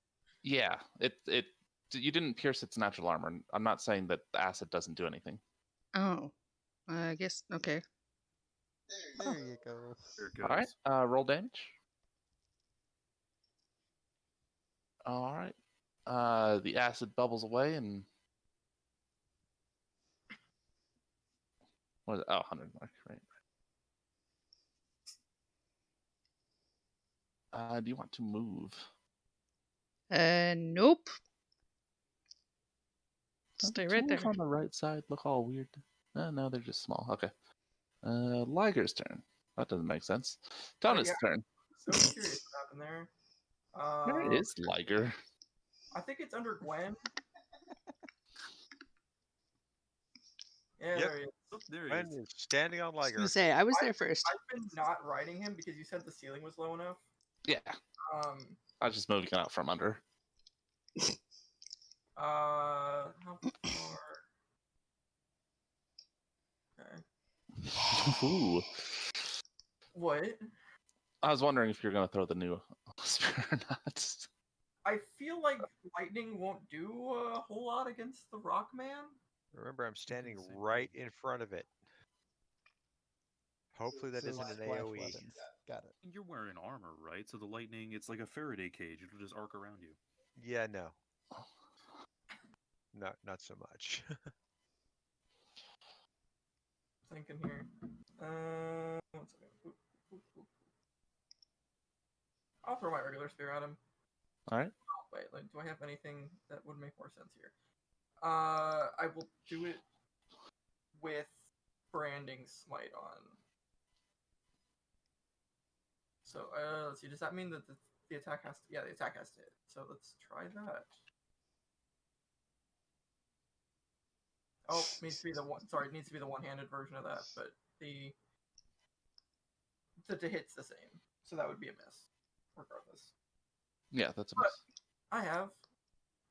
Speaker 3: Yeah, you didn't pierce its natural armor. I'm not saying that the acid doesn't do anything.
Speaker 1: Oh, I guess okay.
Speaker 6: There you go.
Speaker 7: There it goes.
Speaker 3: All right, roll damage. All right, the acid bubbles away and what is it? Oh, 100 mark, right? Do you want to move?
Speaker 1: Nope.
Speaker 3: Don't
Speaker 1: Stay
Speaker 3: the
Speaker 1: right there.
Speaker 3: tools on the right side look all weird? No, they're just small. Okay. Liger's turn. That doesn't make sense. Tonus'
Speaker 5: yeah.
Speaker 3: turn.
Speaker 5: So curious what happened there.
Speaker 3: Where is Liger?
Speaker 5: I think it's under Gwen. Yeah,
Speaker 4: Yep.
Speaker 5: there he is.
Speaker 7: Oh, there he
Speaker 4: Gwen
Speaker 7: is.
Speaker 4: is standing on
Speaker 1: I was
Speaker 4: Liger.
Speaker 1: gonna say I was there first.
Speaker 5: I've been not riding him because you said the ceiling was low enough.
Speaker 3: Yeah, I was just moving it out from under.
Speaker 5: How far? Okay.
Speaker 3: Ooh.
Speaker 5: What?
Speaker 3: I was wondering if you're going to throw the new spear or not.
Speaker 5: I feel like lightning won't do a whole lot against the Rock Man.
Speaker 4: Remember, I'm standing
Speaker 7: Same
Speaker 4: right in front of it. Hopefully that
Speaker 6: So
Speaker 4: isn't an
Speaker 6: splash
Speaker 4: AoE.
Speaker 6: weapons. Got it.
Speaker 7: And you're wearing armor, right? So the lightning, it's like a Faraday cage. It'll just arc around you.
Speaker 4: Yeah, no. Not so much.
Speaker 5: Thinking here. 1 second. Oop, oop, oop. I'll throw my regular spear at him.
Speaker 3: All right.
Speaker 5: Oh, wait, like, do I have anything that would make more sense here? I will do it with branding smite on. So, let's see. Does that mean that the attack has to? Yeah, the attack has to hit. So let's try that. Oh, it needs to be the one. Sorry, it needs to be the one-handed version of that, but the hit's the same, so that would be a miss, regardless.
Speaker 3: Yeah, that's a
Speaker 5: But-
Speaker 3: miss.
Speaker 5: I have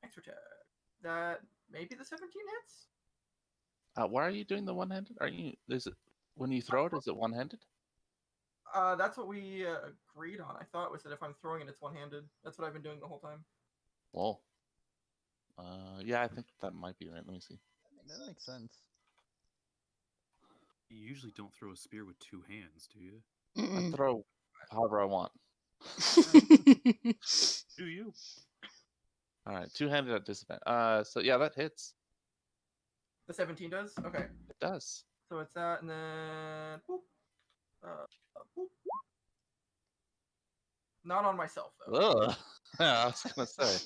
Speaker 5: extra tag. That maybe the 17 hits.
Speaker 3: Why are you doing the one-handed? Are you? Is it when you throw it? Is it one-handed?
Speaker 5: That's what we agreed on. I thought was that if I'm throwing it, it's one-handed. That's what I've been doing the whole time.
Speaker 3: Whoa. Yeah, I think that might be right. Let me see.
Speaker 6: That makes sense.
Speaker 7: You usually don't throw a spear with two hands, do you?
Speaker 3: I
Speaker 1: Mm-mm.
Speaker 3: throw however I want.
Speaker 7: Do you?
Speaker 3: All right, two-handed at disadvantage. So yeah, that hits.
Speaker 5: The 17 does. Okay,
Speaker 3: It does.
Speaker 5: so it's that, and then boop. Boop. Not on myself though.
Speaker 3: Ugh. I was gonna say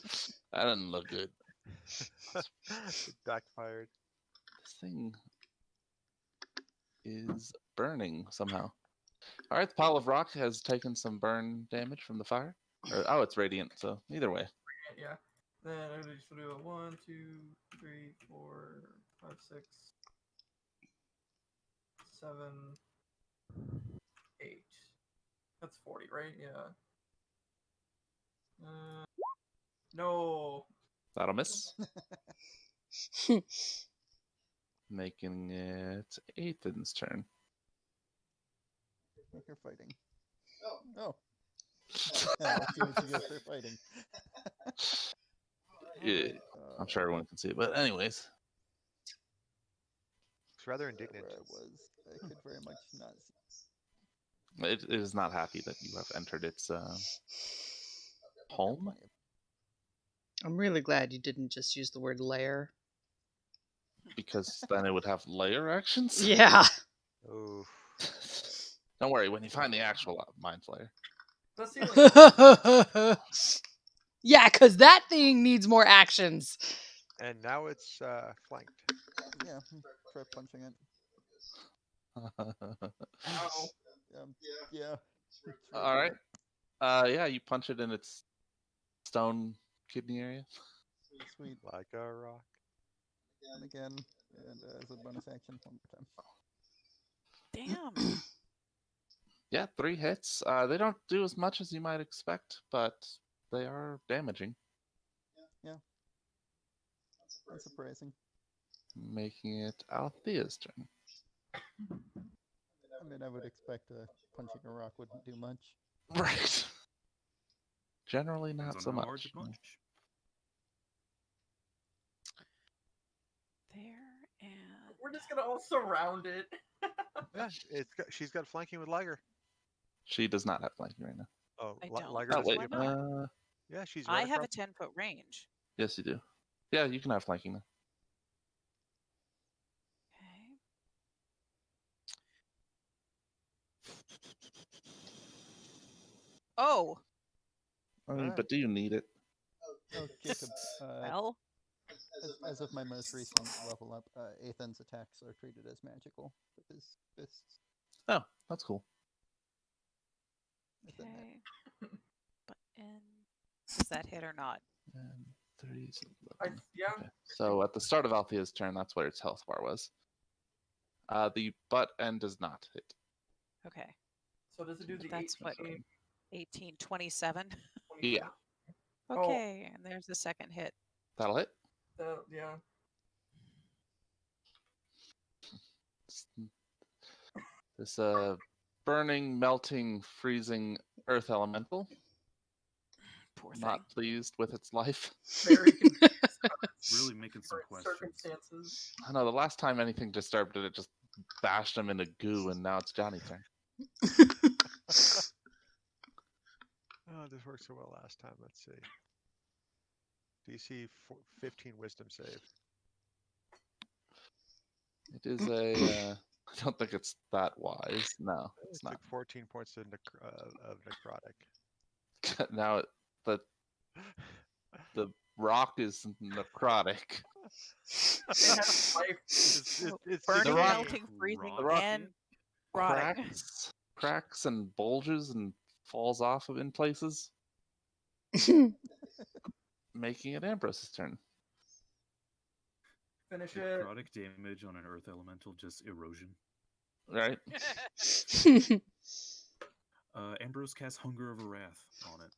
Speaker 3: that didn't look good.
Speaker 4: It backfired.
Speaker 3: This thing is burning somehow. All right, the pile of rock has taken some burn damage from the fire. Oh, it's radiant, so either way.
Speaker 5: Yeah. Then I'm gonna just do a 1, 2, 3, 4, 5, 6, 7, 8. That's 40, right? Yeah. No.
Speaker 3: That'll miss. Making it Ethan's turn.
Speaker 6: Make her fighting. Oh. As soon as you guys start fighting.
Speaker 3: Yeah, I'm sure everyone can see it, but anyways,
Speaker 4: It's rather
Speaker 6: Where
Speaker 4: indignant.
Speaker 6: I was, I could very much not see.
Speaker 3: it is not happy that you have entered its home.
Speaker 1: I'm really glad you didn't just use the word lair.
Speaker 3: Because then it would have layer actions.
Speaker 1: Yeah.
Speaker 4: Oh,
Speaker 3: Don't worry, when you find the actual mind flayer.
Speaker 5: Let's see. Like,
Speaker 1: Yeah, because that thing needs more actions.
Speaker 4: and now it's flanked.
Speaker 6: Yeah, try punching it.
Speaker 5: ow.
Speaker 6: Yeah.
Speaker 3: All right. Yeah, you punch it in its stone kidney area.
Speaker 6: Sweet.
Speaker 4: Like a rock.
Speaker 6: And again, and as a bonus action, one more time.
Speaker 2: Damn.
Speaker 3: Yeah, 3 hits. They don't do as much as you might expect, but they are damaging,
Speaker 6: That's surprising.
Speaker 3: making it Althea's turn.
Speaker 6: I mean, I would expect punching a rock wouldn't do much.
Speaker 3: Right. Generally, not
Speaker 7: Depends
Speaker 3: so
Speaker 7: on how
Speaker 3: much.
Speaker 7: hard you punch.
Speaker 2: There and
Speaker 5: We're just gonna all surround it.
Speaker 4: Yeah, she's got flanking with Liger.
Speaker 3: She does not have flanking right now.
Speaker 4: Oh,
Speaker 2: I don't.
Speaker 4: Liger
Speaker 3: Oh
Speaker 4: doesn't
Speaker 3: wait,
Speaker 2: Why
Speaker 4: give
Speaker 2: not?
Speaker 4: flank. Yeah, she's
Speaker 2: I
Speaker 4: right
Speaker 2: have a
Speaker 4: across.
Speaker 2: 10-foot range.
Speaker 3: yes, you do. Yeah, you can have flanking now.
Speaker 2: Okay. Oh,
Speaker 3: I mean,
Speaker 4: Alright.
Speaker 3: but do you need it?
Speaker 6: Oh, Jacob.
Speaker 2: well.
Speaker 6: As of my most recent level up, Ethan's attacks are treated as magical with his fists.
Speaker 3: Oh, that's cool.
Speaker 6: Within that.
Speaker 2: Okay. Button. Does that hit or not?
Speaker 3: And 3 is 11.
Speaker 5: Yeah.
Speaker 3: Okay. So at the start of Althea's turn, that's where its health bar was. The butt end does not hit.
Speaker 2: Okay.
Speaker 5: So does it do the
Speaker 2: That's what
Speaker 5: 18?
Speaker 2: 1827.
Speaker 3: Yeah,
Speaker 5: Oh.
Speaker 2: Okay, and there's the second hit.
Speaker 3: that'll hit.
Speaker 5: Yeah.
Speaker 3: This burning, melting, freezing earth elemental.
Speaker 2: Poor thing.
Speaker 3: Not pleased with its life.
Speaker 5: Very confused.
Speaker 7: Really making some
Speaker 5: current
Speaker 7: questions.
Speaker 5: circumstances.
Speaker 3: I know the last time anything disturbed it, it just bashed him into goo, and now it's Johnny's turn.
Speaker 4: Oh, this worked so well last time. Let's see. DC 15 Wisdom save.
Speaker 3: It is a. I don't think it's that wise. No, it's
Speaker 4: It's
Speaker 3: not.
Speaker 4: like 14 points of necrotic.
Speaker 3: Now the rock is necrotic.
Speaker 5: It has life.
Speaker 4: It's
Speaker 2: Burning,
Speaker 3: the rock-
Speaker 2: melting, freezing,
Speaker 7: The rock-
Speaker 2: and rotting.
Speaker 3: cracks and bulges and falls off in places, making it Ambrose's turn.
Speaker 5: Finish it.
Speaker 7: Necrotic damage on an earth elemental, just erosion.
Speaker 3: Right?
Speaker 7: Ambrose casts Hunger of Wrath on it.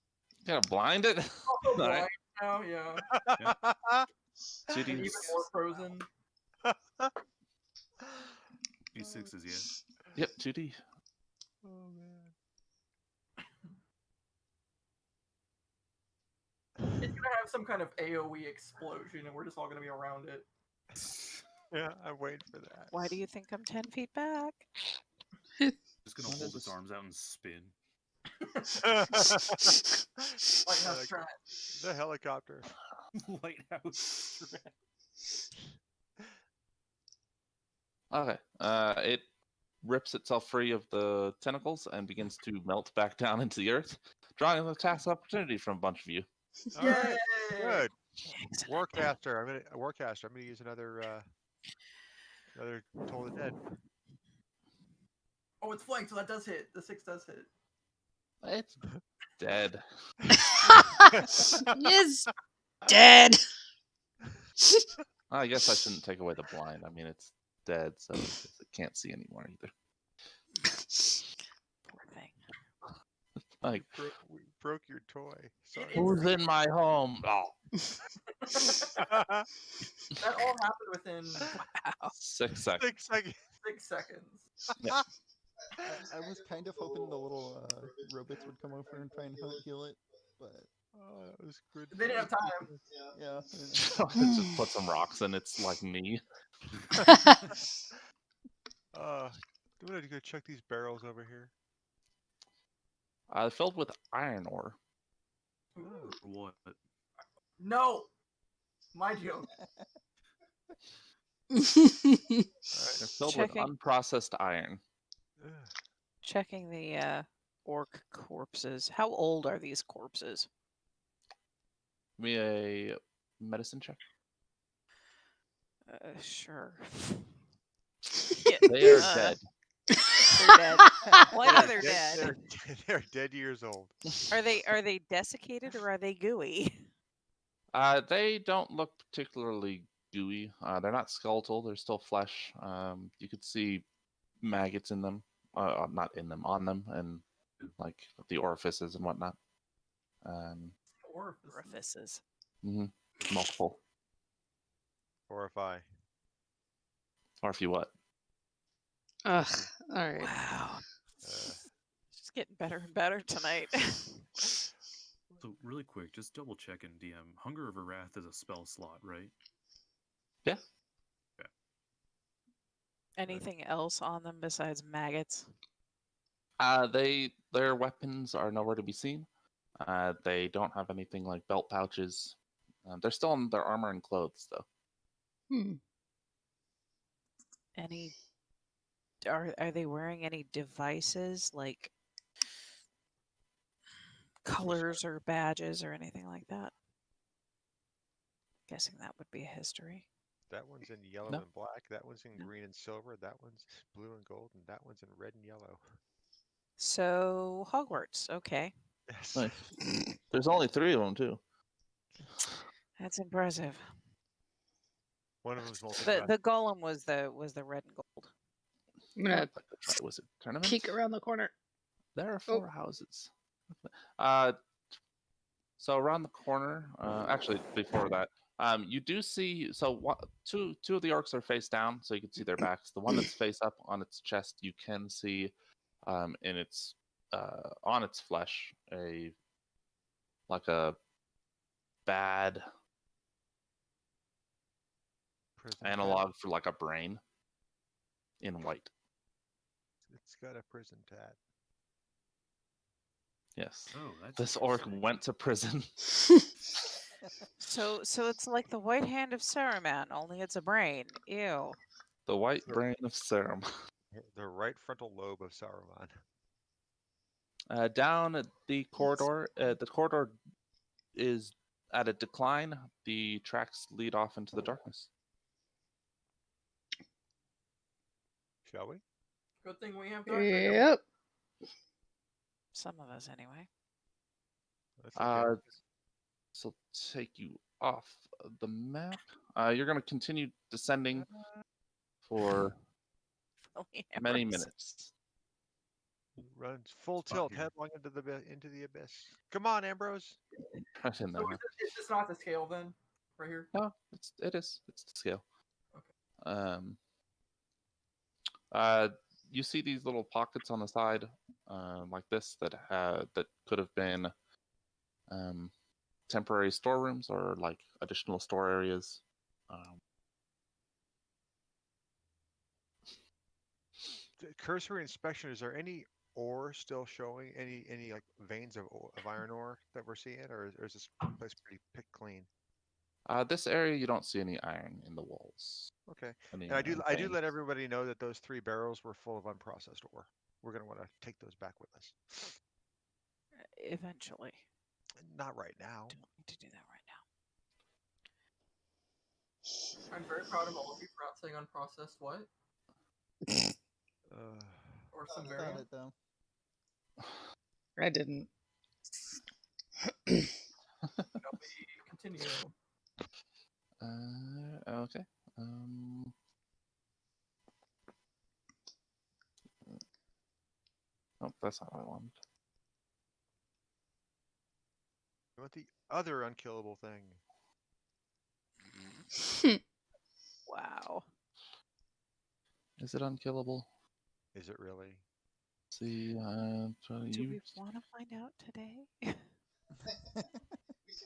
Speaker 3: Gotta blind it.
Speaker 5: Also
Speaker 3: All right.
Speaker 5: blind now, yeah. And even
Speaker 3: 2d.
Speaker 5: more frozen.
Speaker 7: D6 is yeah.
Speaker 3: Yep, 2d.
Speaker 4: Oh man.
Speaker 5: It's gonna have some kind of AoE explosion, and we're just all gonna be around it.
Speaker 4: Yeah, I'm waiting for that.
Speaker 2: Why do you think I'm 10 feet back?
Speaker 7: Just gonna
Speaker 3: When
Speaker 7: hold
Speaker 3: does
Speaker 7: its
Speaker 3: this-
Speaker 7: arms out and spin.
Speaker 5: Lighthouse strat.
Speaker 4: The helicopter.
Speaker 7: Lighthouse strat.
Speaker 3: Okay. It rips itself free of the tentacles and begins to melt back down into the earth, drawing an attack opportunity from a bunch of you.
Speaker 4: All right,
Speaker 5: Yay!
Speaker 4: good.
Speaker 2: Excellent.
Speaker 4: Warcaster. I'm gonna use another Toll the Dead.
Speaker 5: Oh, it's flanked, so that does hit. The 6 does hit.
Speaker 3: It's dead.
Speaker 1: Is dead.
Speaker 3: I guess I shouldn't take away the blind. I mean, it's dead, so it can't see anymore either.
Speaker 2: Poor thing.
Speaker 3: Like,
Speaker 4: We broke your toy. Sorry.
Speaker 3: who's in my home? Oh,
Speaker 5: That all happened within
Speaker 3: 6 seconds.
Speaker 4: 6 seconds.
Speaker 5: 6 seconds.
Speaker 6: I was kind of hoping the little robots would come over and try and heal it, but
Speaker 4: Oh, that was good.
Speaker 5: They didn't have time.
Speaker 6: yeah.
Speaker 3: Just put some rocks in its like knee.
Speaker 4: Do we need to go check these barrels over here?
Speaker 3: Filled with iron ore.
Speaker 5: Ooh.
Speaker 7: For what?
Speaker 5: No! My joke.
Speaker 3: They're filled
Speaker 2: Checking.
Speaker 3: with unprocessed iron.
Speaker 4: Ugh.
Speaker 2: Checking the orc corpses. How old are these corpses?
Speaker 3: Give me a medicine check.
Speaker 2: Sure.
Speaker 3: They are
Speaker 2: Uh,
Speaker 3: dead.
Speaker 2: They're dead. Why are they dead?
Speaker 4: They're dead years old.
Speaker 2: Are they desiccated or are they gooey?
Speaker 3: They don't look particularly gooey. They're not skeletal. They're still flesh. You could see maggots in them. Not in them, on them, and like the orifices and whatnot.
Speaker 2: Orifices.
Speaker 3: Multiple.
Speaker 4: Horrify.
Speaker 3: Or if you what?
Speaker 1: Ugh. All right.
Speaker 2: Wow.
Speaker 4: Uh,
Speaker 2: It's getting better and better tonight.
Speaker 7: So really quick, just double checking DM. Hunger of Wrath is a spell slot, right?
Speaker 3: Yeah.
Speaker 2: Anything else on them besides maggots?
Speaker 3: Their weapons are nowhere to be seen. They don't have anything like belt pouches. They're still in their armor and clothes, though.
Speaker 2: Any are they wearing any devices like colors or badges or anything like that? Guessing that would be a history.
Speaker 4: that one's in yellow
Speaker 3: No.
Speaker 4: and black. That one's in green and silver. That one's blue and gold, and that one's in red and yellow.
Speaker 2: So Hogwarts, okay.
Speaker 4: Yes.
Speaker 3: Nice. There's only 3 of them, too.
Speaker 2: That's impressive.
Speaker 4: One of them's
Speaker 2: The
Speaker 4: multi.
Speaker 2: the golem was the red and gold.
Speaker 1: I'm gonna
Speaker 3: Like the Triwizard Tournament.
Speaker 1: peek around the corner.
Speaker 3: There are 4 houses. So around the corner, actually before that, you do see. So two of the orcs are face down, so you can see their backs. The one that's face up on its chest, you can see, in its on its flesh, a bad
Speaker 4: Prison tat.
Speaker 3: analog for like a brain in white.
Speaker 4: It's got a prison tat.
Speaker 3: Yes.
Speaker 7: Oh, that's
Speaker 3: This orc
Speaker 7: interesting.
Speaker 3: went to prison.
Speaker 2: So it's like the white hand of Saruman, only it's a brain. Ew.
Speaker 3: The white brain of Serum.
Speaker 4: The right frontal lobe of Saruman.
Speaker 3: Down at the corridor is at a decline. The tracks lead off into the darkness.
Speaker 4: Shall we?
Speaker 5: Good thing we have dark vision.
Speaker 1: Yep.
Speaker 2: Some of us anyway.
Speaker 4: Let's look at it.
Speaker 3: So take you off the map. You're going to continue descending for many
Speaker 2: Ambrose.
Speaker 3: minutes.
Speaker 4: Runs full
Speaker 7: Spot
Speaker 4: tilt
Speaker 7: here.
Speaker 4: headlong into the abyss. Come on, Ambrose.
Speaker 3: Right in there.
Speaker 5: So is this not the scale then? Right here?
Speaker 3: No, it is. It's the scale.
Speaker 5: Okay.
Speaker 3: You see these little pockets on the side, like this, that could have been temporary storerooms or like additional store areas.
Speaker 4: Cursory inspection. Is there any ore still showing? Any like veins of iron ore that we're seeing, or is this place pretty picked clean?
Speaker 3: This area you don't see any iron in the walls.
Speaker 4: Okay.
Speaker 3: Any,
Speaker 4: And I do
Speaker 3: veins.
Speaker 4: let everybody know that those 3 barrels were full of unprocessed ore. We're gonna want to take those back with us.
Speaker 2: Eventually.
Speaker 4: Not right now.
Speaker 2: Don't need to do that right now.
Speaker 5: I'm very proud of all of you for not saying unprocessed what? Or some
Speaker 6: Got
Speaker 5: variant.
Speaker 6: it though.
Speaker 1: I didn't.
Speaker 5: Shall we continue?
Speaker 3: Okay. Oh, that's not what I wanted.
Speaker 4: You want the other unkillable thing?
Speaker 2: Wow.
Speaker 3: Is it unkillable?
Speaker 4: Is it really?
Speaker 3: Let's see,
Speaker 2: Do
Speaker 3: you.
Speaker 2: we want to find out today?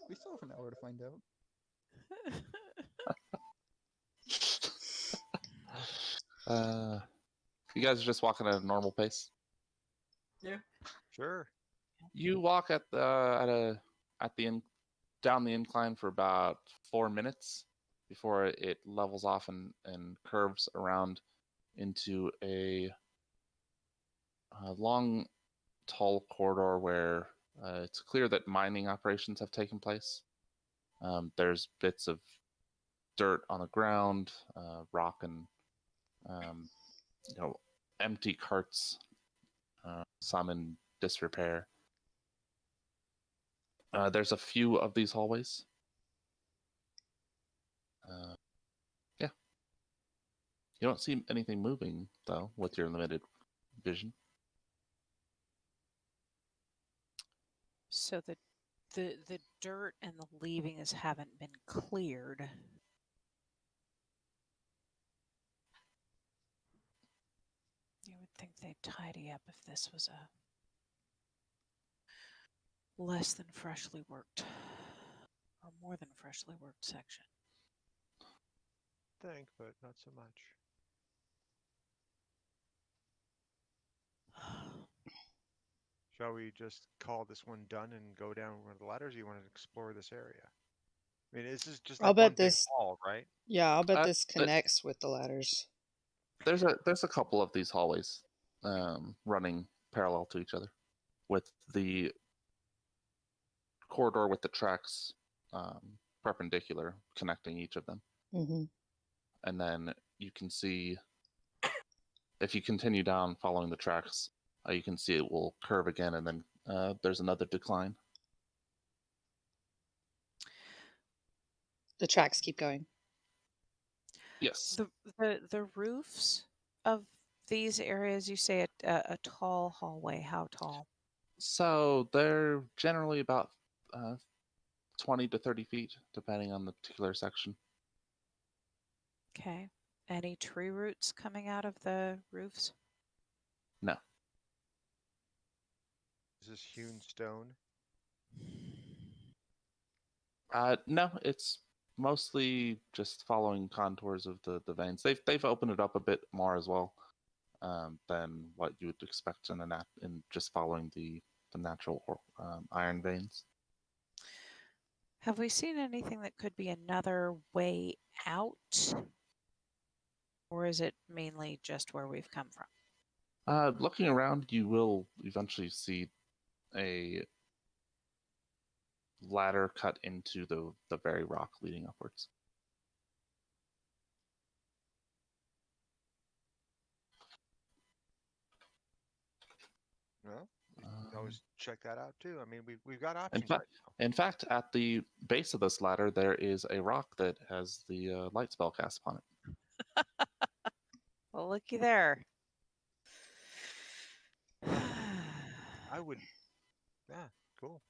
Speaker 6: We still have an hour to find out.
Speaker 3: You guys are just walking at a normal pace.
Speaker 4: Sure.
Speaker 3: You walk at the down the incline for about 4 minutes before it levels off and curves around into a long, tall corridor where it's clear that mining operations have taken place. There's bits of dirt on the ground, rock, and empty carts, some in disrepair. There's a few of these hallways. Yeah. You don't see anything moving, though, with your limited vision.
Speaker 2: So the dirt and the leavings haven't been cleared. You would think they'd tidy up if this was a less than freshly worked or more than freshly worked section.
Speaker 4: Think, but not so much. Shall we just call this one done and go down one of the ladders? Or you want to explore this area? I mean, this is just
Speaker 1: I'll
Speaker 4: like
Speaker 1: bet
Speaker 4: one big
Speaker 1: this-
Speaker 4: hall, right?
Speaker 1: Yeah, I'll bet
Speaker 3: Uh,
Speaker 1: this connects with the ladders.
Speaker 3: There's a couple of these hallways running parallel to each other, with the corridor with the tracks perpendicular connecting each of them.
Speaker 1: Mm-hmm.
Speaker 3: And then you can see, if you continue down following the tracks, you can see it will curve again, and then there's another decline.
Speaker 1: The tracks keep going.
Speaker 3: Yes.
Speaker 2: The roofs of these areas, you say a tall hallway. How tall?
Speaker 3: So they're generally about 20 to 30 feet, depending on the particular section.
Speaker 2: Okay. Any tree roots coming out of the roofs?
Speaker 3: No.
Speaker 4: Is this hewn stone?
Speaker 3: No, it's mostly just following contours of the veins. They've opened it up a bit more as well than what you would expect in just following the natural iron veins.
Speaker 2: Have we seen anything that could be another way out? Or is it mainly just where we've come from?
Speaker 3: Looking around, you will eventually see a ladder cut into the very rock leading upwards.
Speaker 4: No. always check that out too. I mean, we've got
Speaker 3: In
Speaker 4: options
Speaker 3: fact,
Speaker 4: right now.
Speaker 3: in fact, at the base of this ladder, there is a rock that has the light spell cast upon it.
Speaker 2: Well, looky there.
Speaker 4: I would. Yeah, cool.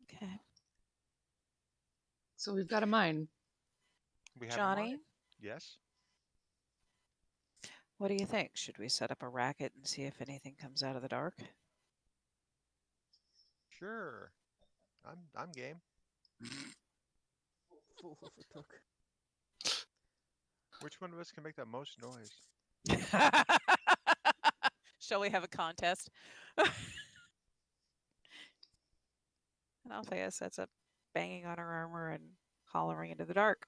Speaker 2: Okay.
Speaker 1: So we've got a mine.
Speaker 4: We have a
Speaker 2: Johnny,
Speaker 4: mine. Yes.
Speaker 2: what do you think? Should we set up a racket and see if anything comes out of the dark?
Speaker 4: Sure. I'm game.
Speaker 6: Fool of a took.
Speaker 4: Which one of us can make the most noise?
Speaker 2: Shall we have a contest? And Althea sets up banging on her armor and hollering into the dark.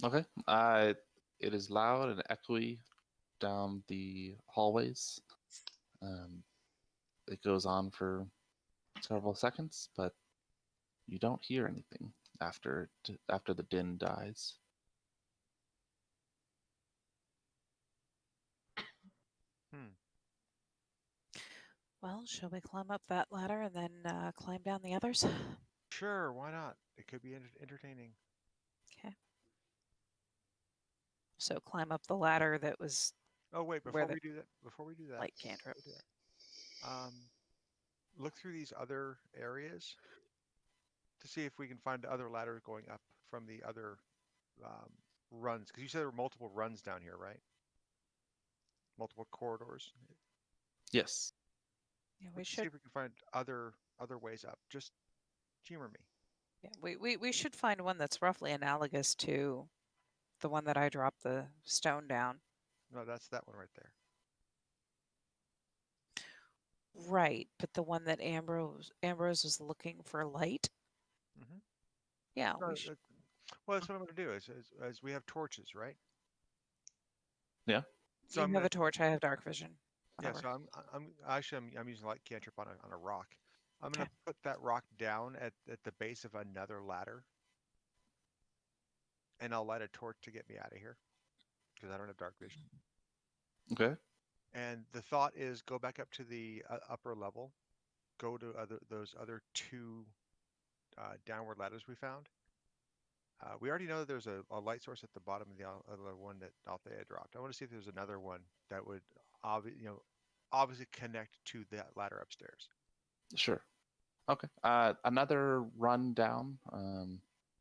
Speaker 3: Okay. It is loud and echoey down the hallways. It goes on for several seconds, but you don't hear anything after the din dies.
Speaker 2: Well, shall we climb up that ladder and then climb down the others?
Speaker 4: Sure, why not? It could be entertaining.
Speaker 2: Okay. So climb up the ladder that was
Speaker 4: Oh wait,
Speaker 2: where
Speaker 4: before
Speaker 2: the
Speaker 4: we do that,
Speaker 2: light cantrip.
Speaker 4: look through these other areas to see if we can find other ladders going up from the other runs. Because you said there were multiple runs down here, right? Multiple corridors.
Speaker 3: Yes.
Speaker 2: Yeah,
Speaker 4: We should see if we can find other ways up. Just humor me.
Speaker 2: Yeah, we should find one that's roughly analogous to the one that I dropped the stone down.
Speaker 4: No, that's that one right there.
Speaker 2: Right, but the one that Ambrose was looking for light.
Speaker 4: Mm-hmm.
Speaker 2: Yeah,
Speaker 4: No,
Speaker 2: we should.
Speaker 4: well, that's what I'm going to do. Is we have torches, right?
Speaker 3: Yeah.
Speaker 4: So
Speaker 2: You have a torch. I have dark vision. Whatever.
Speaker 4: Yeah. So I'm using light cantrip on a rock. I'm going to put that rock down at the base of another ladder, and I'll light a torch to get me out of here because I don't have dark vision.
Speaker 3: Okay.
Speaker 4: And the thought is go back up to the upper level, go to those other two downward ladders we found. We already know that there's a light source at the bottom of the other one that Althea dropped. I want to see if there's another one that would obviously connect to that ladder upstairs.
Speaker 3: Sure. Okay. Another run down.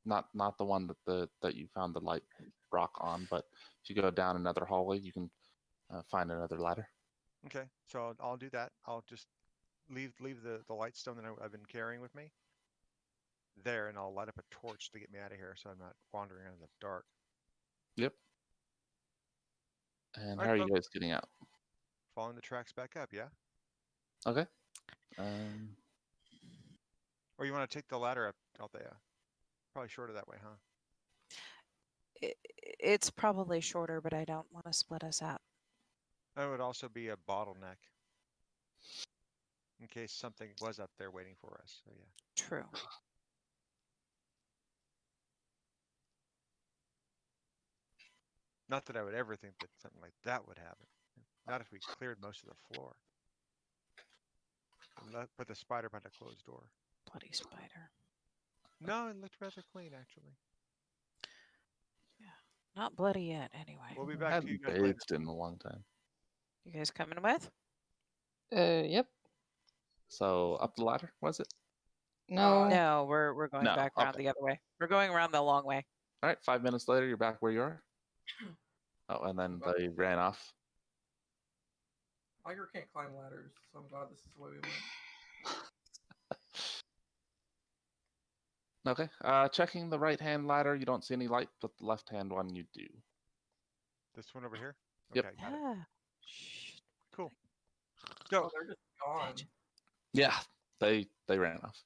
Speaker 3: Not the one that you found the light rock on, but if you go down another hallway, you can find another ladder.
Speaker 4: Okay, so I'll do that. I'll just leave the light stone that I've been carrying with me there, and I'll light up a torch to get me out of here, so I'm not wandering around in the dark.
Speaker 3: Yep. And
Speaker 4: All
Speaker 3: how
Speaker 4: right,
Speaker 3: are you
Speaker 4: folks.
Speaker 3: guys getting out?
Speaker 4: Following the tracks back up, yeah?
Speaker 3: Okay.
Speaker 4: Or you want to take the ladder up, Althea? Probably shorter that way, huh?
Speaker 2: It's probably shorter, but I don't want to split us up.
Speaker 4: That would also be a bottleneck in case something was up there waiting for us. So yeah.
Speaker 2: True.
Speaker 4: Not that I would ever think that something like that would happen. Not if we cleared most of the floor. And put the spider behind a closed door.
Speaker 2: Bloody spider.
Speaker 4: No, it looked rather clean, actually.
Speaker 2: Yeah, not bloody yet. Anyway.
Speaker 4: We'll be
Speaker 3: I
Speaker 4: back to you
Speaker 3: hadn't
Speaker 4: guys later.
Speaker 3: bathed in a long time.
Speaker 2: You guys coming with?
Speaker 1: Yep.
Speaker 3: So up the ladder, was it?
Speaker 1: No.
Speaker 2: No, we're going
Speaker 3: No,
Speaker 2: back around
Speaker 3: okay.
Speaker 2: the other way. We're going around the long way.
Speaker 3: All right. 5 minutes later, you're back where you are. Oh, and then they ran off.
Speaker 5: Tiger can't climb ladders, so I'm glad this is the way we went.
Speaker 3: Okay. Checking the right-hand ladder, you don't see any light, but the left-hand one you do.
Speaker 4: This one over here?
Speaker 3: Yep.
Speaker 4: Okay, got it.
Speaker 2: Yeah. Shh.
Speaker 4: Cool. So
Speaker 5: Oh, they're just gone.
Speaker 3: Yeah, they ran off.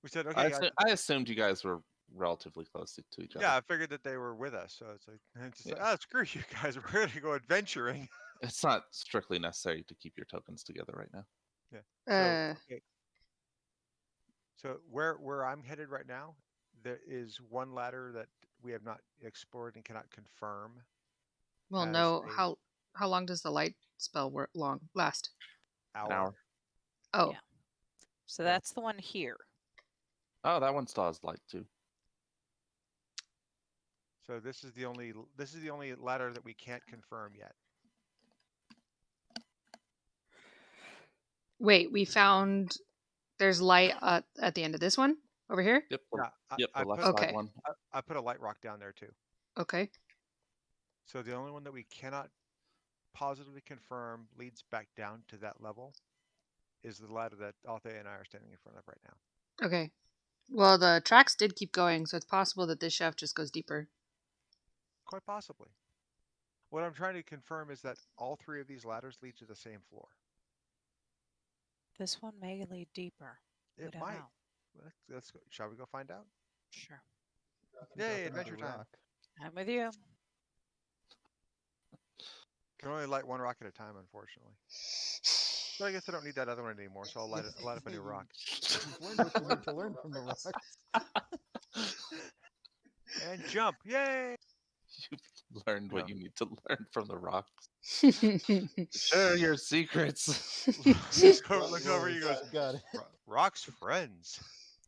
Speaker 4: we said, okay,
Speaker 3: I assumed you guys were relatively close to each other.
Speaker 4: yeah, I figured that they were with us. So it's like, just
Speaker 3: Yeah.
Speaker 4: like, oh, screw you guys. We're going to go adventuring.
Speaker 3: It's not strictly necessary to keep your tokens together right now.
Speaker 4: Yeah. So where I'm headed right now, there is one ladder that we have not explored and cannot confirm.
Speaker 1: Well,
Speaker 4: as
Speaker 1: no.
Speaker 4: a-
Speaker 1: How long does the light spell last?
Speaker 3: An hour.
Speaker 1: Oh,
Speaker 2: Yeah. So that's the one here.
Speaker 3: Oh, that one still has light too.
Speaker 4: So this is the only ladder that we can't confirm yet.
Speaker 1: wait, we found there's light at the end of this one over here.
Speaker 3: Yep.
Speaker 4: Yeah,
Speaker 3: Yep. The
Speaker 4: I
Speaker 3: left
Speaker 4: put,
Speaker 3: side
Speaker 1: Okay.
Speaker 3: one.
Speaker 4: I put a light rock down there too.
Speaker 1: Okay.
Speaker 4: So the only one that we cannot positively confirm leads back down to that level is the ladder that Althea and I are standing in front of right now.
Speaker 1: Okay. Well, the tracks did keep going, so it's possible that this shaft just goes deeper.
Speaker 4: Quite possibly. What I'm trying to confirm is that all three of these ladders lead to the same floor.
Speaker 2: This one may lead deeper. We
Speaker 4: It
Speaker 2: don't
Speaker 4: might.
Speaker 2: know.
Speaker 4: Let's go. Shall we go find out?
Speaker 2: Sure.
Speaker 4: Yay, adventure time.
Speaker 6: Rock.
Speaker 2: I'm with you.
Speaker 4: Can only light one rock at a time, unfortunately. But I guess I don't need that other one anymore, so I'll light up a new rock.
Speaker 6: You've learned what you need to learn from the rocks.
Speaker 4: And jump! Yay!
Speaker 3: You've learned what
Speaker 4: Yeah.
Speaker 3: you need to learn from the rocks.
Speaker 1: Got
Speaker 3: Share your secrets.
Speaker 4: Look over, you goes,
Speaker 6: Got it.
Speaker 4: Rock's friends.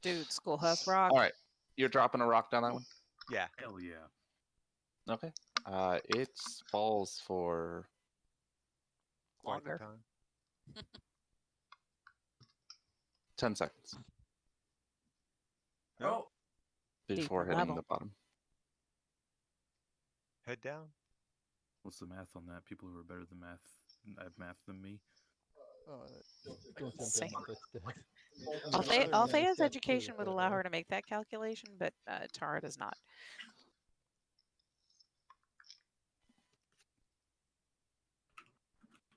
Speaker 2: Dude, Schoolhouse Rock.
Speaker 3: All right. You're dropping a rock down that one?
Speaker 4: Yeah.
Speaker 7: Hell yeah.
Speaker 3: Okay. It falls for
Speaker 4: Quite the
Speaker 2: Longer.
Speaker 4: time.
Speaker 3: 10 seconds
Speaker 5: Oh,
Speaker 3: before
Speaker 2: Deeper
Speaker 3: hitting
Speaker 2: level.
Speaker 3: the bottom.
Speaker 4: Head down.
Speaker 7: What's the math on that? People who are better than math at math than me.
Speaker 6: Don't jump
Speaker 2: Same.
Speaker 6: down, that's dead.
Speaker 2: Althea's education would allow her to make that calculation, but Tara does not.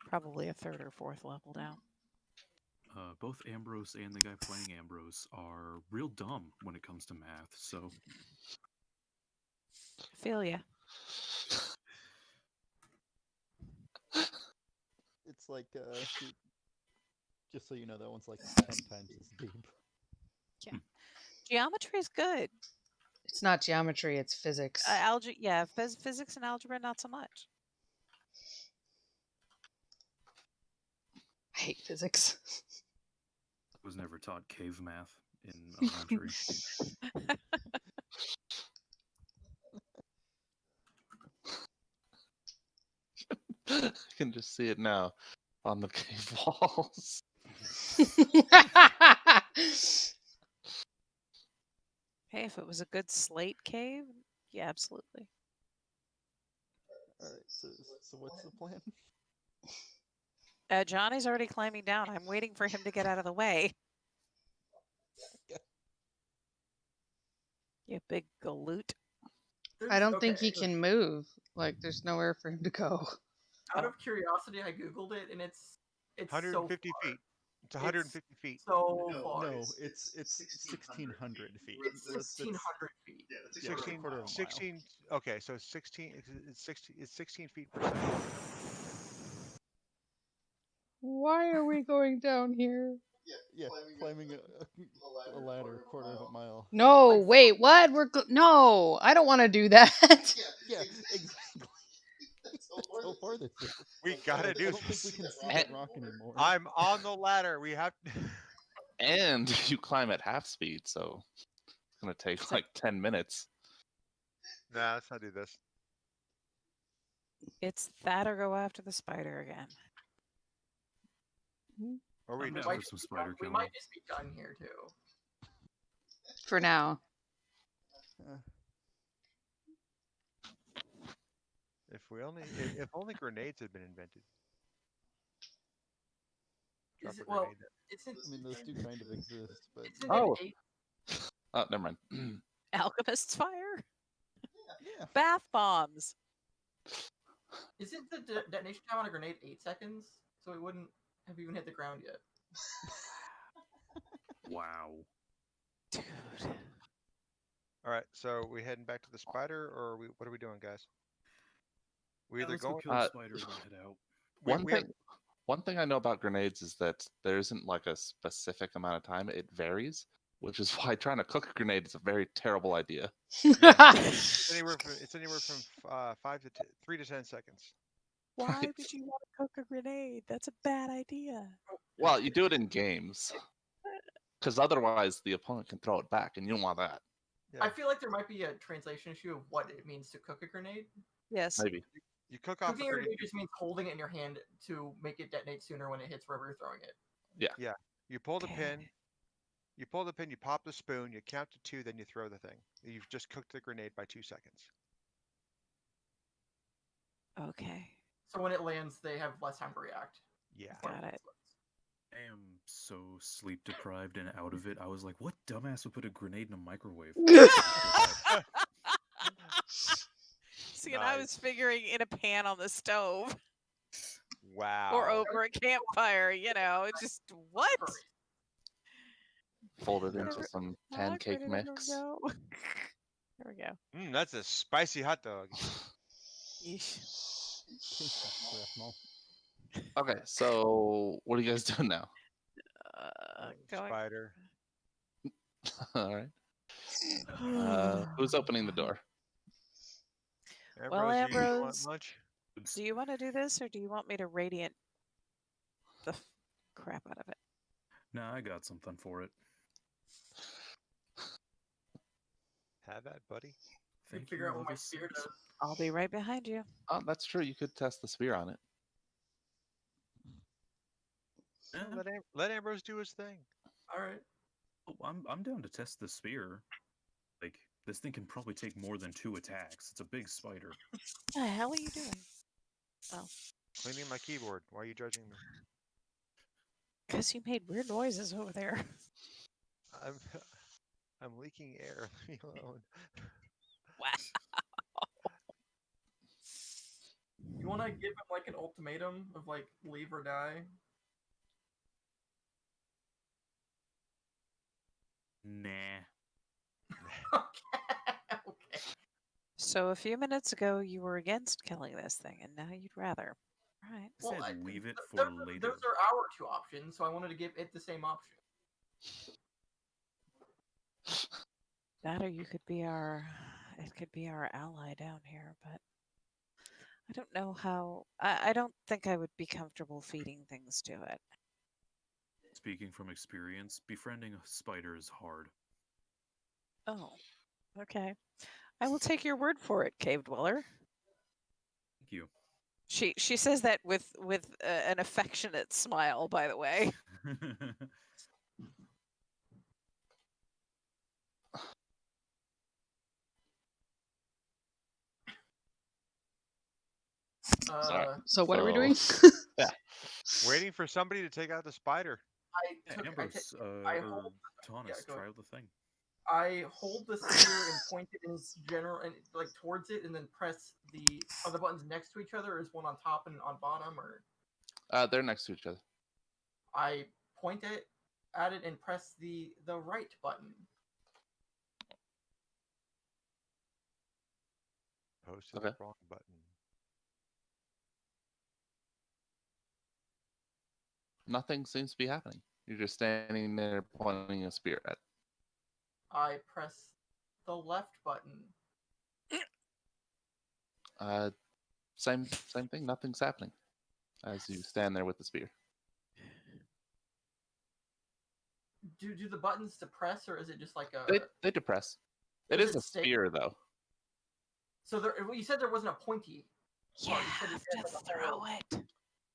Speaker 2: Probably a third or fourth level down.
Speaker 7: Both Ambrose and the guy playing Ambrose are real dumb when it comes to math, so
Speaker 2: Feel ya.
Speaker 6: It's like, just so you know, that one's like 10 times as deep.
Speaker 2: Geometry's good.
Speaker 1: It's not geometry, it's physics.
Speaker 2: Yeah, physics and algebra, not so much.
Speaker 1: I hate physics.
Speaker 7: I was never taught cave math in elementary.
Speaker 3: I can just see it now on the cave walls.
Speaker 2: Hey, if it was a good slate cave, yeah, absolutely.
Speaker 6: Alright, so what's the plan?
Speaker 2: Johnny's already climbing down. I'm waiting for him to get out of the way. You big galoot.
Speaker 1: I don't think
Speaker 5: okay,
Speaker 1: he can move. Like, there's nowhere for him to go.
Speaker 5: Out of curiosity, I googled it, and it's
Speaker 4: 150
Speaker 5: so far.
Speaker 4: feet. It's 150 feet.
Speaker 5: So far.
Speaker 6: No, it's 1,600 feet.
Speaker 5: It's 1,600 feet.
Speaker 6: Yeah,
Speaker 4: 16,
Speaker 6: quarter of a mile.
Speaker 4: 16. Okay, so 16. It's 16 feet per second.
Speaker 1: Why are we going down here?
Speaker 6: Yeah, climbing a ladder a quarter of a mile.
Speaker 1: No, wait, what? No, I don't want to do that.
Speaker 6: Yeah, exactly. That's how far this is.
Speaker 4: We gotta do
Speaker 6: I don't
Speaker 4: this.
Speaker 6: think we can see that rock anymore.
Speaker 4: I'm on the ladder. We have.
Speaker 3: And you climb at half speed, so it's going to take like 10 minutes.
Speaker 4: Nah, let's not do this.
Speaker 2: It's that or go after the spider again.
Speaker 4: Or we
Speaker 7: I'm
Speaker 4: just
Speaker 7: down
Speaker 5: might
Speaker 7: for some
Speaker 5: just
Speaker 7: spider
Speaker 5: we
Speaker 7: killing.
Speaker 5: might just be done here too.
Speaker 1: For now.
Speaker 4: if only grenades had been invented. Drop
Speaker 5: Is
Speaker 4: a
Speaker 5: it, well,
Speaker 4: grenade.
Speaker 5: it's in,
Speaker 6: I mean, those do kind of exist, but
Speaker 5: it's in
Speaker 3: Oh.
Speaker 5: an 8.
Speaker 3: Oh, never mind.
Speaker 2: Alchemist's fire?
Speaker 6: yeah.
Speaker 2: Bath bombs.
Speaker 5: Isn't the detonation time on a grenade 8 seconds? So it wouldn't have even hit the ground yet.
Speaker 7: Wow.
Speaker 2: Dude.
Speaker 4: All right, so we heading back to the spider, or what are we doing, guys? We
Speaker 7: Yeah,
Speaker 4: either
Speaker 7: let's go
Speaker 4: going.
Speaker 7: kill the spider and then head out.
Speaker 3: One thing I know about grenades is that there isn't like a specific amount of time. It varies, which is why trying to cook a grenade is a very terrible idea.
Speaker 4: It's anywhere from 3 to 10 seconds.
Speaker 2: Why
Speaker 3: Right.
Speaker 2: would you want to cook a grenade? That's a bad idea.
Speaker 3: Well, you do it in games, because otherwise the opponent can throw it back, and you don't want that.
Speaker 5: I feel like there might be a translation issue of what it means to cook a grenade.
Speaker 2: Yes.
Speaker 3: Maybe.
Speaker 4: You cook off a
Speaker 5: Cooking a
Speaker 4: grenade.
Speaker 5: grenade just means holding it in your hand to make it detonate sooner when it hits wherever you're throwing it.
Speaker 4: You pull the
Speaker 2: Okay.
Speaker 4: pin. You pull the pin. You pop the spoon. You count to 2, then you throw the thing. You've just cooked the grenade by 2 seconds.
Speaker 2: Okay.
Speaker 5: So when it lands, they have less time to react.
Speaker 4: Yeah.
Speaker 5: before
Speaker 2: Got it.
Speaker 5: explodes.
Speaker 7: I am so sleep deprived and out of it. I was like, what dumbass would put a grenade in a microwave?
Speaker 2: See, and I was
Speaker 4: Nice.
Speaker 2: figuring in a pan on the stove
Speaker 4: Wow.
Speaker 2: or over a campfire, it's just what?
Speaker 5: Perfect.
Speaker 3: Fold it
Speaker 2: Where
Speaker 3: into
Speaker 2: did
Speaker 3: some
Speaker 2: How
Speaker 3: pancake
Speaker 2: did it
Speaker 3: mix.
Speaker 2: go? There we go.
Speaker 4: That's a spicy hot dog.
Speaker 2: Yeesh.
Speaker 3: Okay, so what are you guys doing now?
Speaker 2: Going.
Speaker 4: Spider.
Speaker 3: All right. Who's opening the door?
Speaker 2: Well,
Speaker 4: Ambrose, you want
Speaker 2: Ambrose,
Speaker 4: lunch?
Speaker 2: do you want to do this, or do you want me to radiant the crap out of it?
Speaker 7: Nah, I got something for it.
Speaker 4: Have that, buddy.
Speaker 5: You
Speaker 7: Thank
Speaker 5: figure
Speaker 7: you,
Speaker 5: out what my
Speaker 7: Level
Speaker 5: spear
Speaker 7: 6.
Speaker 5: does.
Speaker 2: I'll be right behind you.
Speaker 3: Oh, that's true. You could test the spear on it.
Speaker 7: Yeah.
Speaker 4: Let Ambrose do his thing.
Speaker 5: All right.
Speaker 7: Oh, I'm down to test the spear. Like, this thing can probably take more than 2 attacks. It's a big spider.
Speaker 2: What the hell are you doing? Oh,
Speaker 4: Cleaning my keyboard. Why are you judging me?
Speaker 2: because you made weird noises over there.
Speaker 4: I'm leaking air. Leave me alone.
Speaker 2: Wow.
Speaker 5: You want to give him like an ultimatum of like leave or die?
Speaker 7: Nah.
Speaker 5: Okay.
Speaker 2: So a few minutes ago, you were against killing this thing, and now you'd rather. Right.
Speaker 7: I said leave it for later.
Speaker 5: Those are our 2 options, so I wanted to give it the same option.
Speaker 2: That or you could be it could be our ally down here, but I don't know how, I don't think I would be comfortable feeding things to it.
Speaker 7: Speaking from experience, befriending a spider is hard.
Speaker 2: Oh, okay. I will take your word for it, Cave Dweller.
Speaker 7: Thank you.
Speaker 2: She says that with an affectionate smile, by the way.
Speaker 1: So what are we doing?
Speaker 4: Waiting for somebody to take out the spider.
Speaker 7: Ambrose,
Speaker 5: I
Speaker 7: or
Speaker 5: hold-
Speaker 7: Taunus,
Speaker 5: go
Speaker 7: try
Speaker 5: ahead.
Speaker 7: out the thing.
Speaker 5: I hold the spear and point it in general and like towards it, and then press are the buttons next to each other? Or is one on top and on bottom, or
Speaker 3: They're next to each other.
Speaker 5: I point it at it and press the right button.
Speaker 4: Posted
Speaker 3: Okay.
Speaker 4: the wrong button.
Speaker 3: Nothing seems to be happening. You're just standing there pointing a spear at.
Speaker 5: I press the left button.
Speaker 3: Same thing. Nothing's happening as you stand there with the spear.
Speaker 5: Do the buttons depress, or is it just like a?
Speaker 3: They depress. It
Speaker 5: Does
Speaker 3: is
Speaker 5: it
Speaker 3: a
Speaker 5: stay-
Speaker 3: spear though.
Speaker 5: So you said there wasn't a pointy.
Speaker 2: You
Speaker 5: Well, you said
Speaker 2: have
Speaker 5: it had,
Speaker 2: to
Speaker 5: like, a
Speaker 2: throw
Speaker 5: whole-
Speaker 2: it.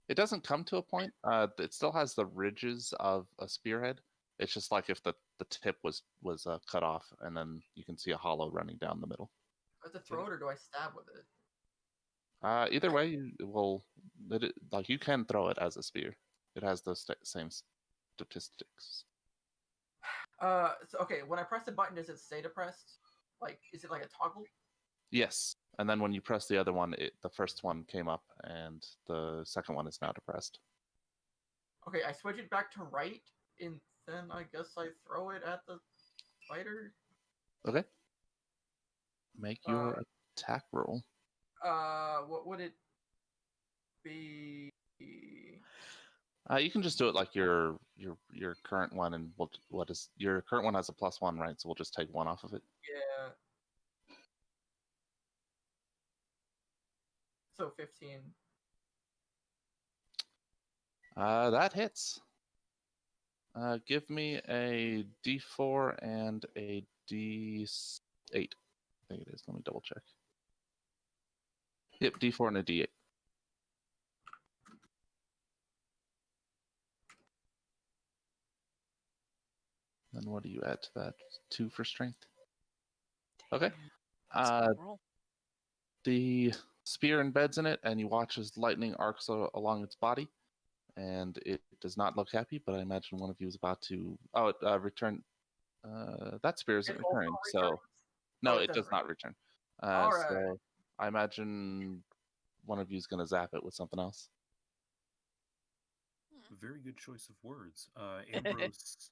Speaker 3: It doesn't come to a point. It still has the ridges of a spearhead. It's just like if the tip was cut off, and then you can see a hollow running down the middle.
Speaker 5: Do I have to throw it, or do I stab with it?
Speaker 3: Either way, you can throw it as a spear. It has those same statistics.
Speaker 5: So, okay, when I press the button, does it stay depressed? Like, is it like a toggle?
Speaker 3: Yes, and then when you press the other one, the first one came up, and the second one is now depressed.
Speaker 5: Okay, I switch it back to right, and then I guess I throw it at the spider.
Speaker 3: Okay. Make your attack roll.
Speaker 5: What would it be?
Speaker 3: You can just do it like your current one, and your current one has a +1, right? So we'll just take 1 off of it.
Speaker 5: Yeah. So 15.
Speaker 3: That hits. Give me a D4 and a D8. I think it is. Let me double check. Yep, D4 and a D8. Then what do you add to that? 2 for strength. Okay.
Speaker 2: That's a
Speaker 3: Uh,
Speaker 2: good roll.
Speaker 3: the spear embeds in it, and you watch as lightning arcs along its body, and it does not look happy. But I imagine one of you is about to. Oh, it return. That spear isn't
Speaker 5: It also
Speaker 3: returning, so
Speaker 5: returns?
Speaker 3: no,
Speaker 5: Oh,
Speaker 3: it does
Speaker 5: doesn't
Speaker 3: not return.
Speaker 5: All right.
Speaker 3: So I imagine one of you is going to zap it with something else.
Speaker 7: Very good choice of words. Ambrose,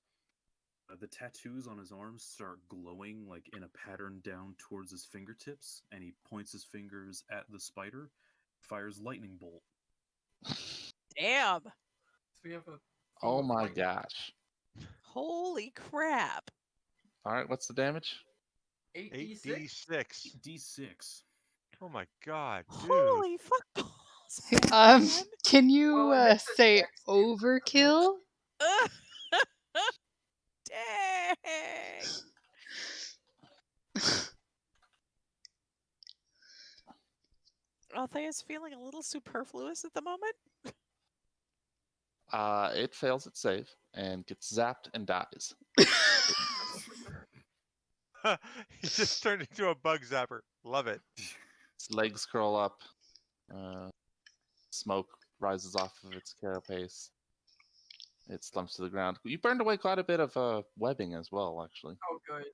Speaker 7: the tattoos on his arms start glowing like in a pattern down towards his fingertips, and he points his fingers at the spider, fires lightning bolt.
Speaker 2: Damn.
Speaker 5: So we have a
Speaker 3: Oh
Speaker 5: theme of
Speaker 3: my
Speaker 5: lightning.
Speaker 3: gosh!
Speaker 2: Holy crap.
Speaker 3: All right, what's the damage?
Speaker 5: 8d6.
Speaker 4: 8d6.
Speaker 7: D6.
Speaker 4: Oh my god, dude.
Speaker 2: Holy fuck balls, man.
Speaker 1: Can you
Speaker 5: Well, it makes a
Speaker 1: say
Speaker 5: dex save, doesn't it?
Speaker 1: overkill?
Speaker 2: Dang. Althea's feeling a little superfluous at the moment.
Speaker 3: It fails its save and gets zapped and dies.
Speaker 4: He just turned into a bug zapper. Love it.
Speaker 3: Its legs curl up. Smoke rises off of its carapace. It slumps to the ground. You burned away quite a bit of webbing as well, actually,
Speaker 5: Oh, good.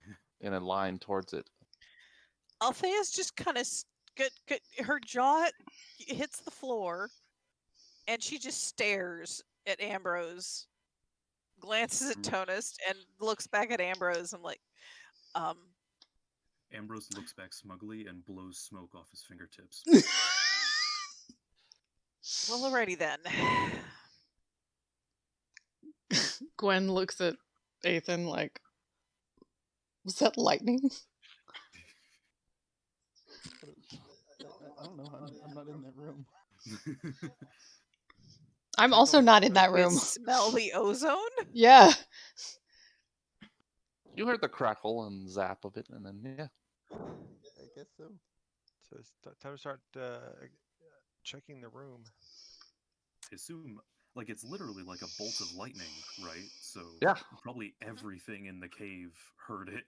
Speaker 3: in a line towards it.
Speaker 2: Althea's just kind of her jaw hits the floor, and she just stares at Ambrose, glances at Tonus, and looks back at Ambrose. I'm like,
Speaker 7: Ambrose looks back smugly and blows smoke off his fingertips.
Speaker 2: well, alrighty then.
Speaker 1: Gwen looks at Ethan like, was that lightning?
Speaker 6: I don't know. I'm not in that room.
Speaker 1: I'm also not in that
Speaker 2: You
Speaker 1: room.
Speaker 2: smell the ozone?
Speaker 1: Yeah.
Speaker 3: You heard the crackle and zap of it, and then, yeah.
Speaker 6: I guess so.
Speaker 4: So it's time to start checking the room.
Speaker 7: I assume, like, it's literally like a bolt of lightning, right? So
Speaker 3: Yeah.
Speaker 7: probably everything in the cave heard it.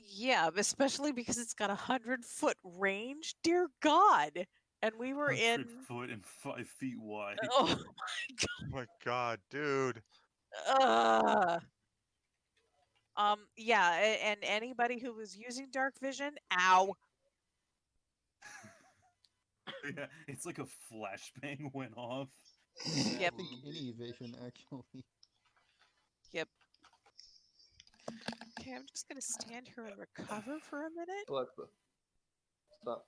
Speaker 2: Yeah, especially because it's got 100-foot range. Dear God. And we were
Speaker 7: 100
Speaker 2: in.
Speaker 7: foot and 5 feet wide.
Speaker 2: Oh my
Speaker 4: Oh my god, dude.
Speaker 2: Yeah, and anybody who was using dark vision, ow.
Speaker 7: Yeah, it's like a flashbang went off.
Speaker 2: Yep.
Speaker 6: I think any vision, actually.
Speaker 2: Yep. Okay, I'm just gonna stand here and recover for a minute.
Speaker 3: Alexa, stop.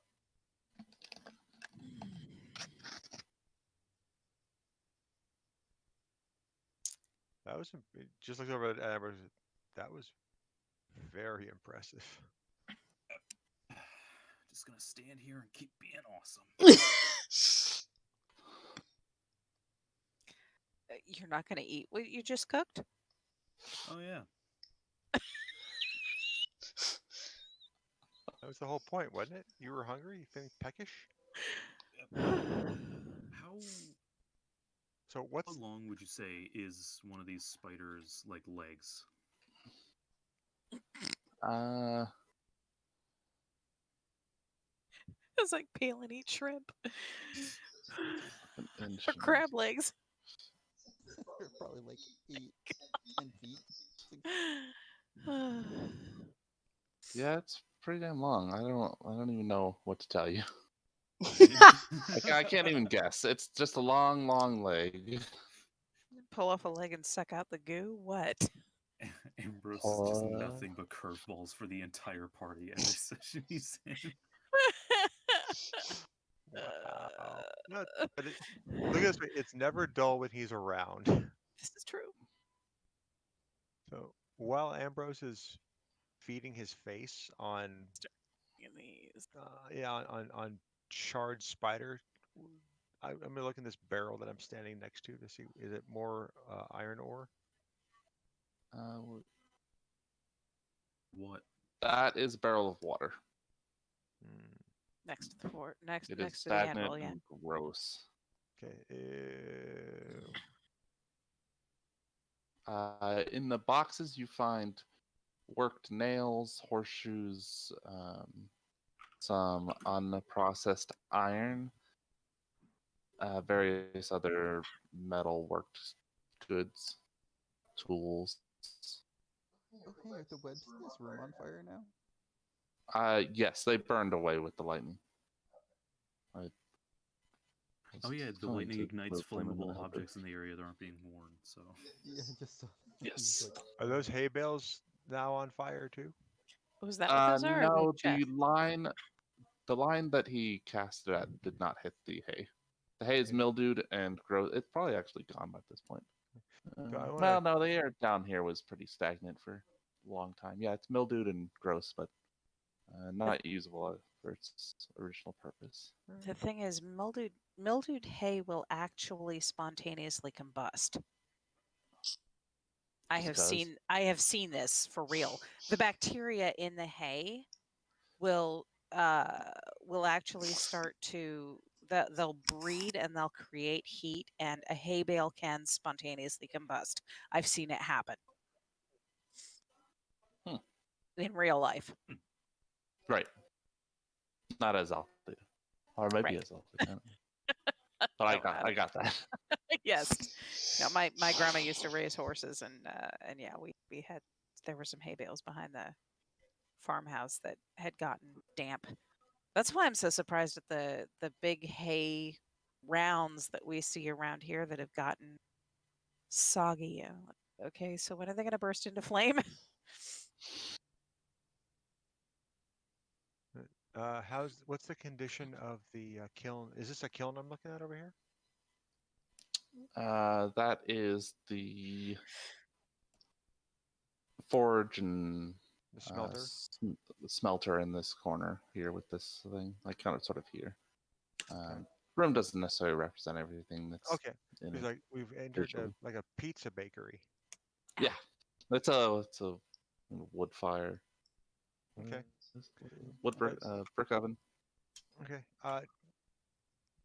Speaker 4: That was just looked over at Amber. That was very impressive.
Speaker 7: Just gonna stand here and keep being awesome.
Speaker 2: You're not gonna eat what you just cooked?
Speaker 7: Oh yeah.
Speaker 4: That was the whole point, wasn't it? You were hungry? You feeling peckish?
Speaker 7: How
Speaker 4: So what's
Speaker 7: how long would you say is one of these spiders' like legs?
Speaker 2: It's like peel and eat shrimp.
Speaker 3: An
Speaker 2: Or crab legs.
Speaker 6: They're probably like 8, 10 feet.
Speaker 3: Yeah, it's pretty damn long. I don't even know what to tell you. I can't even guess. It's just a long, long leg.
Speaker 2: Pull off a leg and suck out the goo? What?
Speaker 7: Ambrose is just nothing but curveballs for the entire party every session he's in.
Speaker 4: wow? No, but look at this way. It's never dull when he's around.
Speaker 2: This is true.
Speaker 4: So while Ambrose is feeding his face on
Speaker 2: These.
Speaker 4: on charred spider I'm gonna look in this barrel that I'm standing next to see, is it more iron ore?
Speaker 7: What?
Speaker 3: That is a barrel of water.
Speaker 4: Hmm.
Speaker 2: Next to the fort, next
Speaker 3: It is
Speaker 2: next to the
Speaker 3: stagnant
Speaker 2: anvil, yeah.
Speaker 3: and gross.
Speaker 4: Okay. Ew.
Speaker 3: In the boxes, you find worked nails, horseshoes, some unprocessed iron, various other metal worked goods, tools.
Speaker 6: Oh, hey, are the webs in this room on fire now?
Speaker 3: Yes, they burned away with the lightning.
Speaker 7: Oh yeah, the
Speaker 3: Trying
Speaker 7: lightning
Speaker 3: to
Speaker 7: ignites
Speaker 3: move them in
Speaker 7: flammable
Speaker 3: the
Speaker 7: objects in the area that aren't being worn. So
Speaker 6: Yeah, just so.
Speaker 3: Yes.
Speaker 6: Like,
Speaker 4: Are those hay bales now on fire too?
Speaker 2: Was that what those are? Or
Speaker 3: No,
Speaker 2: the chest?
Speaker 3: the line that he casted at did not hit the hay. The hay is
Speaker 4: Okay.
Speaker 3: mildewed and gross. It's probably actually gone by this point.
Speaker 4: So I wanna-
Speaker 3: Well, no, the air down here was pretty stagnant for a long time. Yeah, it's mildewed and gross, but not usable for its original purpose.
Speaker 2: The thing is, mildewed hay will actually spontaneously combust. I
Speaker 3: Just does.
Speaker 2: have seen this for real. The bacteria in the hay will actually start to they'll breed and they'll create heat, and a hay bale can spontaneously combust. I've seen it happen in real life.
Speaker 3: Right. Not as often. Or maybe
Speaker 2: Right.
Speaker 3: as often. I don't know. But I got that.
Speaker 2: Yes. No, my grandma used to raise horses, and yeah, we had there were some hay bales behind the farmhouse that had gotten damp. That's why I'm so surprised at the big hay rounds that we see around here that have gotten soggy. Okay, so when are they going to burst into flame?
Speaker 4: what's the condition of the kiln? Is this a kiln I'm looking at over here?
Speaker 3: That is the forge and
Speaker 4: The smelter?
Speaker 3: smelter in this corner here with this thing, like kind of sort of here.
Speaker 4: Okay.
Speaker 3: Room doesn't necessarily represent everything that's
Speaker 4: Okay.
Speaker 3: in
Speaker 4: Because
Speaker 3: it.
Speaker 4: like we've entered
Speaker 3: visually.
Speaker 4: like a pizza bakery.
Speaker 3: Yeah, it's a wood fire.
Speaker 4: Okay.
Speaker 3: Wood brick oven.
Speaker 4: Okay.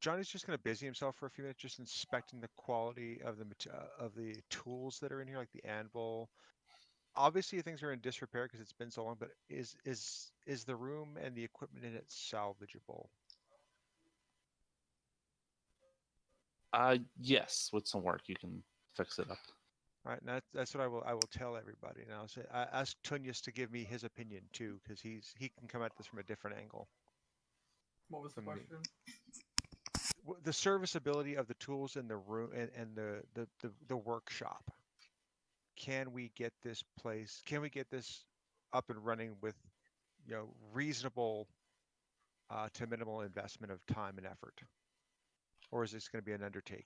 Speaker 4: Johnny's just going to busy himself for a few minutes, just inspecting the quality of the tools that are in here, like the anvil. Obviously, things are in disrepair because it's been so long. But is the room and the equipment in it salvageable?
Speaker 3: Yes, with some work you can fix it up.
Speaker 4: All right, and that's what I will tell everybody. And I'll say I ask Tunius to give me his opinion too, because he can come at this from a different angle.
Speaker 5: What was the
Speaker 4: From me.
Speaker 5: question?
Speaker 4: The serviceability of the tools in the room and the workshop. Can we get this up and running with reasonable to minimal investment of time and effort, or is this going to be an undertaking?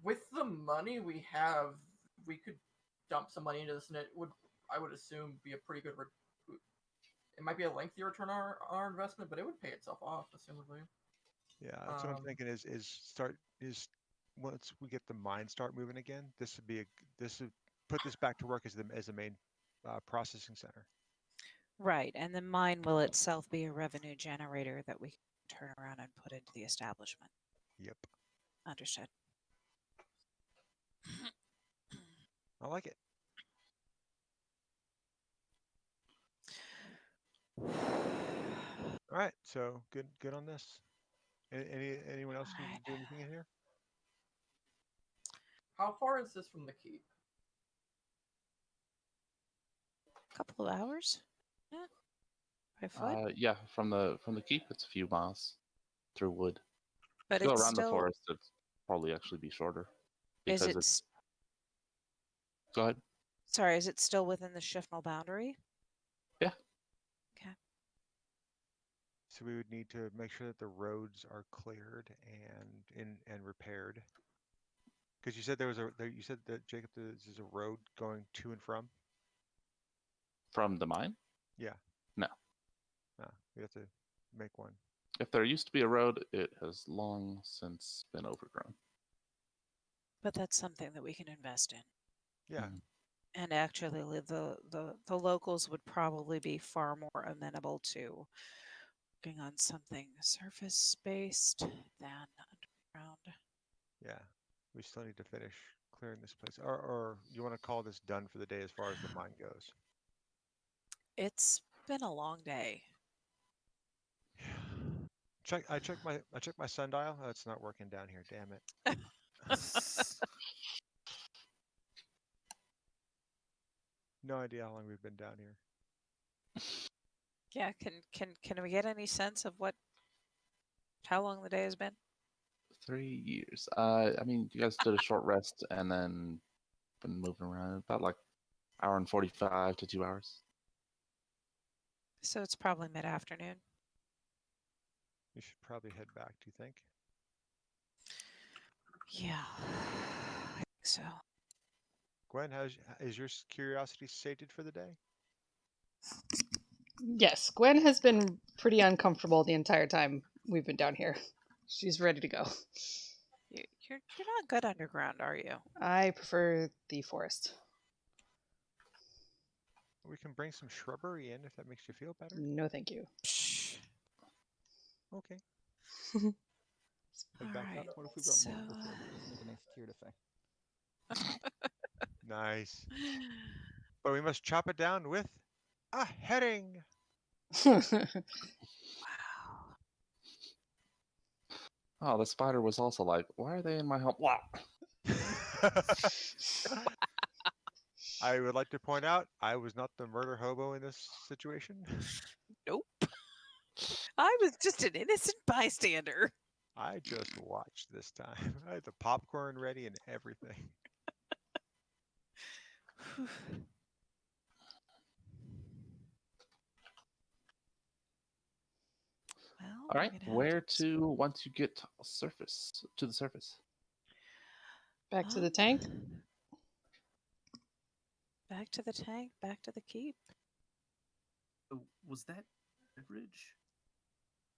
Speaker 5: With the money we have, we could dump some money into this, and it would, I would assume, be a pretty good. It might be a lengthy return on our investment, but it would pay itself off, assumably.
Speaker 4: Yeah, that's what I'm thinking. Is once we get the mine start moving again, this would put this back to work as a main processing center.
Speaker 2: Right, and the mine will itself be a revenue generator that we can turn around and put into the establishment.
Speaker 4: Yep.
Speaker 2: Understood.
Speaker 4: I like it. All right, so good on this. Anyone else need to do anything in here?
Speaker 5: How far is this from the keep?
Speaker 2: Couple of hours? Yeah. By foot?
Speaker 3: Yeah, from the keep, it's a few miles through wood.
Speaker 2: But
Speaker 3: Go
Speaker 2: it's
Speaker 3: around the
Speaker 2: still.
Speaker 3: forest, it'd probably actually be shorter.
Speaker 2: Is
Speaker 3: Because
Speaker 2: it?
Speaker 3: it's. Go ahead.
Speaker 2: Sorry, is it still within the Shifnal boundary?
Speaker 3: Yeah.
Speaker 2: Okay.
Speaker 4: So we would need to make sure that the roads are cleared and repaired. Because you said you said that Jacob, there's a road going to and from.
Speaker 3: From the mine?
Speaker 4: Yeah.
Speaker 3: No.
Speaker 4: No, we have to make one.
Speaker 3: If there used to be a road, it has long since been overgrown.
Speaker 2: But that's something that we can invest in.
Speaker 4: Yeah.
Speaker 3: Mhm.
Speaker 2: And actually, the locals would probably be far more amenable to working on something surface-based than underground.
Speaker 4: Yeah. We still need to finish clearing this place. Or you want to call this done for the day as far as the mine goes?
Speaker 2: It's been a long day.
Speaker 4: I checked my sundial. Oh, it's not working down here. Damn it. No idea how long we've been down here.
Speaker 2: Yeah, can we get any sense of how long the day has been?
Speaker 3: 3 years. I mean, you guys did a short rest and then been moving around about like hour and 45 to 2 hours.
Speaker 2: So it's probably mid-afternoon.
Speaker 4: We should probably head back, do you think?
Speaker 2: Yeah, I think so.
Speaker 4: Gwen, is your curiosity sated for the day?
Speaker 1: Yes, Gwen has been pretty uncomfortable the entire time we've been down here. She's ready to go.
Speaker 2: You're not good underground, are you?
Speaker 1: I prefer the forest.
Speaker 4: We can bring some shrubbery in if that makes you feel better.
Speaker 1: No, thank you.
Speaker 2: Psh.
Speaker 4: Okay.
Speaker 2: All
Speaker 4: Head back
Speaker 2: right.
Speaker 4: up.
Speaker 6: What if we brought
Speaker 2: So,
Speaker 6: multiple shrubberies to make a nice tiered effect?
Speaker 4: Nice. But we must chop it down with a herring.
Speaker 2: wow.
Speaker 3: Oh, the spider was also like, why are they in my home? Wow.
Speaker 4: I would like to point out I was not the murder hobo in this situation.
Speaker 2: Nope. I was just an innocent bystander.
Speaker 4: I just watched this time. I had the popcorn ready and everything.
Speaker 2: Well,
Speaker 3: All right,
Speaker 2: we're gonna have
Speaker 3: where to once you get to the surface?
Speaker 1: Back to the tank?
Speaker 2: Back to the tank, back to the keep.
Speaker 7: Oh, was that Red Ridge?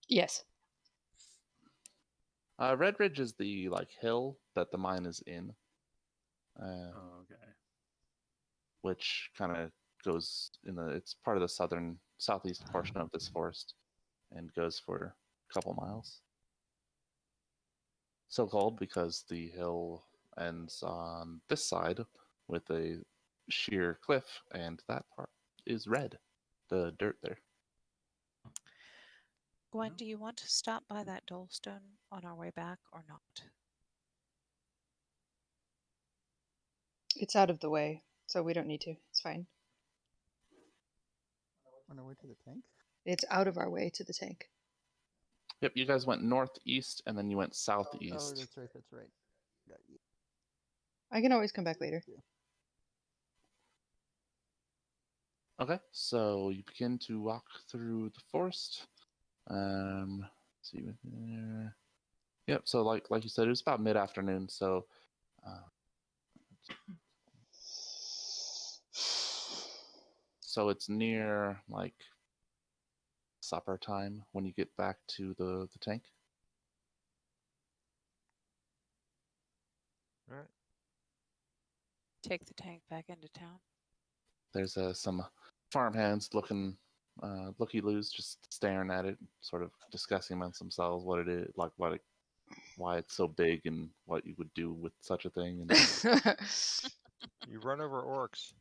Speaker 1: Yes.
Speaker 3: Red Ridge is the like hill that the mine is in,
Speaker 7: Oh, okay.
Speaker 3: which kind of goes in the. It's part of the southeast portion of this forest, and goes for a couple miles. So called because the hill ends on this side with a sheer cliff, and that part is red, the dirt there.
Speaker 2: Gwen,
Speaker 7: No.
Speaker 2: do you want to stop by that Dolestone on our way back or not?
Speaker 1: It's out of the way, so we don't need to. It's fine.
Speaker 6: On our way to the tank?
Speaker 1: It's out of our way to the tank.
Speaker 3: Yep, you guys went northeast and then you went
Speaker 6: Oh,
Speaker 3: southeast.
Speaker 6: that's right, that's right. Got you.
Speaker 1: I can always come back later.
Speaker 3: Okay, so you begin to walk through the forest. See you there. Yep. So like you said, it was about mid-afternoon. So, so it's near like supper time when you get back to the tank.
Speaker 4: All right.
Speaker 2: Take the tank back into town.
Speaker 3: There's some farmhands looking looky-loos, just staring at it, sort of discussing amongst themselves what it is, like why it's so big, and what you would do with such a thing. And
Speaker 4: You run over orcs.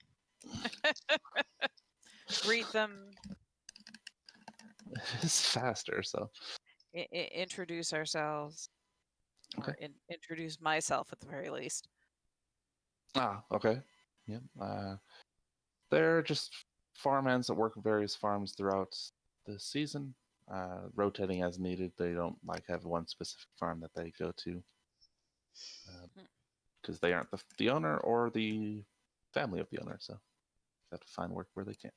Speaker 2: Greet them.
Speaker 3: it's faster, so
Speaker 2: Introduce ourselves.
Speaker 3: Okay.
Speaker 2: Or introduce myself at the very least.
Speaker 3: okay, yeah. They're just farmhands that work because farms throughout the season, rotating as needed. They don't like have one specific farm that they go to because they aren't the owner or the family of the owner, so they have to find work where they can.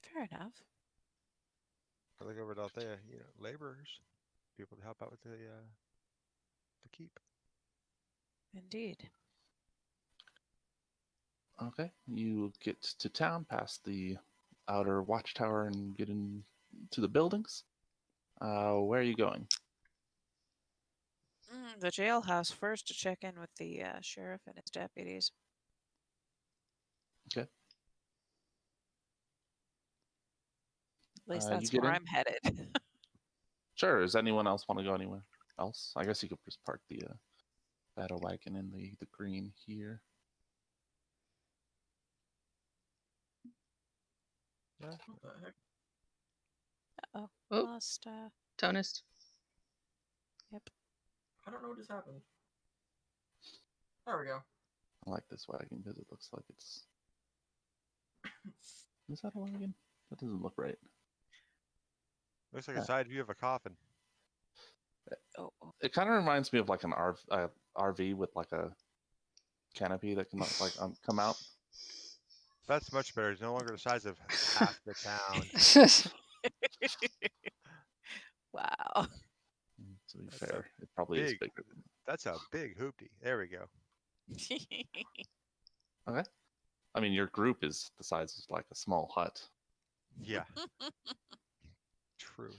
Speaker 2: Fair enough.
Speaker 4: I look over out there, laborers, people to help out with the keep.
Speaker 2: Indeed.
Speaker 3: Okay, you get to town past the outer watchtower and get in to the buildings. Where are you going?
Speaker 2: The jailhouse first to check in with the sheriff and his deputies.
Speaker 3: Okay.
Speaker 2: At least
Speaker 3: You
Speaker 2: that's
Speaker 3: get
Speaker 2: where
Speaker 3: in?
Speaker 2: I'm headed.
Speaker 3: Sure. Does anyone else want to go anywhere else? I guess you could just park the battle wagon in the green here.
Speaker 4: Yeah.
Speaker 5: What the heck?
Speaker 2: Oh,
Speaker 1: Oh.
Speaker 2: lost.
Speaker 1: Tonist.
Speaker 2: Yep.
Speaker 5: I don't know what just happened. There we go.
Speaker 3: I like this wagon because it looks like it's. Is that a wagon? That doesn't look right.
Speaker 4: Looks like a side view of a coffin.
Speaker 2: Oh,
Speaker 3: It kind of reminds me of like an RV with like a canopy that can like come out.
Speaker 4: That's much better. It's no longer the size of half the town.
Speaker 2: wow.
Speaker 3: To be
Speaker 4: That's a
Speaker 3: fair, it probably is
Speaker 4: big-
Speaker 3: bigger than.
Speaker 4: That's a big hoopty. There we go.
Speaker 3: Okay. I mean, your group is the size of like a small hut.
Speaker 4: Yeah. True.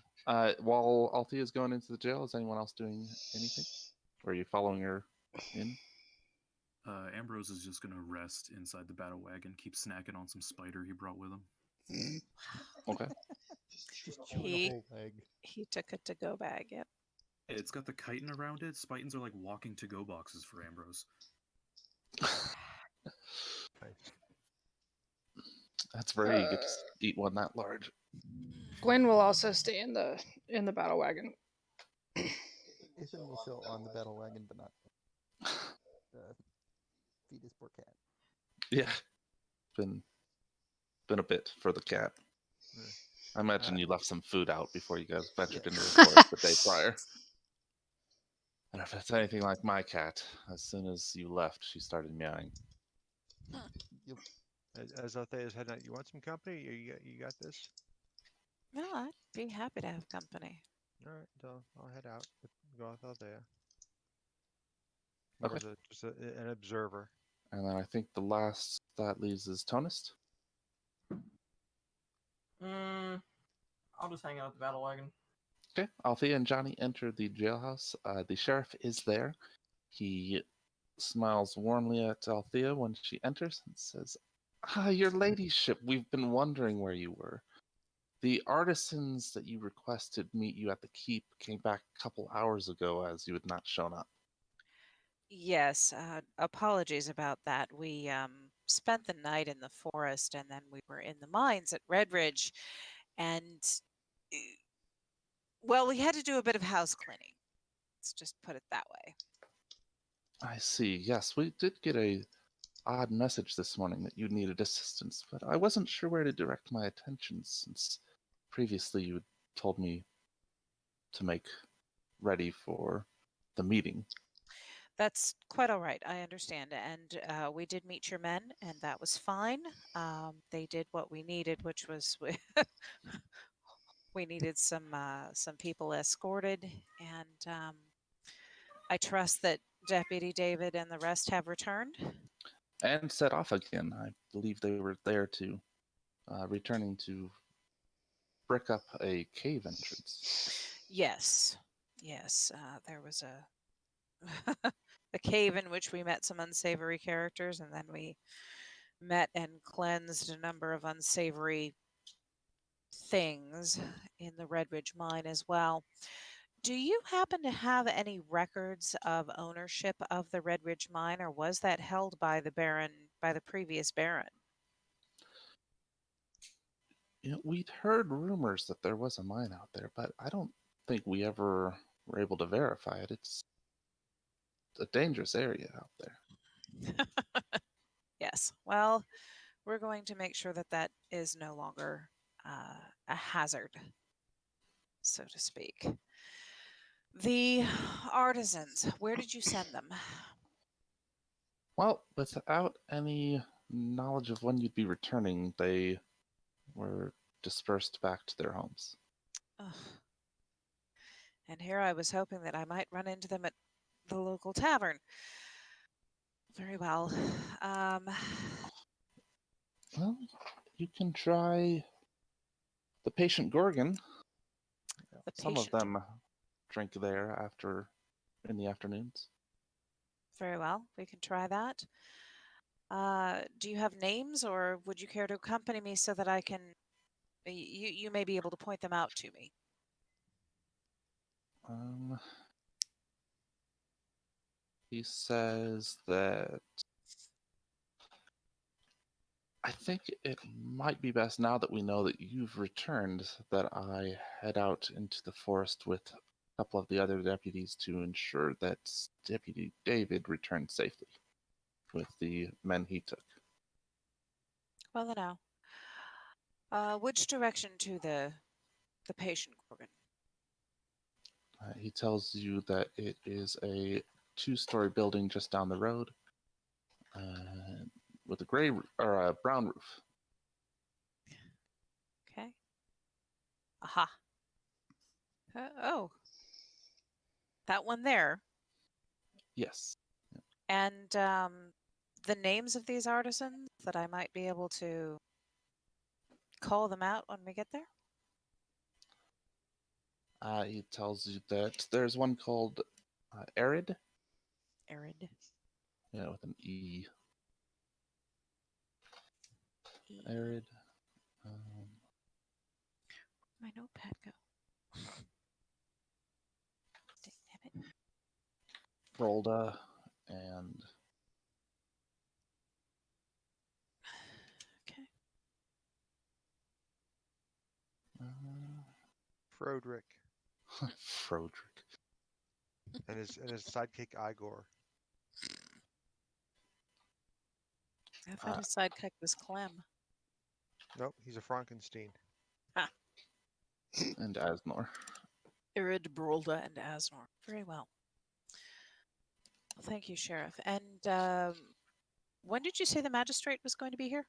Speaker 3: While Althea is going into the jail, is anyone else doing anything? Or are you following her in?
Speaker 7: Ambrose is just gonna rest inside the battle wagon, keep snacking on some spider he brought with him.
Speaker 3: Okay.
Speaker 6: Just chewing
Speaker 2: He-
Speaker 6: a whole leg.
Speaker 2: He took a to-go bag. Yep.
Speaker 7: It's got the chitin around it. Spitons are like walking to-go boxes for Ambrose.
Speaker 4: Nice.
Speaker 3: That's rare. You get to eat one that large.
Speaker 1: Gwen will also stay in the battle wagon.
Speaker 6: Ethan will still on the battle wagon, but not feed his poor cat.
Speaker 3: Yeah. Been a bit for the cat.
Speaker 4: Yeah.
Speaker 3: I imagine you left some food out before you guys ventured
Speaker 6: Yeah.
Speaker 3: into the forest the day prior. And if it's anything like my cat, as soon as you left, she started meowing.
Speaker 6: You'll
Speaker 4: As Althea's heading out, you want some company? You got this?
Speaker 2: No, I'd be happy to have company.
Speaker 4: All right, so I'll head out. Go with Althea.
Speaker 3: Okay.
Speaker 4: More just an observer.
Speaker 3: And then I think the last that leaves is Tonist.
Speaker 5: I'll just hang out at the battle wagon.
Speaker 3: Okay. Althea and Johnny enter the jailhouse. The sheriff is there. He smiles warmly at Althea when she enters and says, your ladyship, we've been wondering where you were. The artisans that you requested meet you at the keep came back a couple hours ago as you had not shown up.
Speaker 2: Yes, apologies about that. We spent the night in the forest and then we were in the mines at Redridge. And, well, we had to do a bit of house cleaning. Let's just put it that way.
Speaker 3: I see. Yes, we did get a odd message this morning that you needed assistance, but I wasn't sure where to direct my attention since previously you had told me to make ready for the meeting.
Speaker 2: That's quite all right. I understand. And we did meet your men, and that was fine. They did what we needed, which was we needed some people escorted, and I trust that Deputy David and the rest have returned.
Speaker 3: And set off again. I believe they were there to returning to brick up a cave entrance.
Speaker 2: Yes, yes. There was a a cave in which we met some unsavory characters, and then we met and cleansed a number of unsavory things in the Redridge mine as well. Do you happen to have any records of ownership of the Redridge mine, or was that held by the Baron, by the previous Baron?
Speaker 3: You know, we'd heard rumors that there was a mine out there, but I don't think we ever were able to verify it. It's a dangerous area out there.
Speaker 2: Yes. Well, we're going to make sure that that is no longer a hazard, so to speak. The artisans, where did you send them?
Speaker 3: Well, without any knowledge of when you'd be returning, they were dispersed back to their homes.
Speaker 2: Ugh. And here I was hoping that I might run into them at the local tavern. Very well.
Speaker 3: Well, you can try the patient Gorgon.
Speaker 2: The
Speaker 3: Some
Speaker 2: patient.
Speaker 3: of them drink there in the afternoons.
Speaker 2: Very well. We can try that. Do you have names, or would you care to accompany me so that I can? You may be able to point them out to me.
Speaker 3: He says that I think it might be best now that we know that you've returned that I head out into the forest with a couple of the other deputies to ensure that Deputy David returned safely with the men he took.
Speaker 2: Well, now. Which direction to the patient Gorgon?
Speaker 3: He tells you that it is a 2-story building just down the road with a brown roof.
Speaker 2: Okay. Aha. Oh. That one there.
Speaker 3: Yes.
Speaker 2: And the names of these artisans that I might be able to call them out when we get there?
Speaker 3: He tells you that there's one called Arid.
Speaker 2: Arid.
Speaker 3: Yeah, with an E.
Speaker 2: E.
Speaker 3: Arid.
Speaker 2: My notepad go. Damn it.
Speaker 3: Rolda and
Speaker 2: Okay.
Speaker 4: Frodrick
Speaker 3: Frodrick.
Speaker 4: and his sidekick Igor.
Speaker 2: I thought his sidekick was Clem.
Speaker 4: Nope, he's a Frankenstein.
Speaker 3: And Asnor.
Speaker 2: Irid, Brolda, and Asnor. Very well. Thank you, Sheriff. And when did you say the magistrate was going to be here?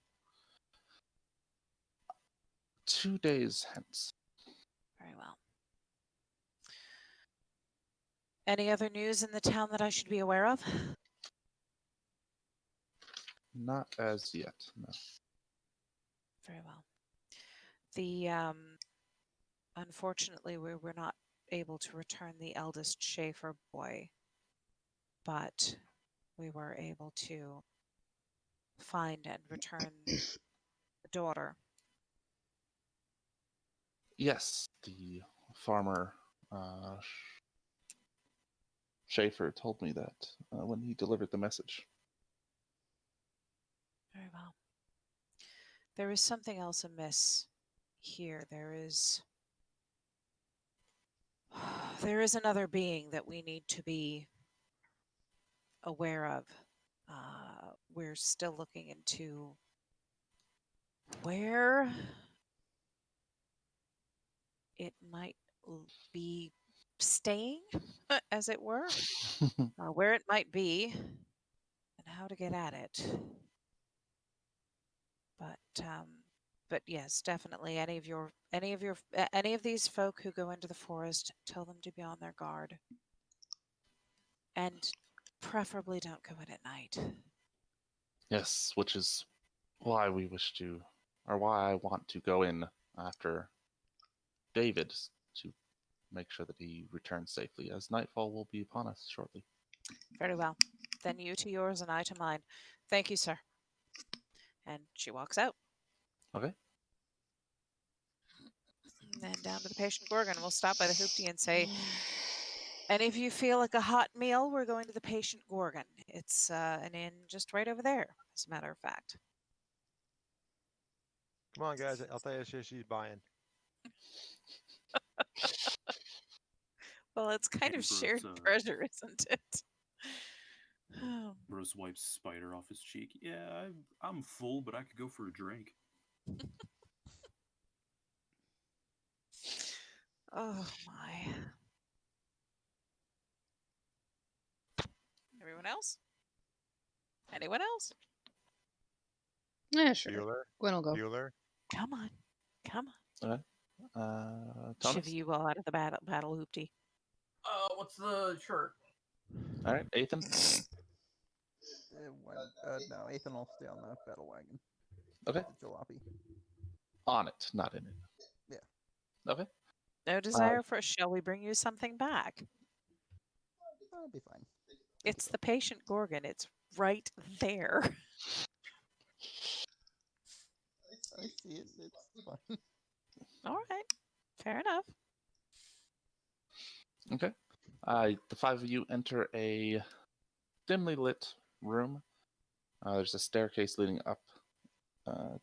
Speaker 3: 2 days hence.
Speaker 2: Very well. Any other news in the town that I should be aware of?
Speaker 3: Not as yet, no.
Speaker 2: Very well. Unfortunately, we were not able to return the eldest Schaefer boy, but we were able to find and return the daughter.
Speaker 3: Yes, the farmer Schaefer told me that when he delivered the message.
Speaker 2: Very well. There is something else amiss here. There is another being that we need to be aware of. We're still looking into where it might be staying, as it were, where it might be, and how to get at it. But yes, definitely. Any of these folk who go into the forest, tell them to be on their guard, and preferably don't go in at night.
Speaker 3: Yes, which is why why I want to go in after David to make sure that he returns safely, as nightfall will be upon us shortly.
Speaker 2: Very well. Then you to yours and I to mine. Thank you, sir. And she walks out.
Speaker 3: Okay.
Speaker 2: And then down to the patient Gorgon. We'll stop by the Hoopty and say, and if you feel like a hot meal, we're going to the patient Gorgon. It's an inn just right over there, as a matter of fact.
Speaker 4: Come on, guys. I'll tell you she's buying.
Speaker 2: Well, it's kind of shared treasure, isn't it?
Speaker 7: Bruce wipes spider off his cheek. Yeah, I'm full, but I could go for a drink.
Speaker 2: Oh my. Everyone else? Anyone else?
Speaker 1: Yeah, sure.
Speaker 4: Bueller?
Speaker 1: Gwen will go.
Speaker 4: Bueller?
Speaker 2: Come on. Come on.
Speaker 3: Thomas?
Speaker 2: Shiv you all out of the battle Hoopty.
Speaker 5: What's the shirt?
Speaker 3: All right, Ethan.
Speaker 6: No, Ethan will stay on the battle wagon.
Speaker 3: Okay.
Speaker 6: The jalopy.
Speaker 3: On it, not in it.
Speaker 6: Yeah.
Speaker 3: Okay.
Speaker 2: No desire for. Shall we bring you something back?
Speaker 6: That'll be fine.
Speaker 2: It's the patient Gorgon. It's right there.
Speaker 6: I see it. It's fine.
Speaker 2: All right. Fair enough.
Speaker 3: Okay. The five of you enter a dimly lit room. There's a staircase leading up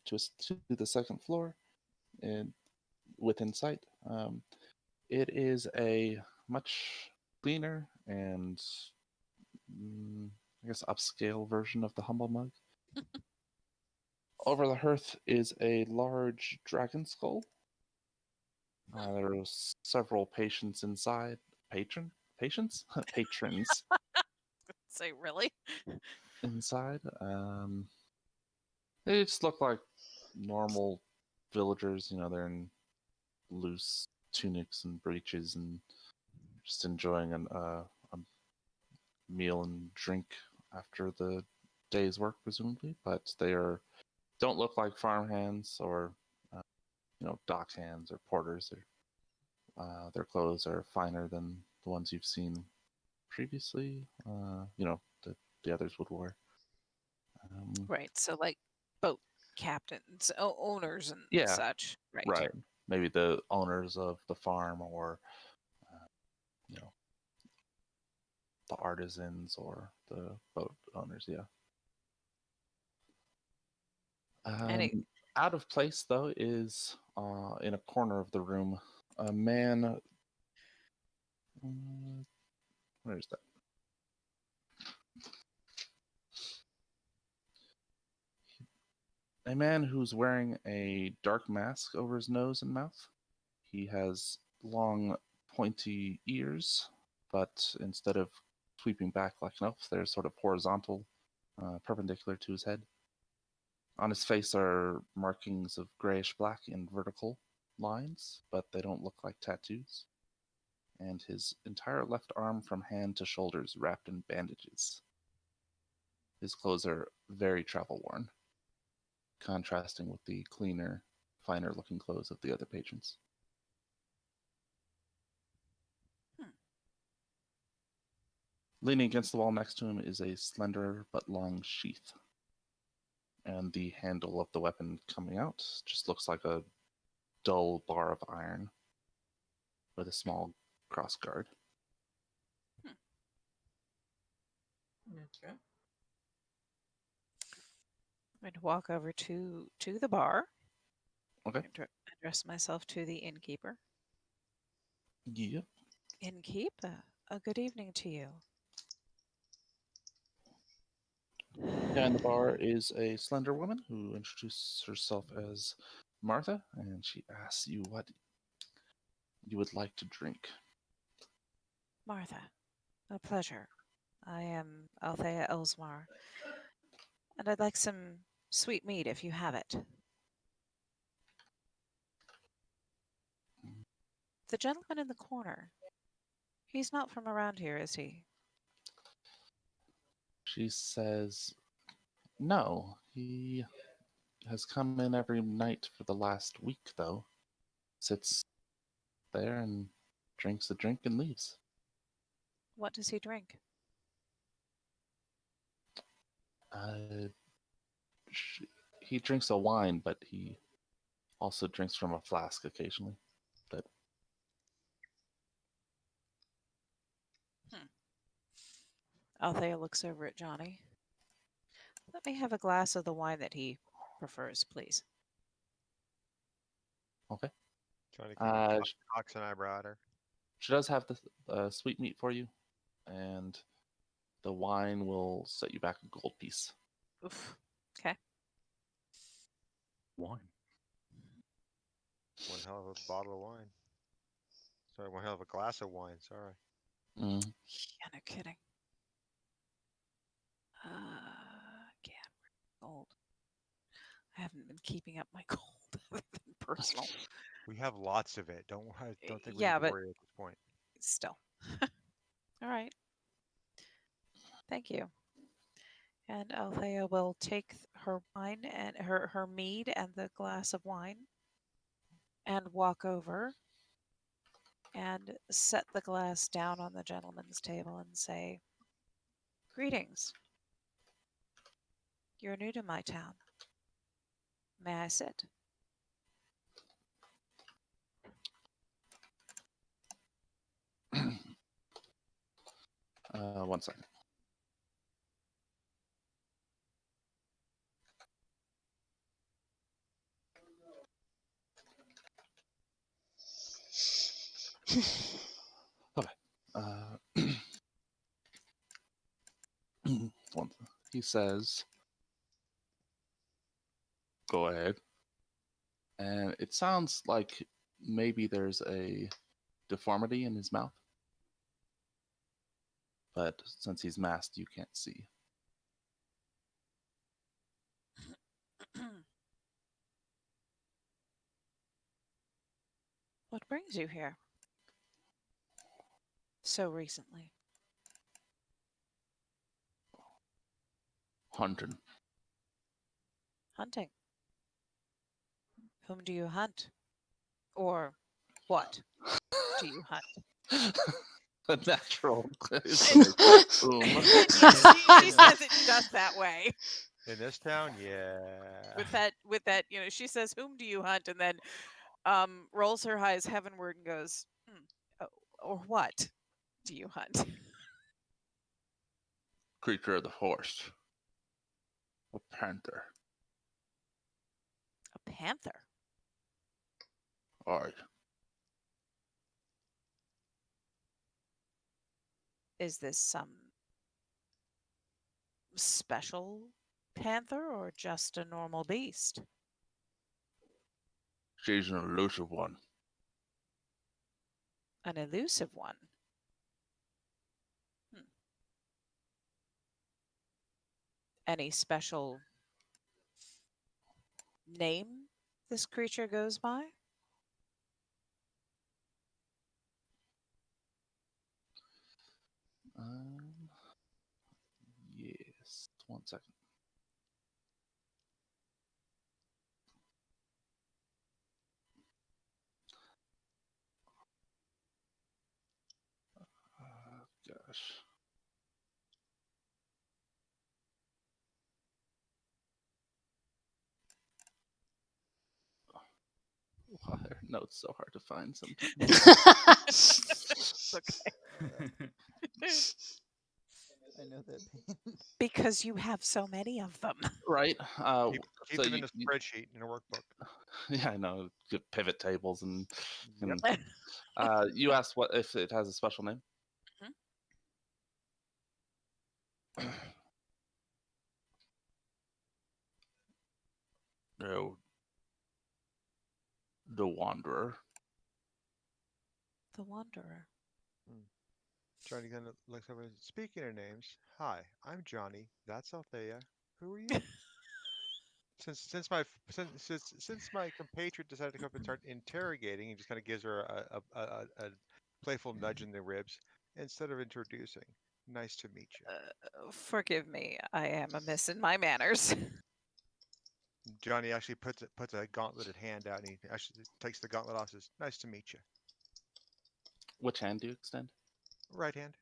Speaker 3: to the second floor, and within sight. It is a much cleaner and I guess upscale version of the humble mug. Over the hearth is a large dragon skull. There are several patients inside. Patients? Patrons
Speaker 2: Say, really?
Speaker 3: inside. They just look like normal villagers. You know, they're in loose tunics and breeches and just enjoying a meal and drink after the day's work, presumably. But they don't look like farmhands or dock hands or porters. Their clothes are finer than the ones you've seen previously. The others would wear.
Speaker 2: Right. So, like boat captains, owners, and
Speaker 3: Yeah,
Speaker 2: such.
Speaker 3: right. Maybe the owners of the farm, or the artisans or the boat owners. Yeah. Out of place, though, is in a corner of the room a man. Where is that? A man who's wearing a dark mask over his nose and mouth. He has long, pointy ears, but instead of sweeping back like an elf, they're sort of horizontal, perpendicular to his head. On his face are markings of grayish-black in vertical lines, but they don't look like tattoos. And his entire left arm from hand to shoulders wrapped in bandages. His clothes are very travel-worn, contrasting with the cleaner, finer-looking clothes of the other patrons. Leaning against the wall next to him is a slender but long sheath. And the handle of the weapon coming out just looks like a dull bar of iron with a small cross guard.
Speaker 5: Okay.
Speaker 2: I'm going to walk over to the bar.
Speaker 3: Okay.
Speaker 2: Address myself to the innkeeper.
Speaker 3: Yeah.
Speaker 2: Innkeep, a good evening to you.
Speaker 3: Behind the bar is a slender woman who introduces herself as Martha, and she asks you what you would like to drink.
Speaker 2: Martha, a pleasure. I am Althea Elsmar, and I'd like some sweet meat if you have it. The gentleman in the corner, he's not from around here, is he?
Speaker 3: She says, no, he has come in every night for the last week, though. Sits there and drinks a drink and leaves.
Speaker 2: What does he drink?
Speaker 3: He drinks a wine, but he also drinks from a flask occasionally. But
Speaker 2: Althea looks over at Johnny. Let me have a glass of the wine that he prefers, please.
Speaker 3: Okay.
Speaker 4: Johnny cocks an eyebrow at her.
Speaker 3: She does have the sweet meat for you, and the wine will set you back a gold piece.
Speaker 2: Oof. Okay.
Speaker 7: Wine.
Speaker 4: One hell of a bottle of wine. Sorry, one hell of a glass of wine. Sorry.
Speaker 3: Mm.
Speaker 2: Yeah, no kidding. Gold. I haven't been keeping up my gold other than personal.
Speaker 4: We have lots of it. Don't think we
Speaker 2: Yeah,
Speaker 4: need to
Speaker 2: but
Speaker 4: worry at this point.
Speaker 2: still. All right. Thank you. And Althea will take her wine and her mead and the glass of wine and walk over and set the glass down on the gentleman's table and say, "Greetings. You're new to my town. May I sit?"
Speaker 3: One second. Okay. He says, "Go ahead." And it sounds like maybe there's a deformity in his mouth. But since he's masked, you can't see.
Speaker 2: What brings you here so recently?
Speaker 3: Hunting.
Speaker 2: Hunting. Whom do you hunt? Or what do you hunt?
Speaker 3: A natural.
Speaker 2: She says it just that way.
Speaker 4: In this town, yeah.
Speaker 2: With that, she says, "Whom do you hunt?" and then rolls her eyes heavenward and goes, "Or what do you hunt?"
Speaker 3: Creature of the forest. A panther.
Speaker 2: A panther.
Speaker 3: Aye.
Speaker 2: Is this some special panther or just a normal beast?
Speaker 3: She's an elusive one.
Speaker 2: An elusive one. Any special name this creature goes by?
Speaker 3: Yes. 1 second. Gosh. Why are notes so hard to find sometimes?
Speaker 2: Okay.
Speaker 6: I know that pain.
Speaker 2: Because you have so many of them.
Speaker 3: Right.
Speaker 4: Keep them in a spreadsheet in a workbook.
Speaker 3: Yeah, I know. Good pivot tables and.
Speaker 4: Yep.
Speaker 3: You asked what if it has a special name. No. The Wanderer.
Speaker 2: The Wanderer.
Speaker 4: Johnny kind of looks over. Speaking of names, hi, I'm Johnny. That's Althea. Who are you? Since my compatriot decided to come up and start interrogating, he just kind of gives her a playful nudge in the ribs instead of introducing. Nice to meet you.
Speaker 2: Forgive me, I am amiss in my manners.
Speaker 4: Johnny actually puts a gauntleted hand out, and he actually takes the gauntlet off. And says, "Nice to meet you."
Speaker 3: Which hand do you extend?
Speaker 4: Right hand.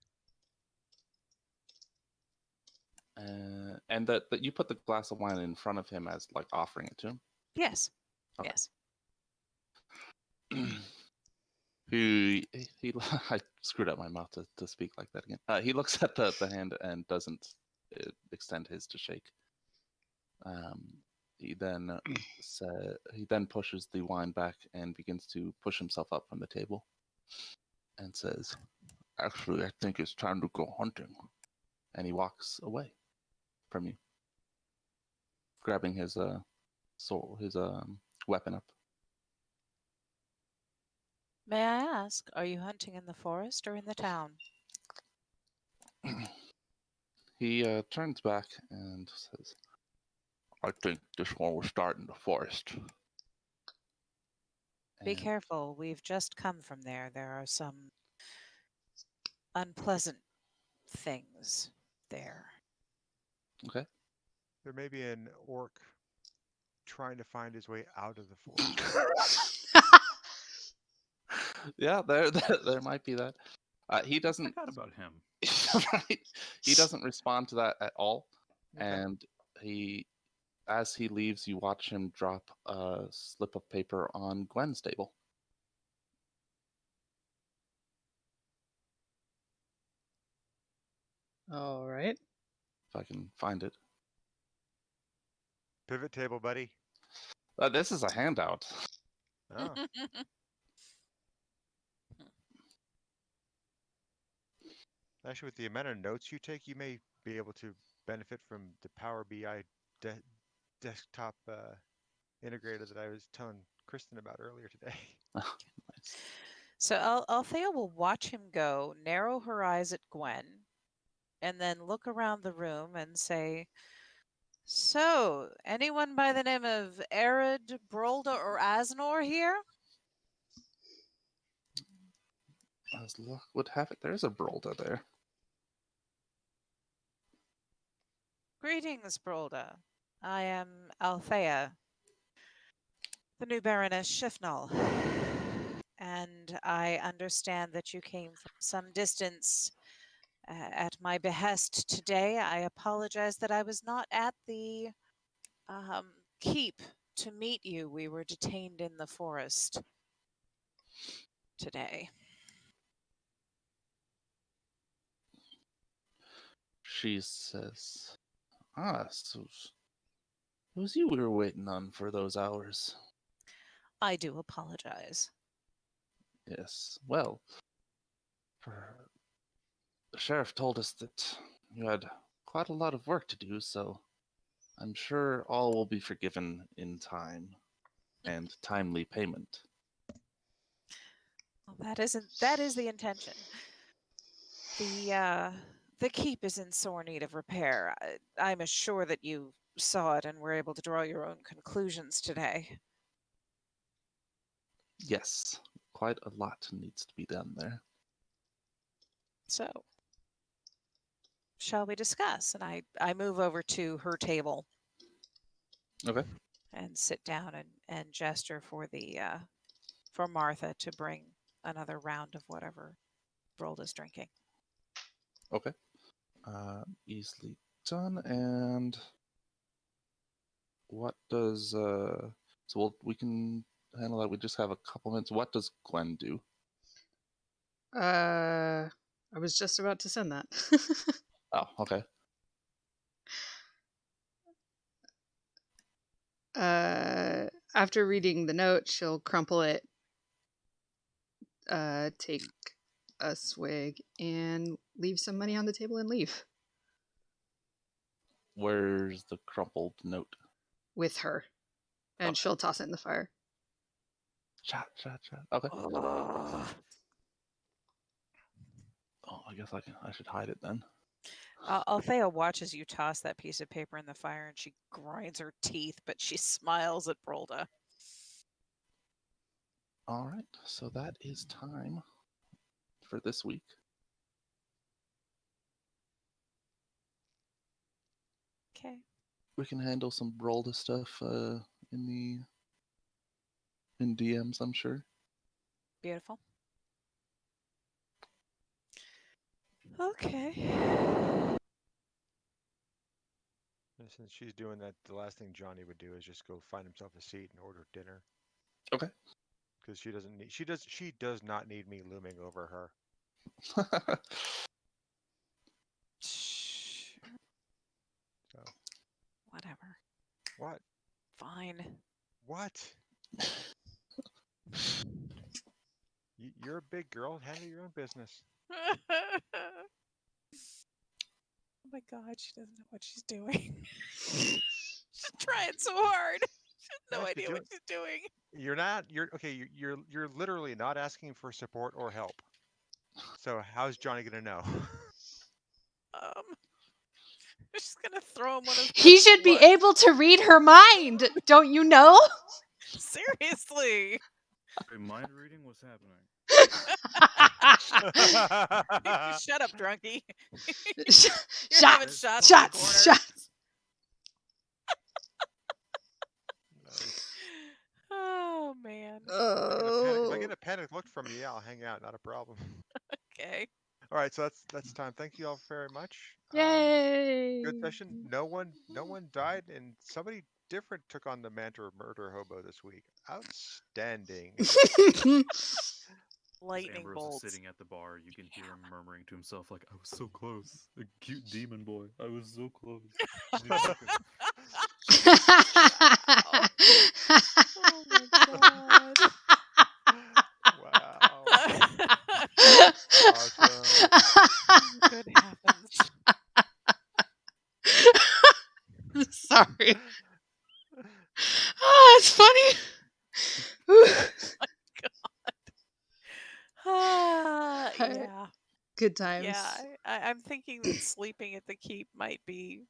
Speaker 3: And that you put the glass of wine in front of him as like offering it to him.
Speaker 2: Yes.
Speaker 3: Okay.
Speaker 2: Yes.
Speaker 3: He I screwed up my mouth to speak like that again. He looks at the hand and doesn't extend his to shake. He then pushes the wine back and begins to push himself up from the table and says, "Actually, I think it's time to go hunting." And he walks away from you, grabbing his weapon up.
Speaker 2: May I ask, are you hunting in the forest or in the town?
Speaker 3: He turns back and says, "I think this one will start in the forest."
Speaker 2: Be
Speaker 3: And
Speaker 2: careful, we've just come from there. There are some unpleasant things there.
Speaker 3: Okay.
Speaker 4: There may be an orc trying to find his way out of the forest.
Speaker 3: Yeah, there might be that. He
Speaker 7: I
Speaker 3: doesn't.
Speaker 7: forgot about him.
Speaker 3: Right? He doesn't respond to that at all,
Speaker 4: Okay.
Speaker 3: and as he leaves, you watch him drop a slip of paper on Gwen's table.
Speaker 1: All right.
Speaker 3: If I can find it.
Speaker 4: Pivot table, buddy.
Speaker 3: This is a handout.
Speaker 4: Oh. Actually, with the amount of notes you take, you may be able to benefit from the Power BI desktop integrator that I was telling Kristen about earlier today.
Speaker 3: Nice.
Speaker 2: So Althea will watch him go, narrow her eyes at Gwen, and then look around the room and say, "So, anyone by the name of Arid, Brolda, or Asnor here?"
Speaker 3: As luck would have it, there's a Brolda there.
Speaker 2: "Greetings, Brolda. I am Althea, the new Baroness Shifnal, and I understand that you came from some distance at my behest today. I apologize that I was not at the keep to meet you. We were detained in the forest today."
Speaker 3: She says, so it was you we were waiting on for those hours.
Speaker 2: "I do apologize."
Speaker 3: Yes, well, the sheriff told us that you had quite a lot of work to do, so I'm sure all will be forgiven in time and timely payment.
Speaker 2: Well, that is the intention. The keep is in sore need of repair. I'm sure that you saw it and were able to draw your own conclusions today.
Speaker 3: Yes, quite a lot needs to be done there.
Speaker 2: So, shall we discuss? And I move over to her table.
Speaker 3: Okay.
Speaker 2: And sit down and gesture for for Martha to bring another round of whatever Brolda's drinking.
Speaker 3: Okay. Easily done. And what does we can handle that. We just have a couple minutes. What does Gwen do?
Speaker 1: I was just about to send that.
Speaker 3: Oh, okay.
Speaker 1: After reading the note, she'll crumple it, take a swig, and leave some money on the table and leave.
Speaker 3: Where's the crumpled note?
Speaker 1: With her. And
Speaker 3: Okay.
Speaker 1: she'll toss it in the fire.
Speaker 3: Chat. Okay.
Speaker 2: Ugh.
Speaker 3: Oh, I guess I should hide it then.
Speaker 2: Althea watches you toss that piece of paper in the fire and she grinds her teeth, but she smiles at Brolda.
Speaker 3: All right, so that is time for this week.
Speaker 2: Okay.
Speaker 3: We can handle some Brolda stuff in DMs, I'm sure.
Speaker 2: Beautiful. Okay.
Speaker 4: And since she's doing that, the last thing Johnny would do is just go find himself a seat and order dinner.
Speaker 3: Okay.
Speaker 4: Because she does not need me looming over her. So.
Speaker 2: Whatever.
Speaker 4: What?
Speaker 2: Fine.
Speaker 4: What? You're a big girl. Handle your own business.
Speaker 2: Oh my God, she doesn't know what she's doing. She's trying so hard. She has no idea what she's doing.
Speaker 4: You're literally not asking for support or help. So how's Johnny gonna know?
Speaker 2: She's gonna throw him one of.
Speaker 1: He should be able to read her mind, don't you know?
Speaker 2: Seriously.
Speaker 7: Mind reading? What's happening?
Speaker 2: Shut up, drunkie.
Speaker 1: Shots.
Speaker 2: Oh man.
Speaker 4: If I get a pen hadn't looked from you, yeah, I'll hang out. Not a problem.
Speaker 2: Okay.
Speaker 4: All right, so that's time. Thank you all very much.
Speaker 1: Yay!
Speaker 4: Good session. No one died, and somebody different took on the mantle of murder hobo this week. Outstanding.
Speaker 7: As
Speaker 2: Lightning
Speaker 7: Ambrose
Speaker 2: bolts.
Speaker 7: is sitting at the bar, you can hear him murmuring to himself, like, I was so close. A cute demon boy. I was so close.
Speaker 2: Oh my god.
Speaker 4: Wow. Awesome.
Speaker 2: Good heavens.
Speaker 1: Sorry. Oh, it's funny.
Speaker 2: Yeah.
Speaker 1: Good times.
Speaker 2: Yeah. I'm thinking that sleeping at the keep might be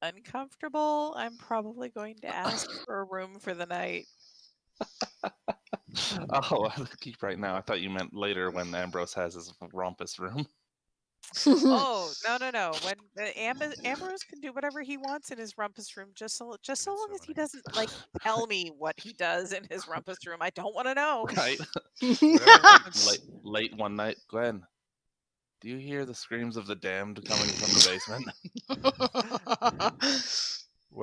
Speaker 2: uncomfortable. I'm probably going to ask for a room for the night.
Speaker 3: Oh, I keep right now. I thought you meant later when Ambrose has his rumpus room.
Speaker 2: Oh, no. When Ambrose can do whatever he wants in his rumpus room, just so long as he doesn't like tell me what he does in his rumpus room. I don't want to know.
Speaker 3: Right?
Speaker 4: Whatever happens.
Speaker 3: late one night, Gwen, do you hear the screams of the damned coming from the basement?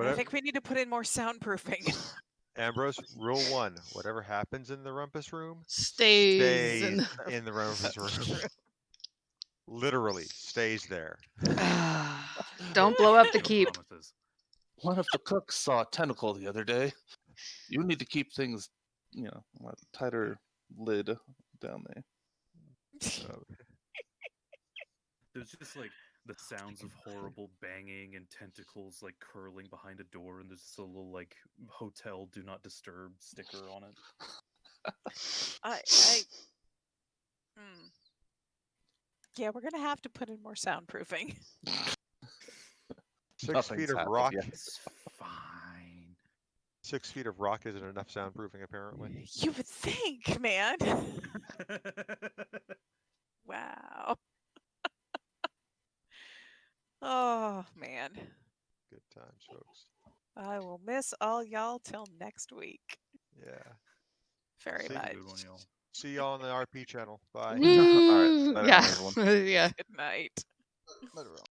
Speaker 2: I think we need to put in more soundproofing.
Speaker 4: Ambrose, rule 1: whatever happens in the rumpus room
Speaker 1: Stays
Speaker 4: stays in the rumpus room. Literally stays there.
Speaker 1: Don't blow up the
Speaker 7: No
Speaker 1: keep.
Speaker 7: promises.
Speaker 3: One of the cooks saw a tentacle the other day. You need to keep things, a tighter lid down there.
Speaker 7: There's just like the sounds of horrible banging and tentacles like curling behind a door, and there's just a little like hotel do not disturb sticker on it.
Speaker 2: Yeah, we're gonna have to put in more soundproofing.
Speaker 4: 6
Speaker 3: Nothing's
Speaker 4: feet of
Speaker 3: happened
Speaker 4: rock.
Speaker 3: yet.
Speaker 7: It's fine.
Speaker 4: 6 feet of rock isn't enough soundproofing, apparently.
Speaker 2: You would think, man. Wow. Oh man.
Speaker 4: Good times, folks.
Speaker 2: I will miss all y'all till next week.
Speaker 4: Yeah.
Speaker 2: Very
Speaker 4: See,
Speaker 2: much.
Speaker 7: Good one, y'all.
Speaker 4: See y'all on the RP channel. Bye.
Speaker 3: All right. Bye,
Speaker 1: Yeah.
Speaker 3: everyone.
Speaker 1: Yeah.
Speaker 2: Good night.
Speaker 6: Literal.